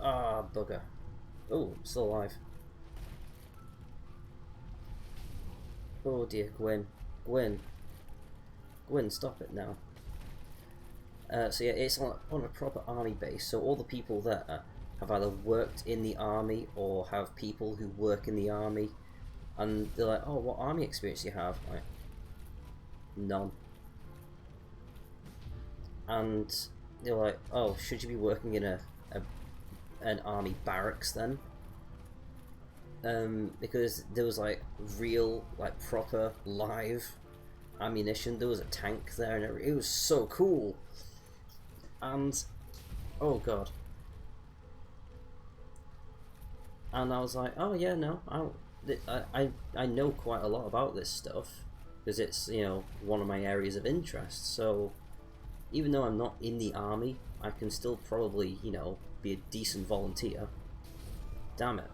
bugger. Oh, still alive. Oh dear, Gwen. Gwen, stop it now. So yeah, it's on a proper army base, so all the people there have either worked in the army or have people who work in the army, and they're like, oh, what army experience do you have? Like, none. And they're like, oh, should you be working in an army barracks then? Because there was like real, like proper live ammunition. There was a tank there, and it was so cool. And oh god. And I was like, oh yeah, no, I know quite a lot about this stuff because it's, you know, one of my areas of interest. So even though I'm not in the army, I can still probably, you know, be a decent volunteer. Damn it.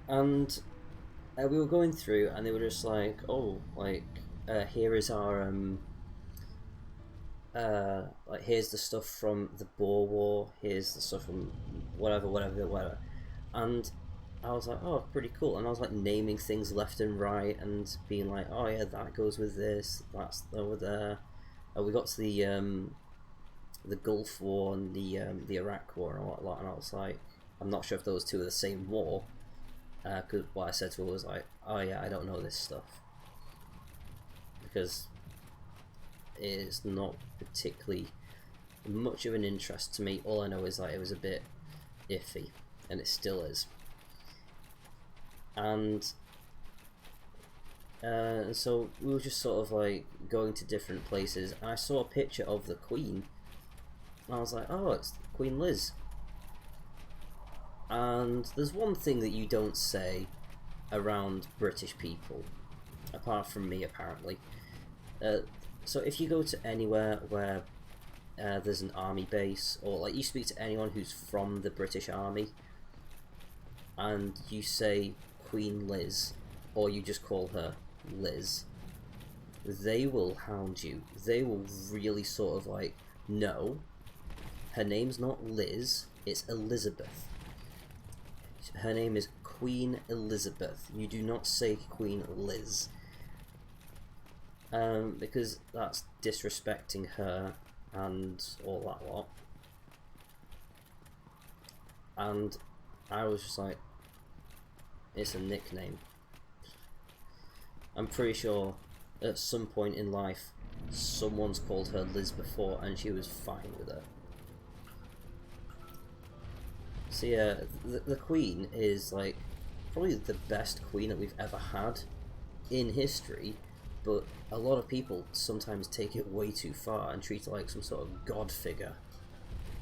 And we were going through, and they were just like, oh, like here is our like here's the stuff from the Boer War, here's the stuff from whatever, and I was like, oh, pretty cool. And I was like naming things left and right, and being like, oh yeah, that goes with this, that's over there. We got to the Gulf War and the Iraq War and whatnot, and I was like, I'm not sure if those two are the same war. Because what I said to her was like, oh yeah, I don't know this stuff. Because it's not particularly much of an interest to me. All I know is that it was a bit iffy, and it still is. And so we were just sort of like going to different places, and I saw a picture of the Queen, and I was like, oh, it's Queen Liz. And there's one thing that you don't say around British people, apart from me apparently. So if you go to anywhere where there's an army base, or like you speak to anyone who's from the British Army, and you say Queen Liz, or you just call her Liz, they will hound you. They will really sort of like, no, her name's not Liz, it's Elizabeth. Her name is Queen Elizabeth. You do not say Queen Liz. Because that's disrespecting her and all that lot. And I was just like, it's a nickname. I'm pretty sure at some point in life someone's called her Liz before and she was fine with it. So yeah, the Queen is like probably the best Queen that we've ever had in history, but a lot of people sometimes take it way too far and treat her like some sort of god figure.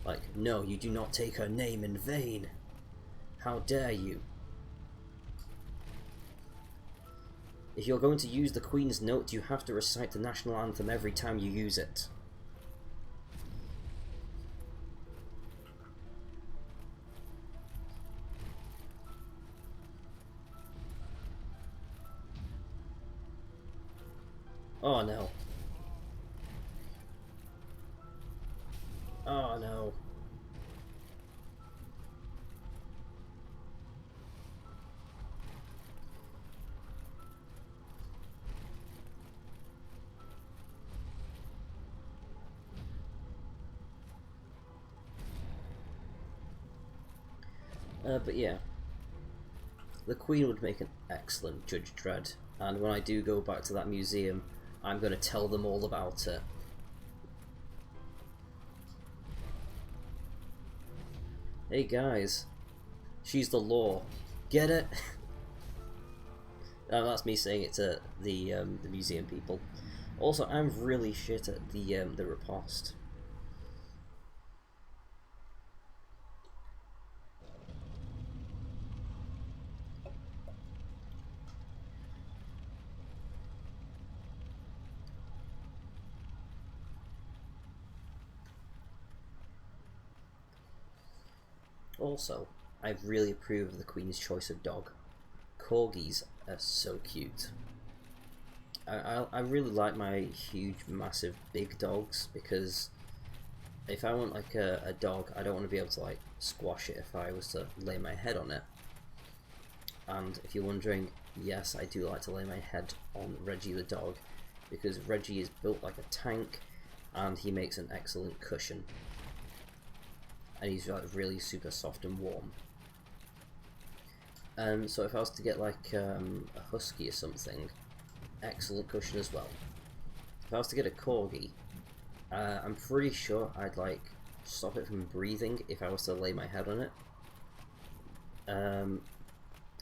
Like, no, you do not take her name in vain. How dare you? If you're going to use the Queen's note, you have to recite the national anthem every time you use it. Oh no. Oh no. But yeah, the Queen would make an excellent Judge Dredd, and when I do go back to that museum, I'm going to tell them all about it. Hey guys, she's the law. Get it? That's me saying it to the museum people. Also, I'm really shit at the riposte. Also, I really approve of the Queen's choice of dog. Corgis are so cute. I really like my huge, massive, big dogs, because if I want like a dog, I don't want to be able to like squash it if I was to lay my head on it. And if you're wondering, yes, I do like to lay my head on Reggie the dog, because Reggie is built like a tank and he makes an excellent cushion. And he's like really super soft and warm. So if I was to get like a husky or something, excellent cushion as well. If I was to get a corgi, I'm pretty sure I'd like stop it from breathing if I was to lay my head on it.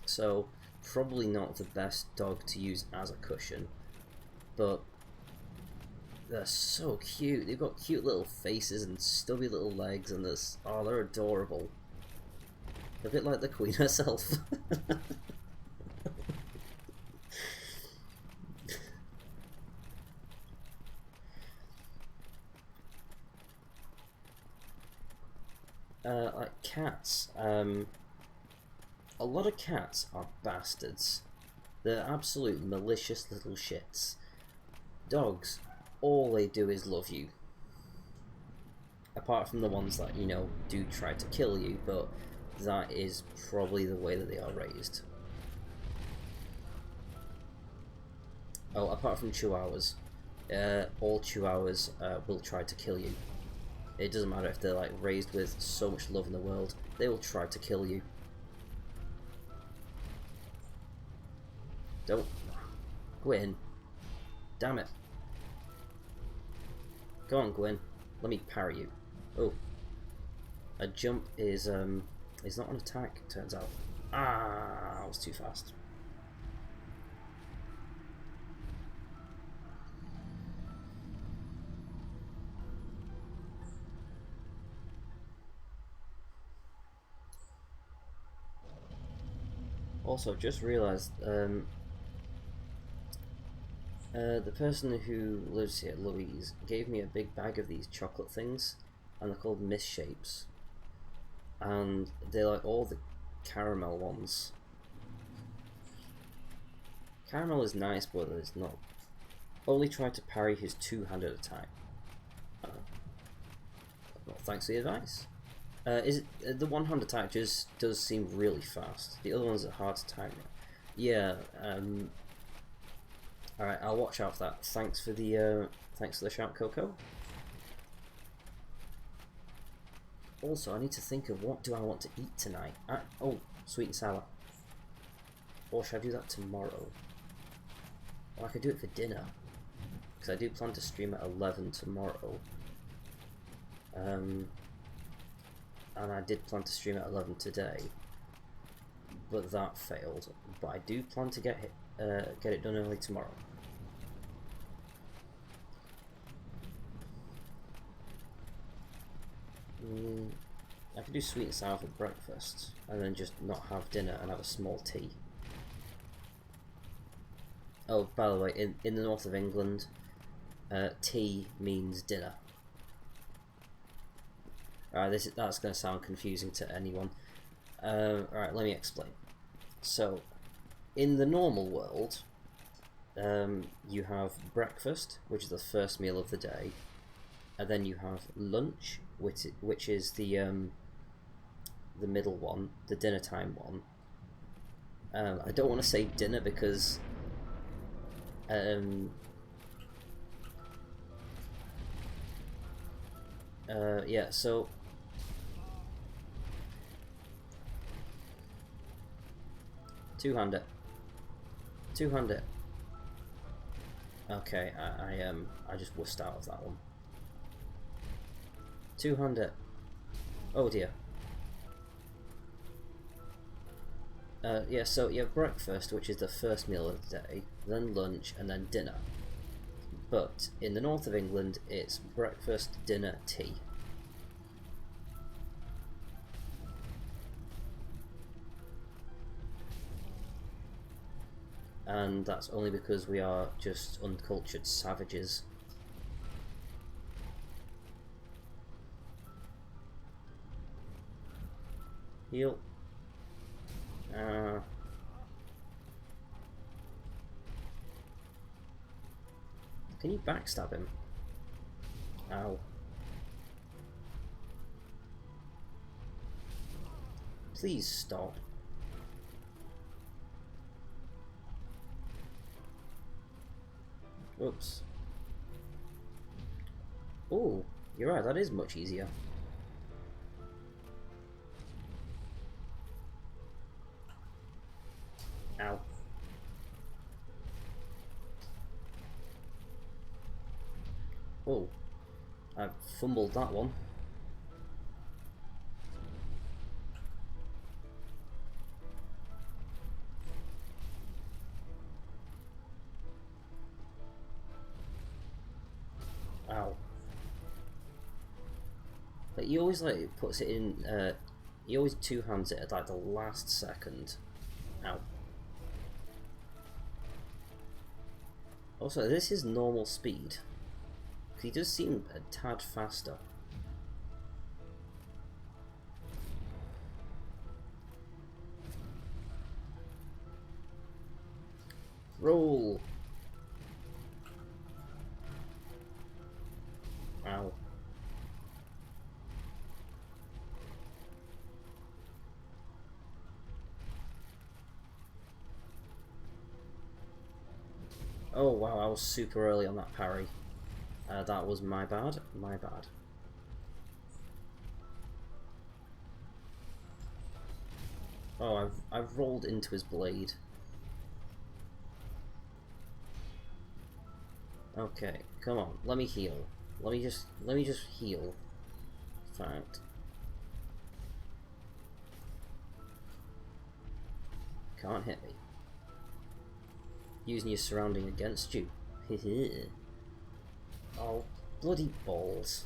So probably not the best dog to use as a cushion, but they're so cute. They've got cute little faces and stubby little legs, and they're adorable. A bit like the Queen herself. Like cats. A lot of cats are bastards. They're absolute malicious little shits. Dogs, all they do is love you. Apart from the ones that, you know, do try to kill you, but that is probably the way that they are raised. Oh, apart from chihuahuas. All chihuahuas will try to kill you. It doesn't matter if they're like raised with so much love in the world, they will try to kill you. Don't. Gwyn. Damn it. Go on, Gwyn. Let me parry you. Oh. A jump is not an attack, turns out. Ah, I was too fast. Also, just realised the person who lives here, Louise, gave me a big bag of these chocolate things, and they're called misshapes. And they're like all the caramel ones. Caramel is nice, but it's not. Only try to parry his two-handed attack. Well, thanks for the advice. Is it the one-hand attack just does seem really fast. The other ones are hard to time. Yeah. All right, I'll watch out for that. Thanks for the shout, Coco. Also, I need to think of what do I want to eat tonight. Oh, sweet and sour. Or should I do that tomorrow? Or I could do it for dinner. Because I do plan to stream at 11 tomorrow. And I did plan to stream at 11 today. But that failed. But I do plan to get it done early tomorrow. I could do sweet and sour for breakfast, and then just not have dinner and have a small tea. Oh, by the way, in the north of England, tea means dinner. Alright, that's going to sound confusing to anyone. Alright, let me explain. So, in the normal world, you have breakfast, which is the first meal of the day, and then you have lunch, which is the middle one, the dinner time one. I don't want to say dinner because yeah, so two-hand it. Okay, I just wussed out of that one. Two-hand it. Oh dear. Yeah, so you have breakfast, which is the first meal of the day, then lunch, and then dinner. But in the north of England, it's breakfast, dinner, tea. And that's only because we are just uncultured savages. Heal. Can you backstab him? Ow. Please stop. Whoops. Oh, you're right, that is much easier. Ow. Oh, I fumbled that one. Ow. But he always puts it in, he always two-hands it at like the last second. Ow. Also, this is normal speed. He does seem a tad faster. Roll! Ow. Oh wow, I was super early on that parry. That was my bad. My bad. Oh, I've rolled into his blade. Okay, come on, let me heal. Let me just heal. Fact. Can't hit me. Using your surrounding against you. Hehe. Oh, bloody balls.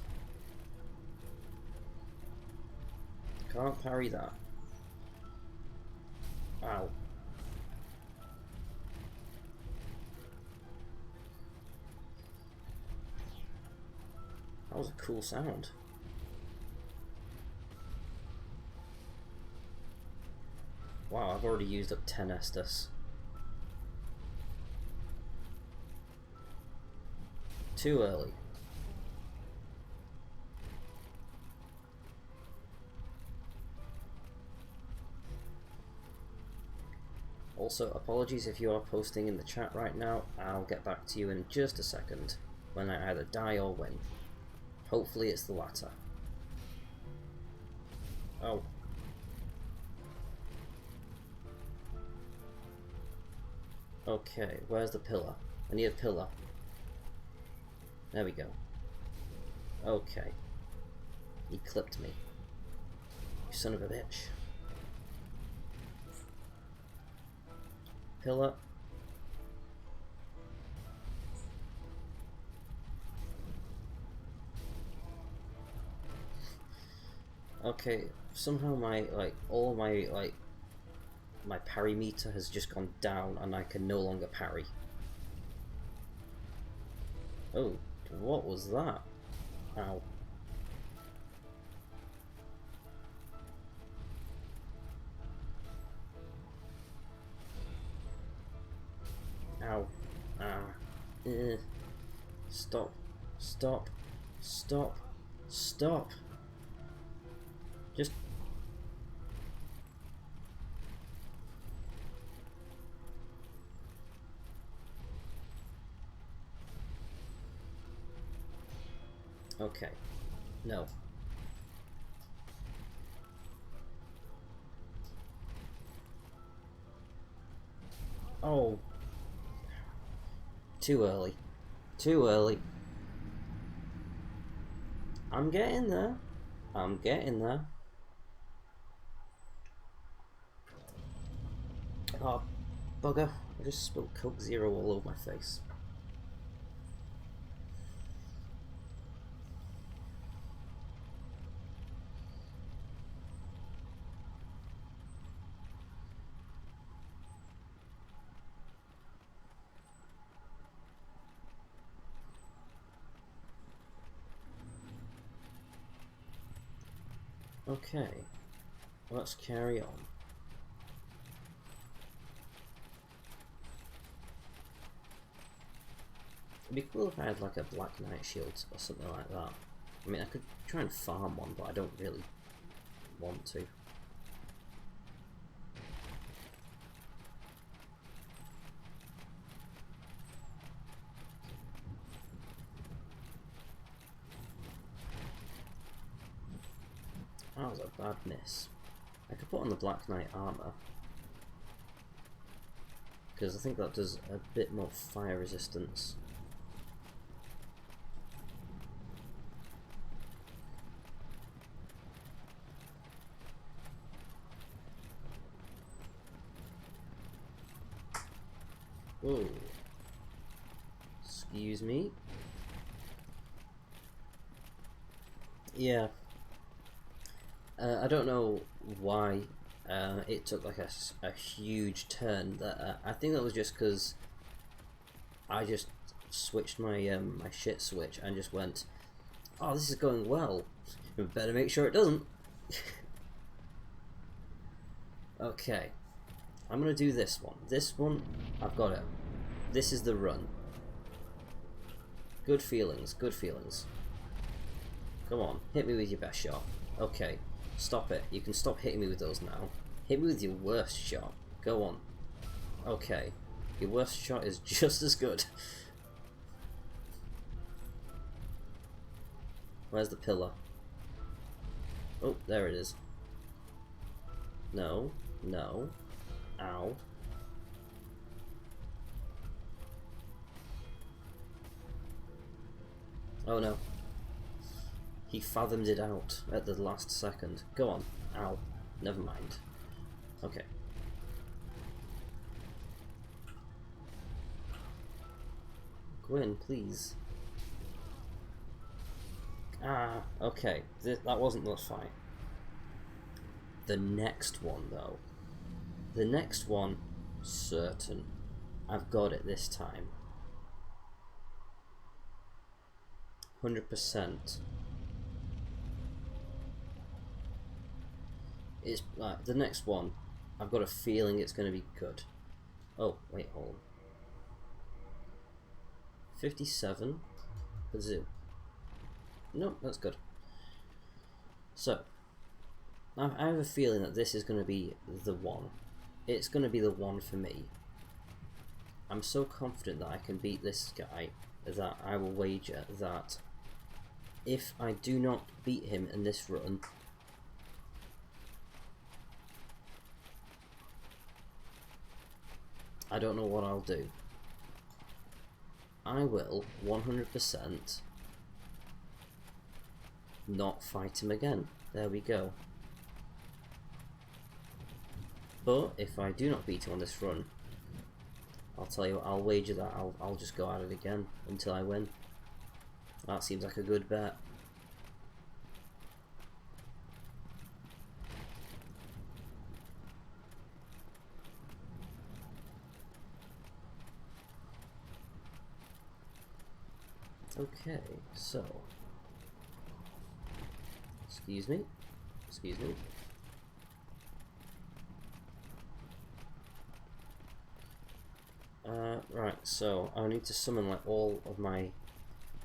Can't parry that. Ow. That was a cool sound. Wow, I've already used up 10 Estus. Too early. Also, apologies if you are posting in the chat right now. I'll get back to you in just a second when I either die or win. Hopefully it's the latter. Oh. Okay, where's the pillar? I need a pillar. There we go. Okay. He clipped me. You son of a bitch. Pillar. Okay, somehow my, all my, my parry meter has just gone down and I can no longer parry. Oh, what was that? Ow. Ow. Ah. Stop. Stop. Stop. Stop. Just... Okay. No. Oh. Too early. Too early. I'm getting there. I'm getting there. Oh, bugger. I just spilled Coke Zero all over my face. Okay, let's carry on. It'd be cool if I had like a Black Knight shield or something like that. I mean, I could try and farm one, but I don't really want to. That was a bad miss. I could put on the Black Knight armor, because I think that does a bit more fire resistance. Whoa. Excuse me. Yeah. I don't know why it took like a huge turn. That I think that was just because I just switched my my shit switch and just went, oh, this is going well. We better make sure it doesn't. Okay, I'm gonna do this one. This one, I've got it. This is the run. Good feelings, good feelings. Come on, hit me with your best shot. Okay. Stop it. You can stop hitting me with those now. Hit me with your worst shot. Go on. Okay. Your worst shot is just as good. Where's the pillar? Oh, there it is. No. No. Ow. Oh no. He fathomed it out at the last second. Go on. Ow. Never mind. Okay. Gwyn, please. Ah, okay. That wasn't the fight. The next one, though. The next one, certain. I've got it this time. 100%. It's like the next one. I've got a feeling it's going to be good. Oh, wait, hold on. 57 for zoo. No, that's good. So, I have a feeling that this is going to be the one. It's going to be the one for me. I'm so confident that I can beat this guy that I will wager that if I do not beat him in this run, I don't know what I'll do. I will 100% not fight him again. There we go. But if I do not beat him on this run, I'll tell you what, I'll wager that I'll just go at it again until I win. That seems like a good bet. Okay, so excuse me. Right, so I need to summon like all of my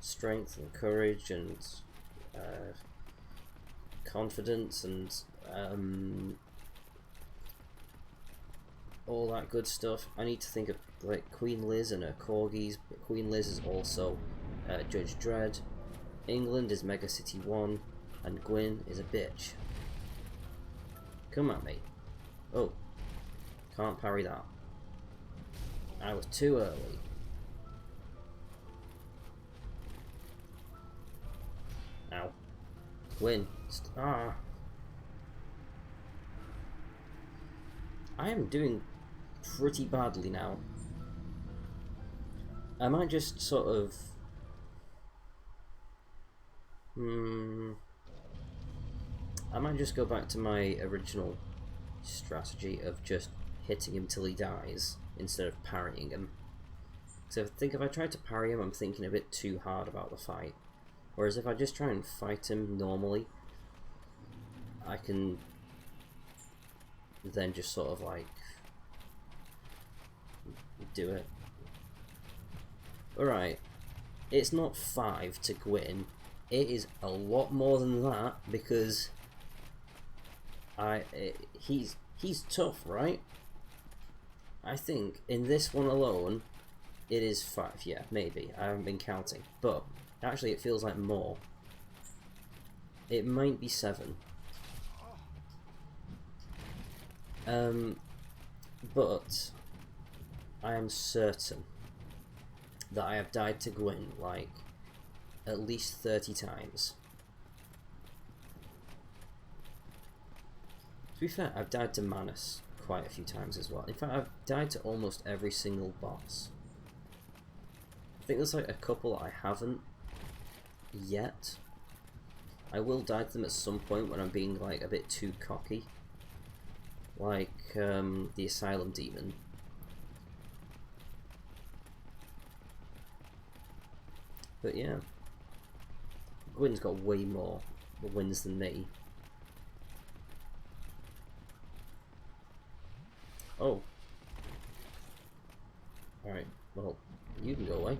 strength and courage and confidence and all that good stuff. I need to think of like Queen Liz and her corgis, but Queen Liz is also Judge Dredd. England is Mega City 1, and Gwyn is a bitch. Come at me. Oh, can't parry that. I was too early. Ow. Gwyn. Ah. I am doing pretty badly now. I might just sort of... I might just go back to my original strategy of just hitting him till he dies instead of parrying him. So I think if I try to parry him, I'm thinking a bit too hard about the fight. Whereas if I just try and fight him normally, I can then just sort of like do it. Alright, it's not 5 to Gwyn. It is a lot more than that because he's tough, right? I think in this one alone it is 5, yeah, maybe. I haven't been counting. But actually it feels like more. It might be 7. But I am certain that I have died to Gwyn like at least 30 times. To be fair, I've died to Manus quite a few times as well. In fact, I've died to almost every single boss. I think there's like a couple I haven't yet. I will die to them at some point when I'm being like a bit too cocky. Like the Asylum Demon. But yeah, Gwyn's got way more wins than me. Oh. Alright, well, you can go away.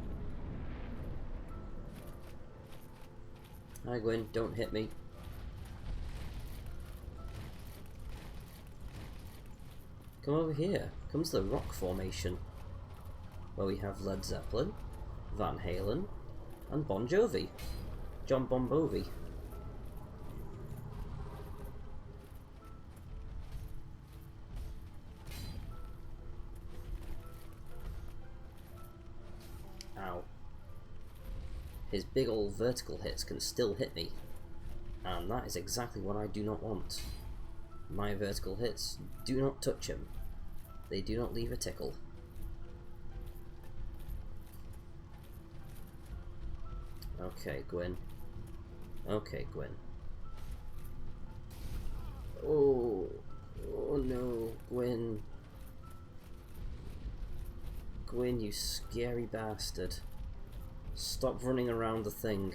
Hi Gwyn, don't hit me. Come over here. Come to the rock formation, where we have Led Zeppelin, Van Halen, and Bon Jovi. John Bon Jovi. Ow. his big old vertical hits can still hit me. And that is exactly what I do not want. My vertical hits do not touch him. They do not leave a tickle. Okay, Gwyn. Okay, Gwyn. Oh, oh no, Gwyn. Gwyn, you scary bastard. Stop running around the thing.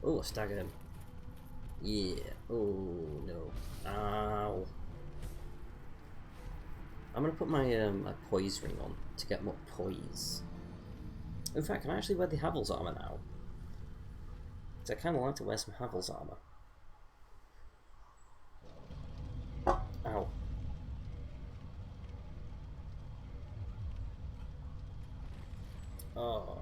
Oh, stagger him. Yeah. Oh no. Ow. I'm gonna put my my poise ring on to get more poise. In fact, can I actually wear the Havel's armor now? Because I kind of like to wear some Havel's armor. Ow. Oh.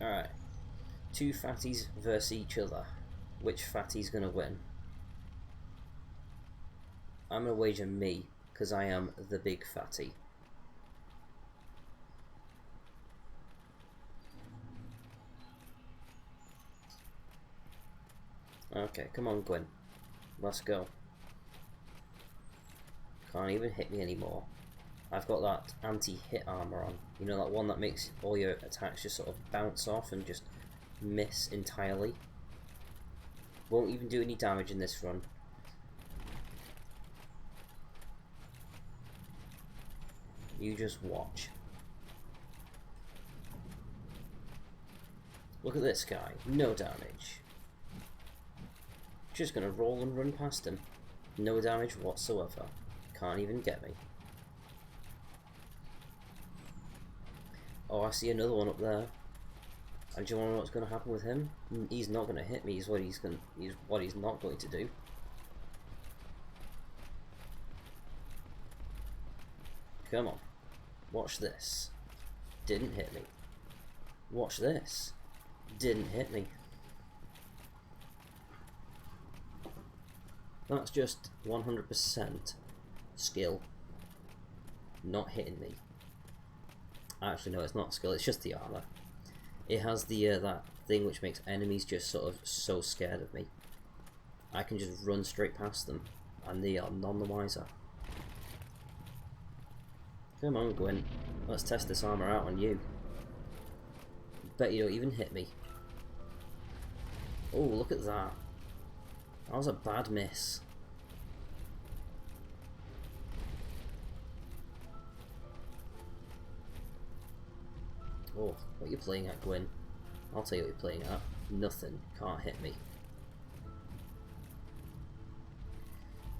Alright. Two fatties versus each other. Which fatty's gonna win? I'm gonna wager me, because I am the big fatty. Okay, come on, Gwyn. Let's go. Can't even hit me anymore. I've got that anti-hit armor on. You know, that one that makes all your attacks just sort of bounce off and just miss entirely. Won't even do any damage in this run. You just watch. Look at this guy. No damage. Just gonna roll and run past him. No damage whatsoever. Can't even get me. Oh, I see another one up there. And do you want to know what's going to happen with him? He's not going to hit me. He's what he's not going to do. Come on. Watch this. Didn't hit me. Watch this. Didn't hit me. That's just 100% skill. Not hitting me. Actually, no, it's not skill. It's just the armor. It has the that thing which makes enemies just sort of so scared of me. I can just run straight past them, and they are none the wiser. Come on, Gwyn. Let's test this armor out on you. Bet you don't even hit me. Oh, look at that. That was a bad miss. Oh, what are you playing at, Gwyn? I'll tell you what you're playing at. Nothing. Can't hit me.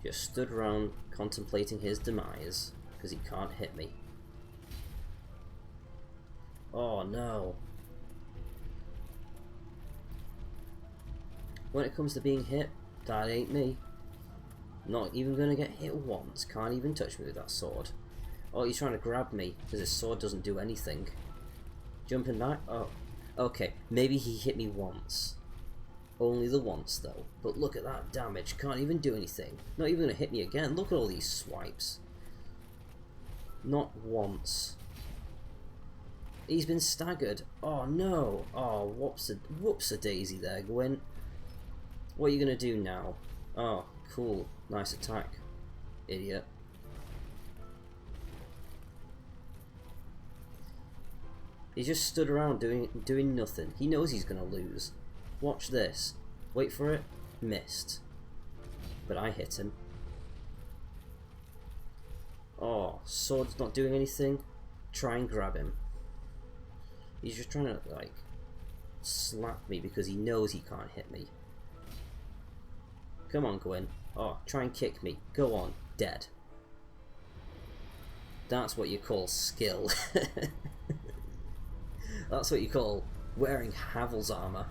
Just stood around contemplating his demise because he can't hit me. Oh no. When it comes to being hit, that ain't me. Not even gonna get hit once. Can't even touch me with that sword. Oh, he's trying to grab me because his sword doesn't do anything. Jumping back? Oh, okay. Maybe he hit me once. Only the once, though. But look at that damage. Can't even do anything. Not even going to hit me again. Look at all these swipes. Not once. He's been staggered. Oh, no. Oh, whoops-a-daisy there, Gwyn. What are you going to do now? Oh, cool. Nice attack. Idiot. He just stood around doing nothing. He knows he's gonna lose. Watch this. Wait for it. Missed. But I hit him. Oh, sword's not doing anything. Try and grab him. He's just trying to, like, slap me because he knows he can't hit me. Come on, Gwyn. Oh, try and kick me. Go on. Dead. That's what you call skill. That's what you call wearing Havel's armor.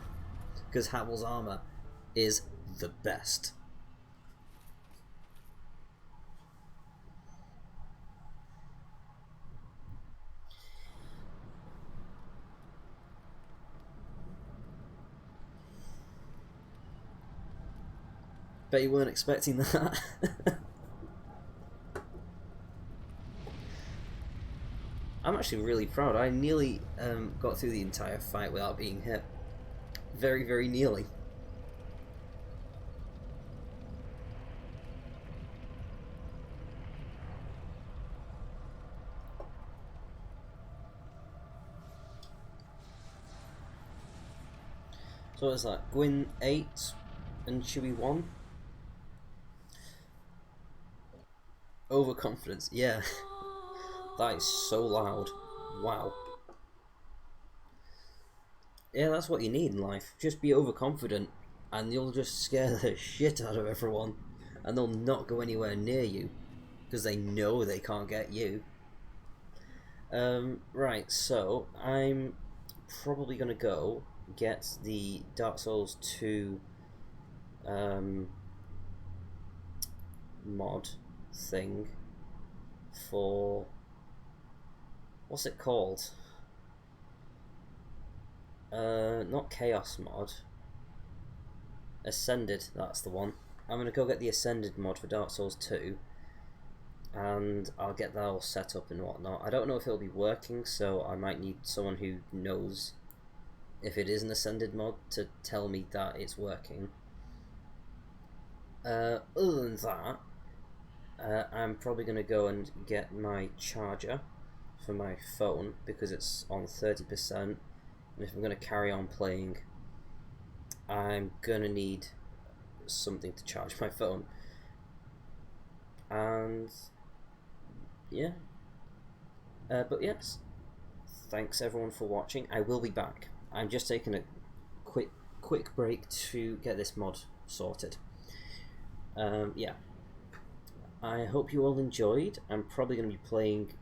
Because Havel's armor is the best. Bet you weren't expecting that. I'm actually really proud. I nearly got through the entire fight without being hit. Very, very nearly. So what's that? Gwyn 8 and Chewie 1? Overconfidence, yeah. That is so loud. Wow. Yeah, that's what you need in life. Just be overconfident and you'll just scare the shit out of everyone. And they'll not go anywhere near you. Because they know they can't get you. Right, so I'm probably going to go get the Dark Souls 2 mod thing for... what's it called? Not Chaos mod. Ascended, that's the one. I'm going to go get the Ascended mod for Dark Souls 2. And I'll get that all set up and whatnot. I don't know if it'll be working, so I might need someone who knows if it is an Ascended mod to tell me that it's working. Other than that, I'm probably going to go and get my charger for my phone because it's on 30%, and if I'm going to carry on playing, I'm going to need something to charge my phone. And yeah, but yes, thanks everyone for watching. I will be back. I'm just taking a quick break to get this mod sorted. Yeah, I hope you all enjoyed. I'm probably going to be playing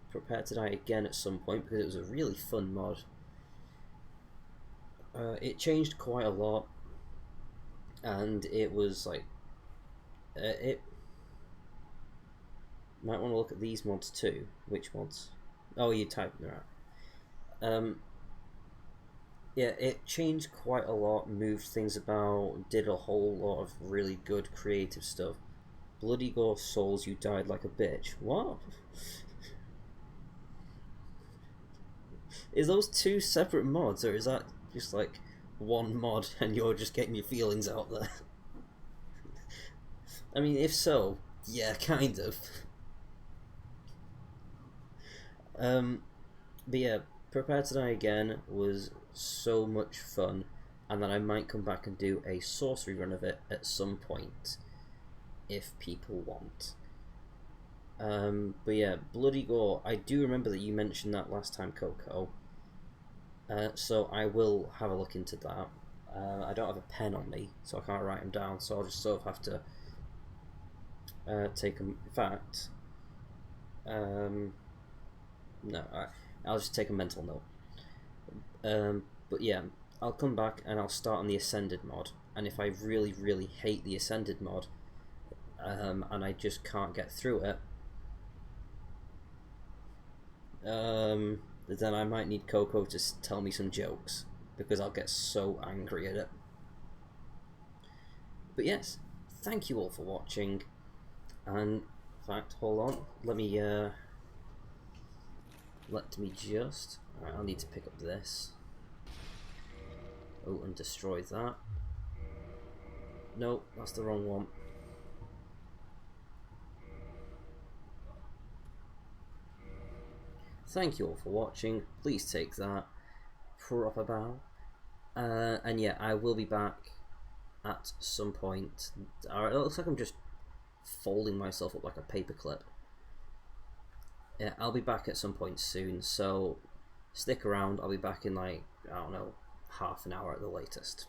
Prepare to Die again at some point because it was a really fun mod. It changed quite a lot, and it was like it might want to look at these mods too. Which mods? Oh, you typed them out. Yeah, it changed quite a lot, moved things about, did a whole lot of really good creative stuff. Bloody Gore Souls, you died like a bitch. What? Is those two separate mods, or is that just like one mod and you're just getting your feelings out there? I mean, if so, yeah, kind of. But yeah, Prepare to Die Again was so much fun, and then I might come back and do a sorcery run of it at some point, if people want. But yeah, Bloody Gore, I do remember that you mentioned that last time, Coco. So I will have a look into that. I don't have a pen on me, so I can't write them down, so I'll just sort of have to take them. In fact, no, I'll just take a mental note. But yeah, I'll come back and I'll start on the Ascended mod, and if I really, really hate the Ascended mod, and I just can't get through it, then I might need Coco to tell me some jokes, because I'll get so angry at it. But yes, thank you all for watching, and in fact, hold on, let me just... Alright, I'll need to pick up this. Oh, and destroy that. No, that's the wrong one. Thank you all for watching. Please take that. Proper bow. And yeah, I will be back at some point. Alright, it looks like I'm just folding myself up like a paperclip. Yeah, I'll be back at some point soon, so stick around. I'll be back in like, I don't know, half an hour at the latest.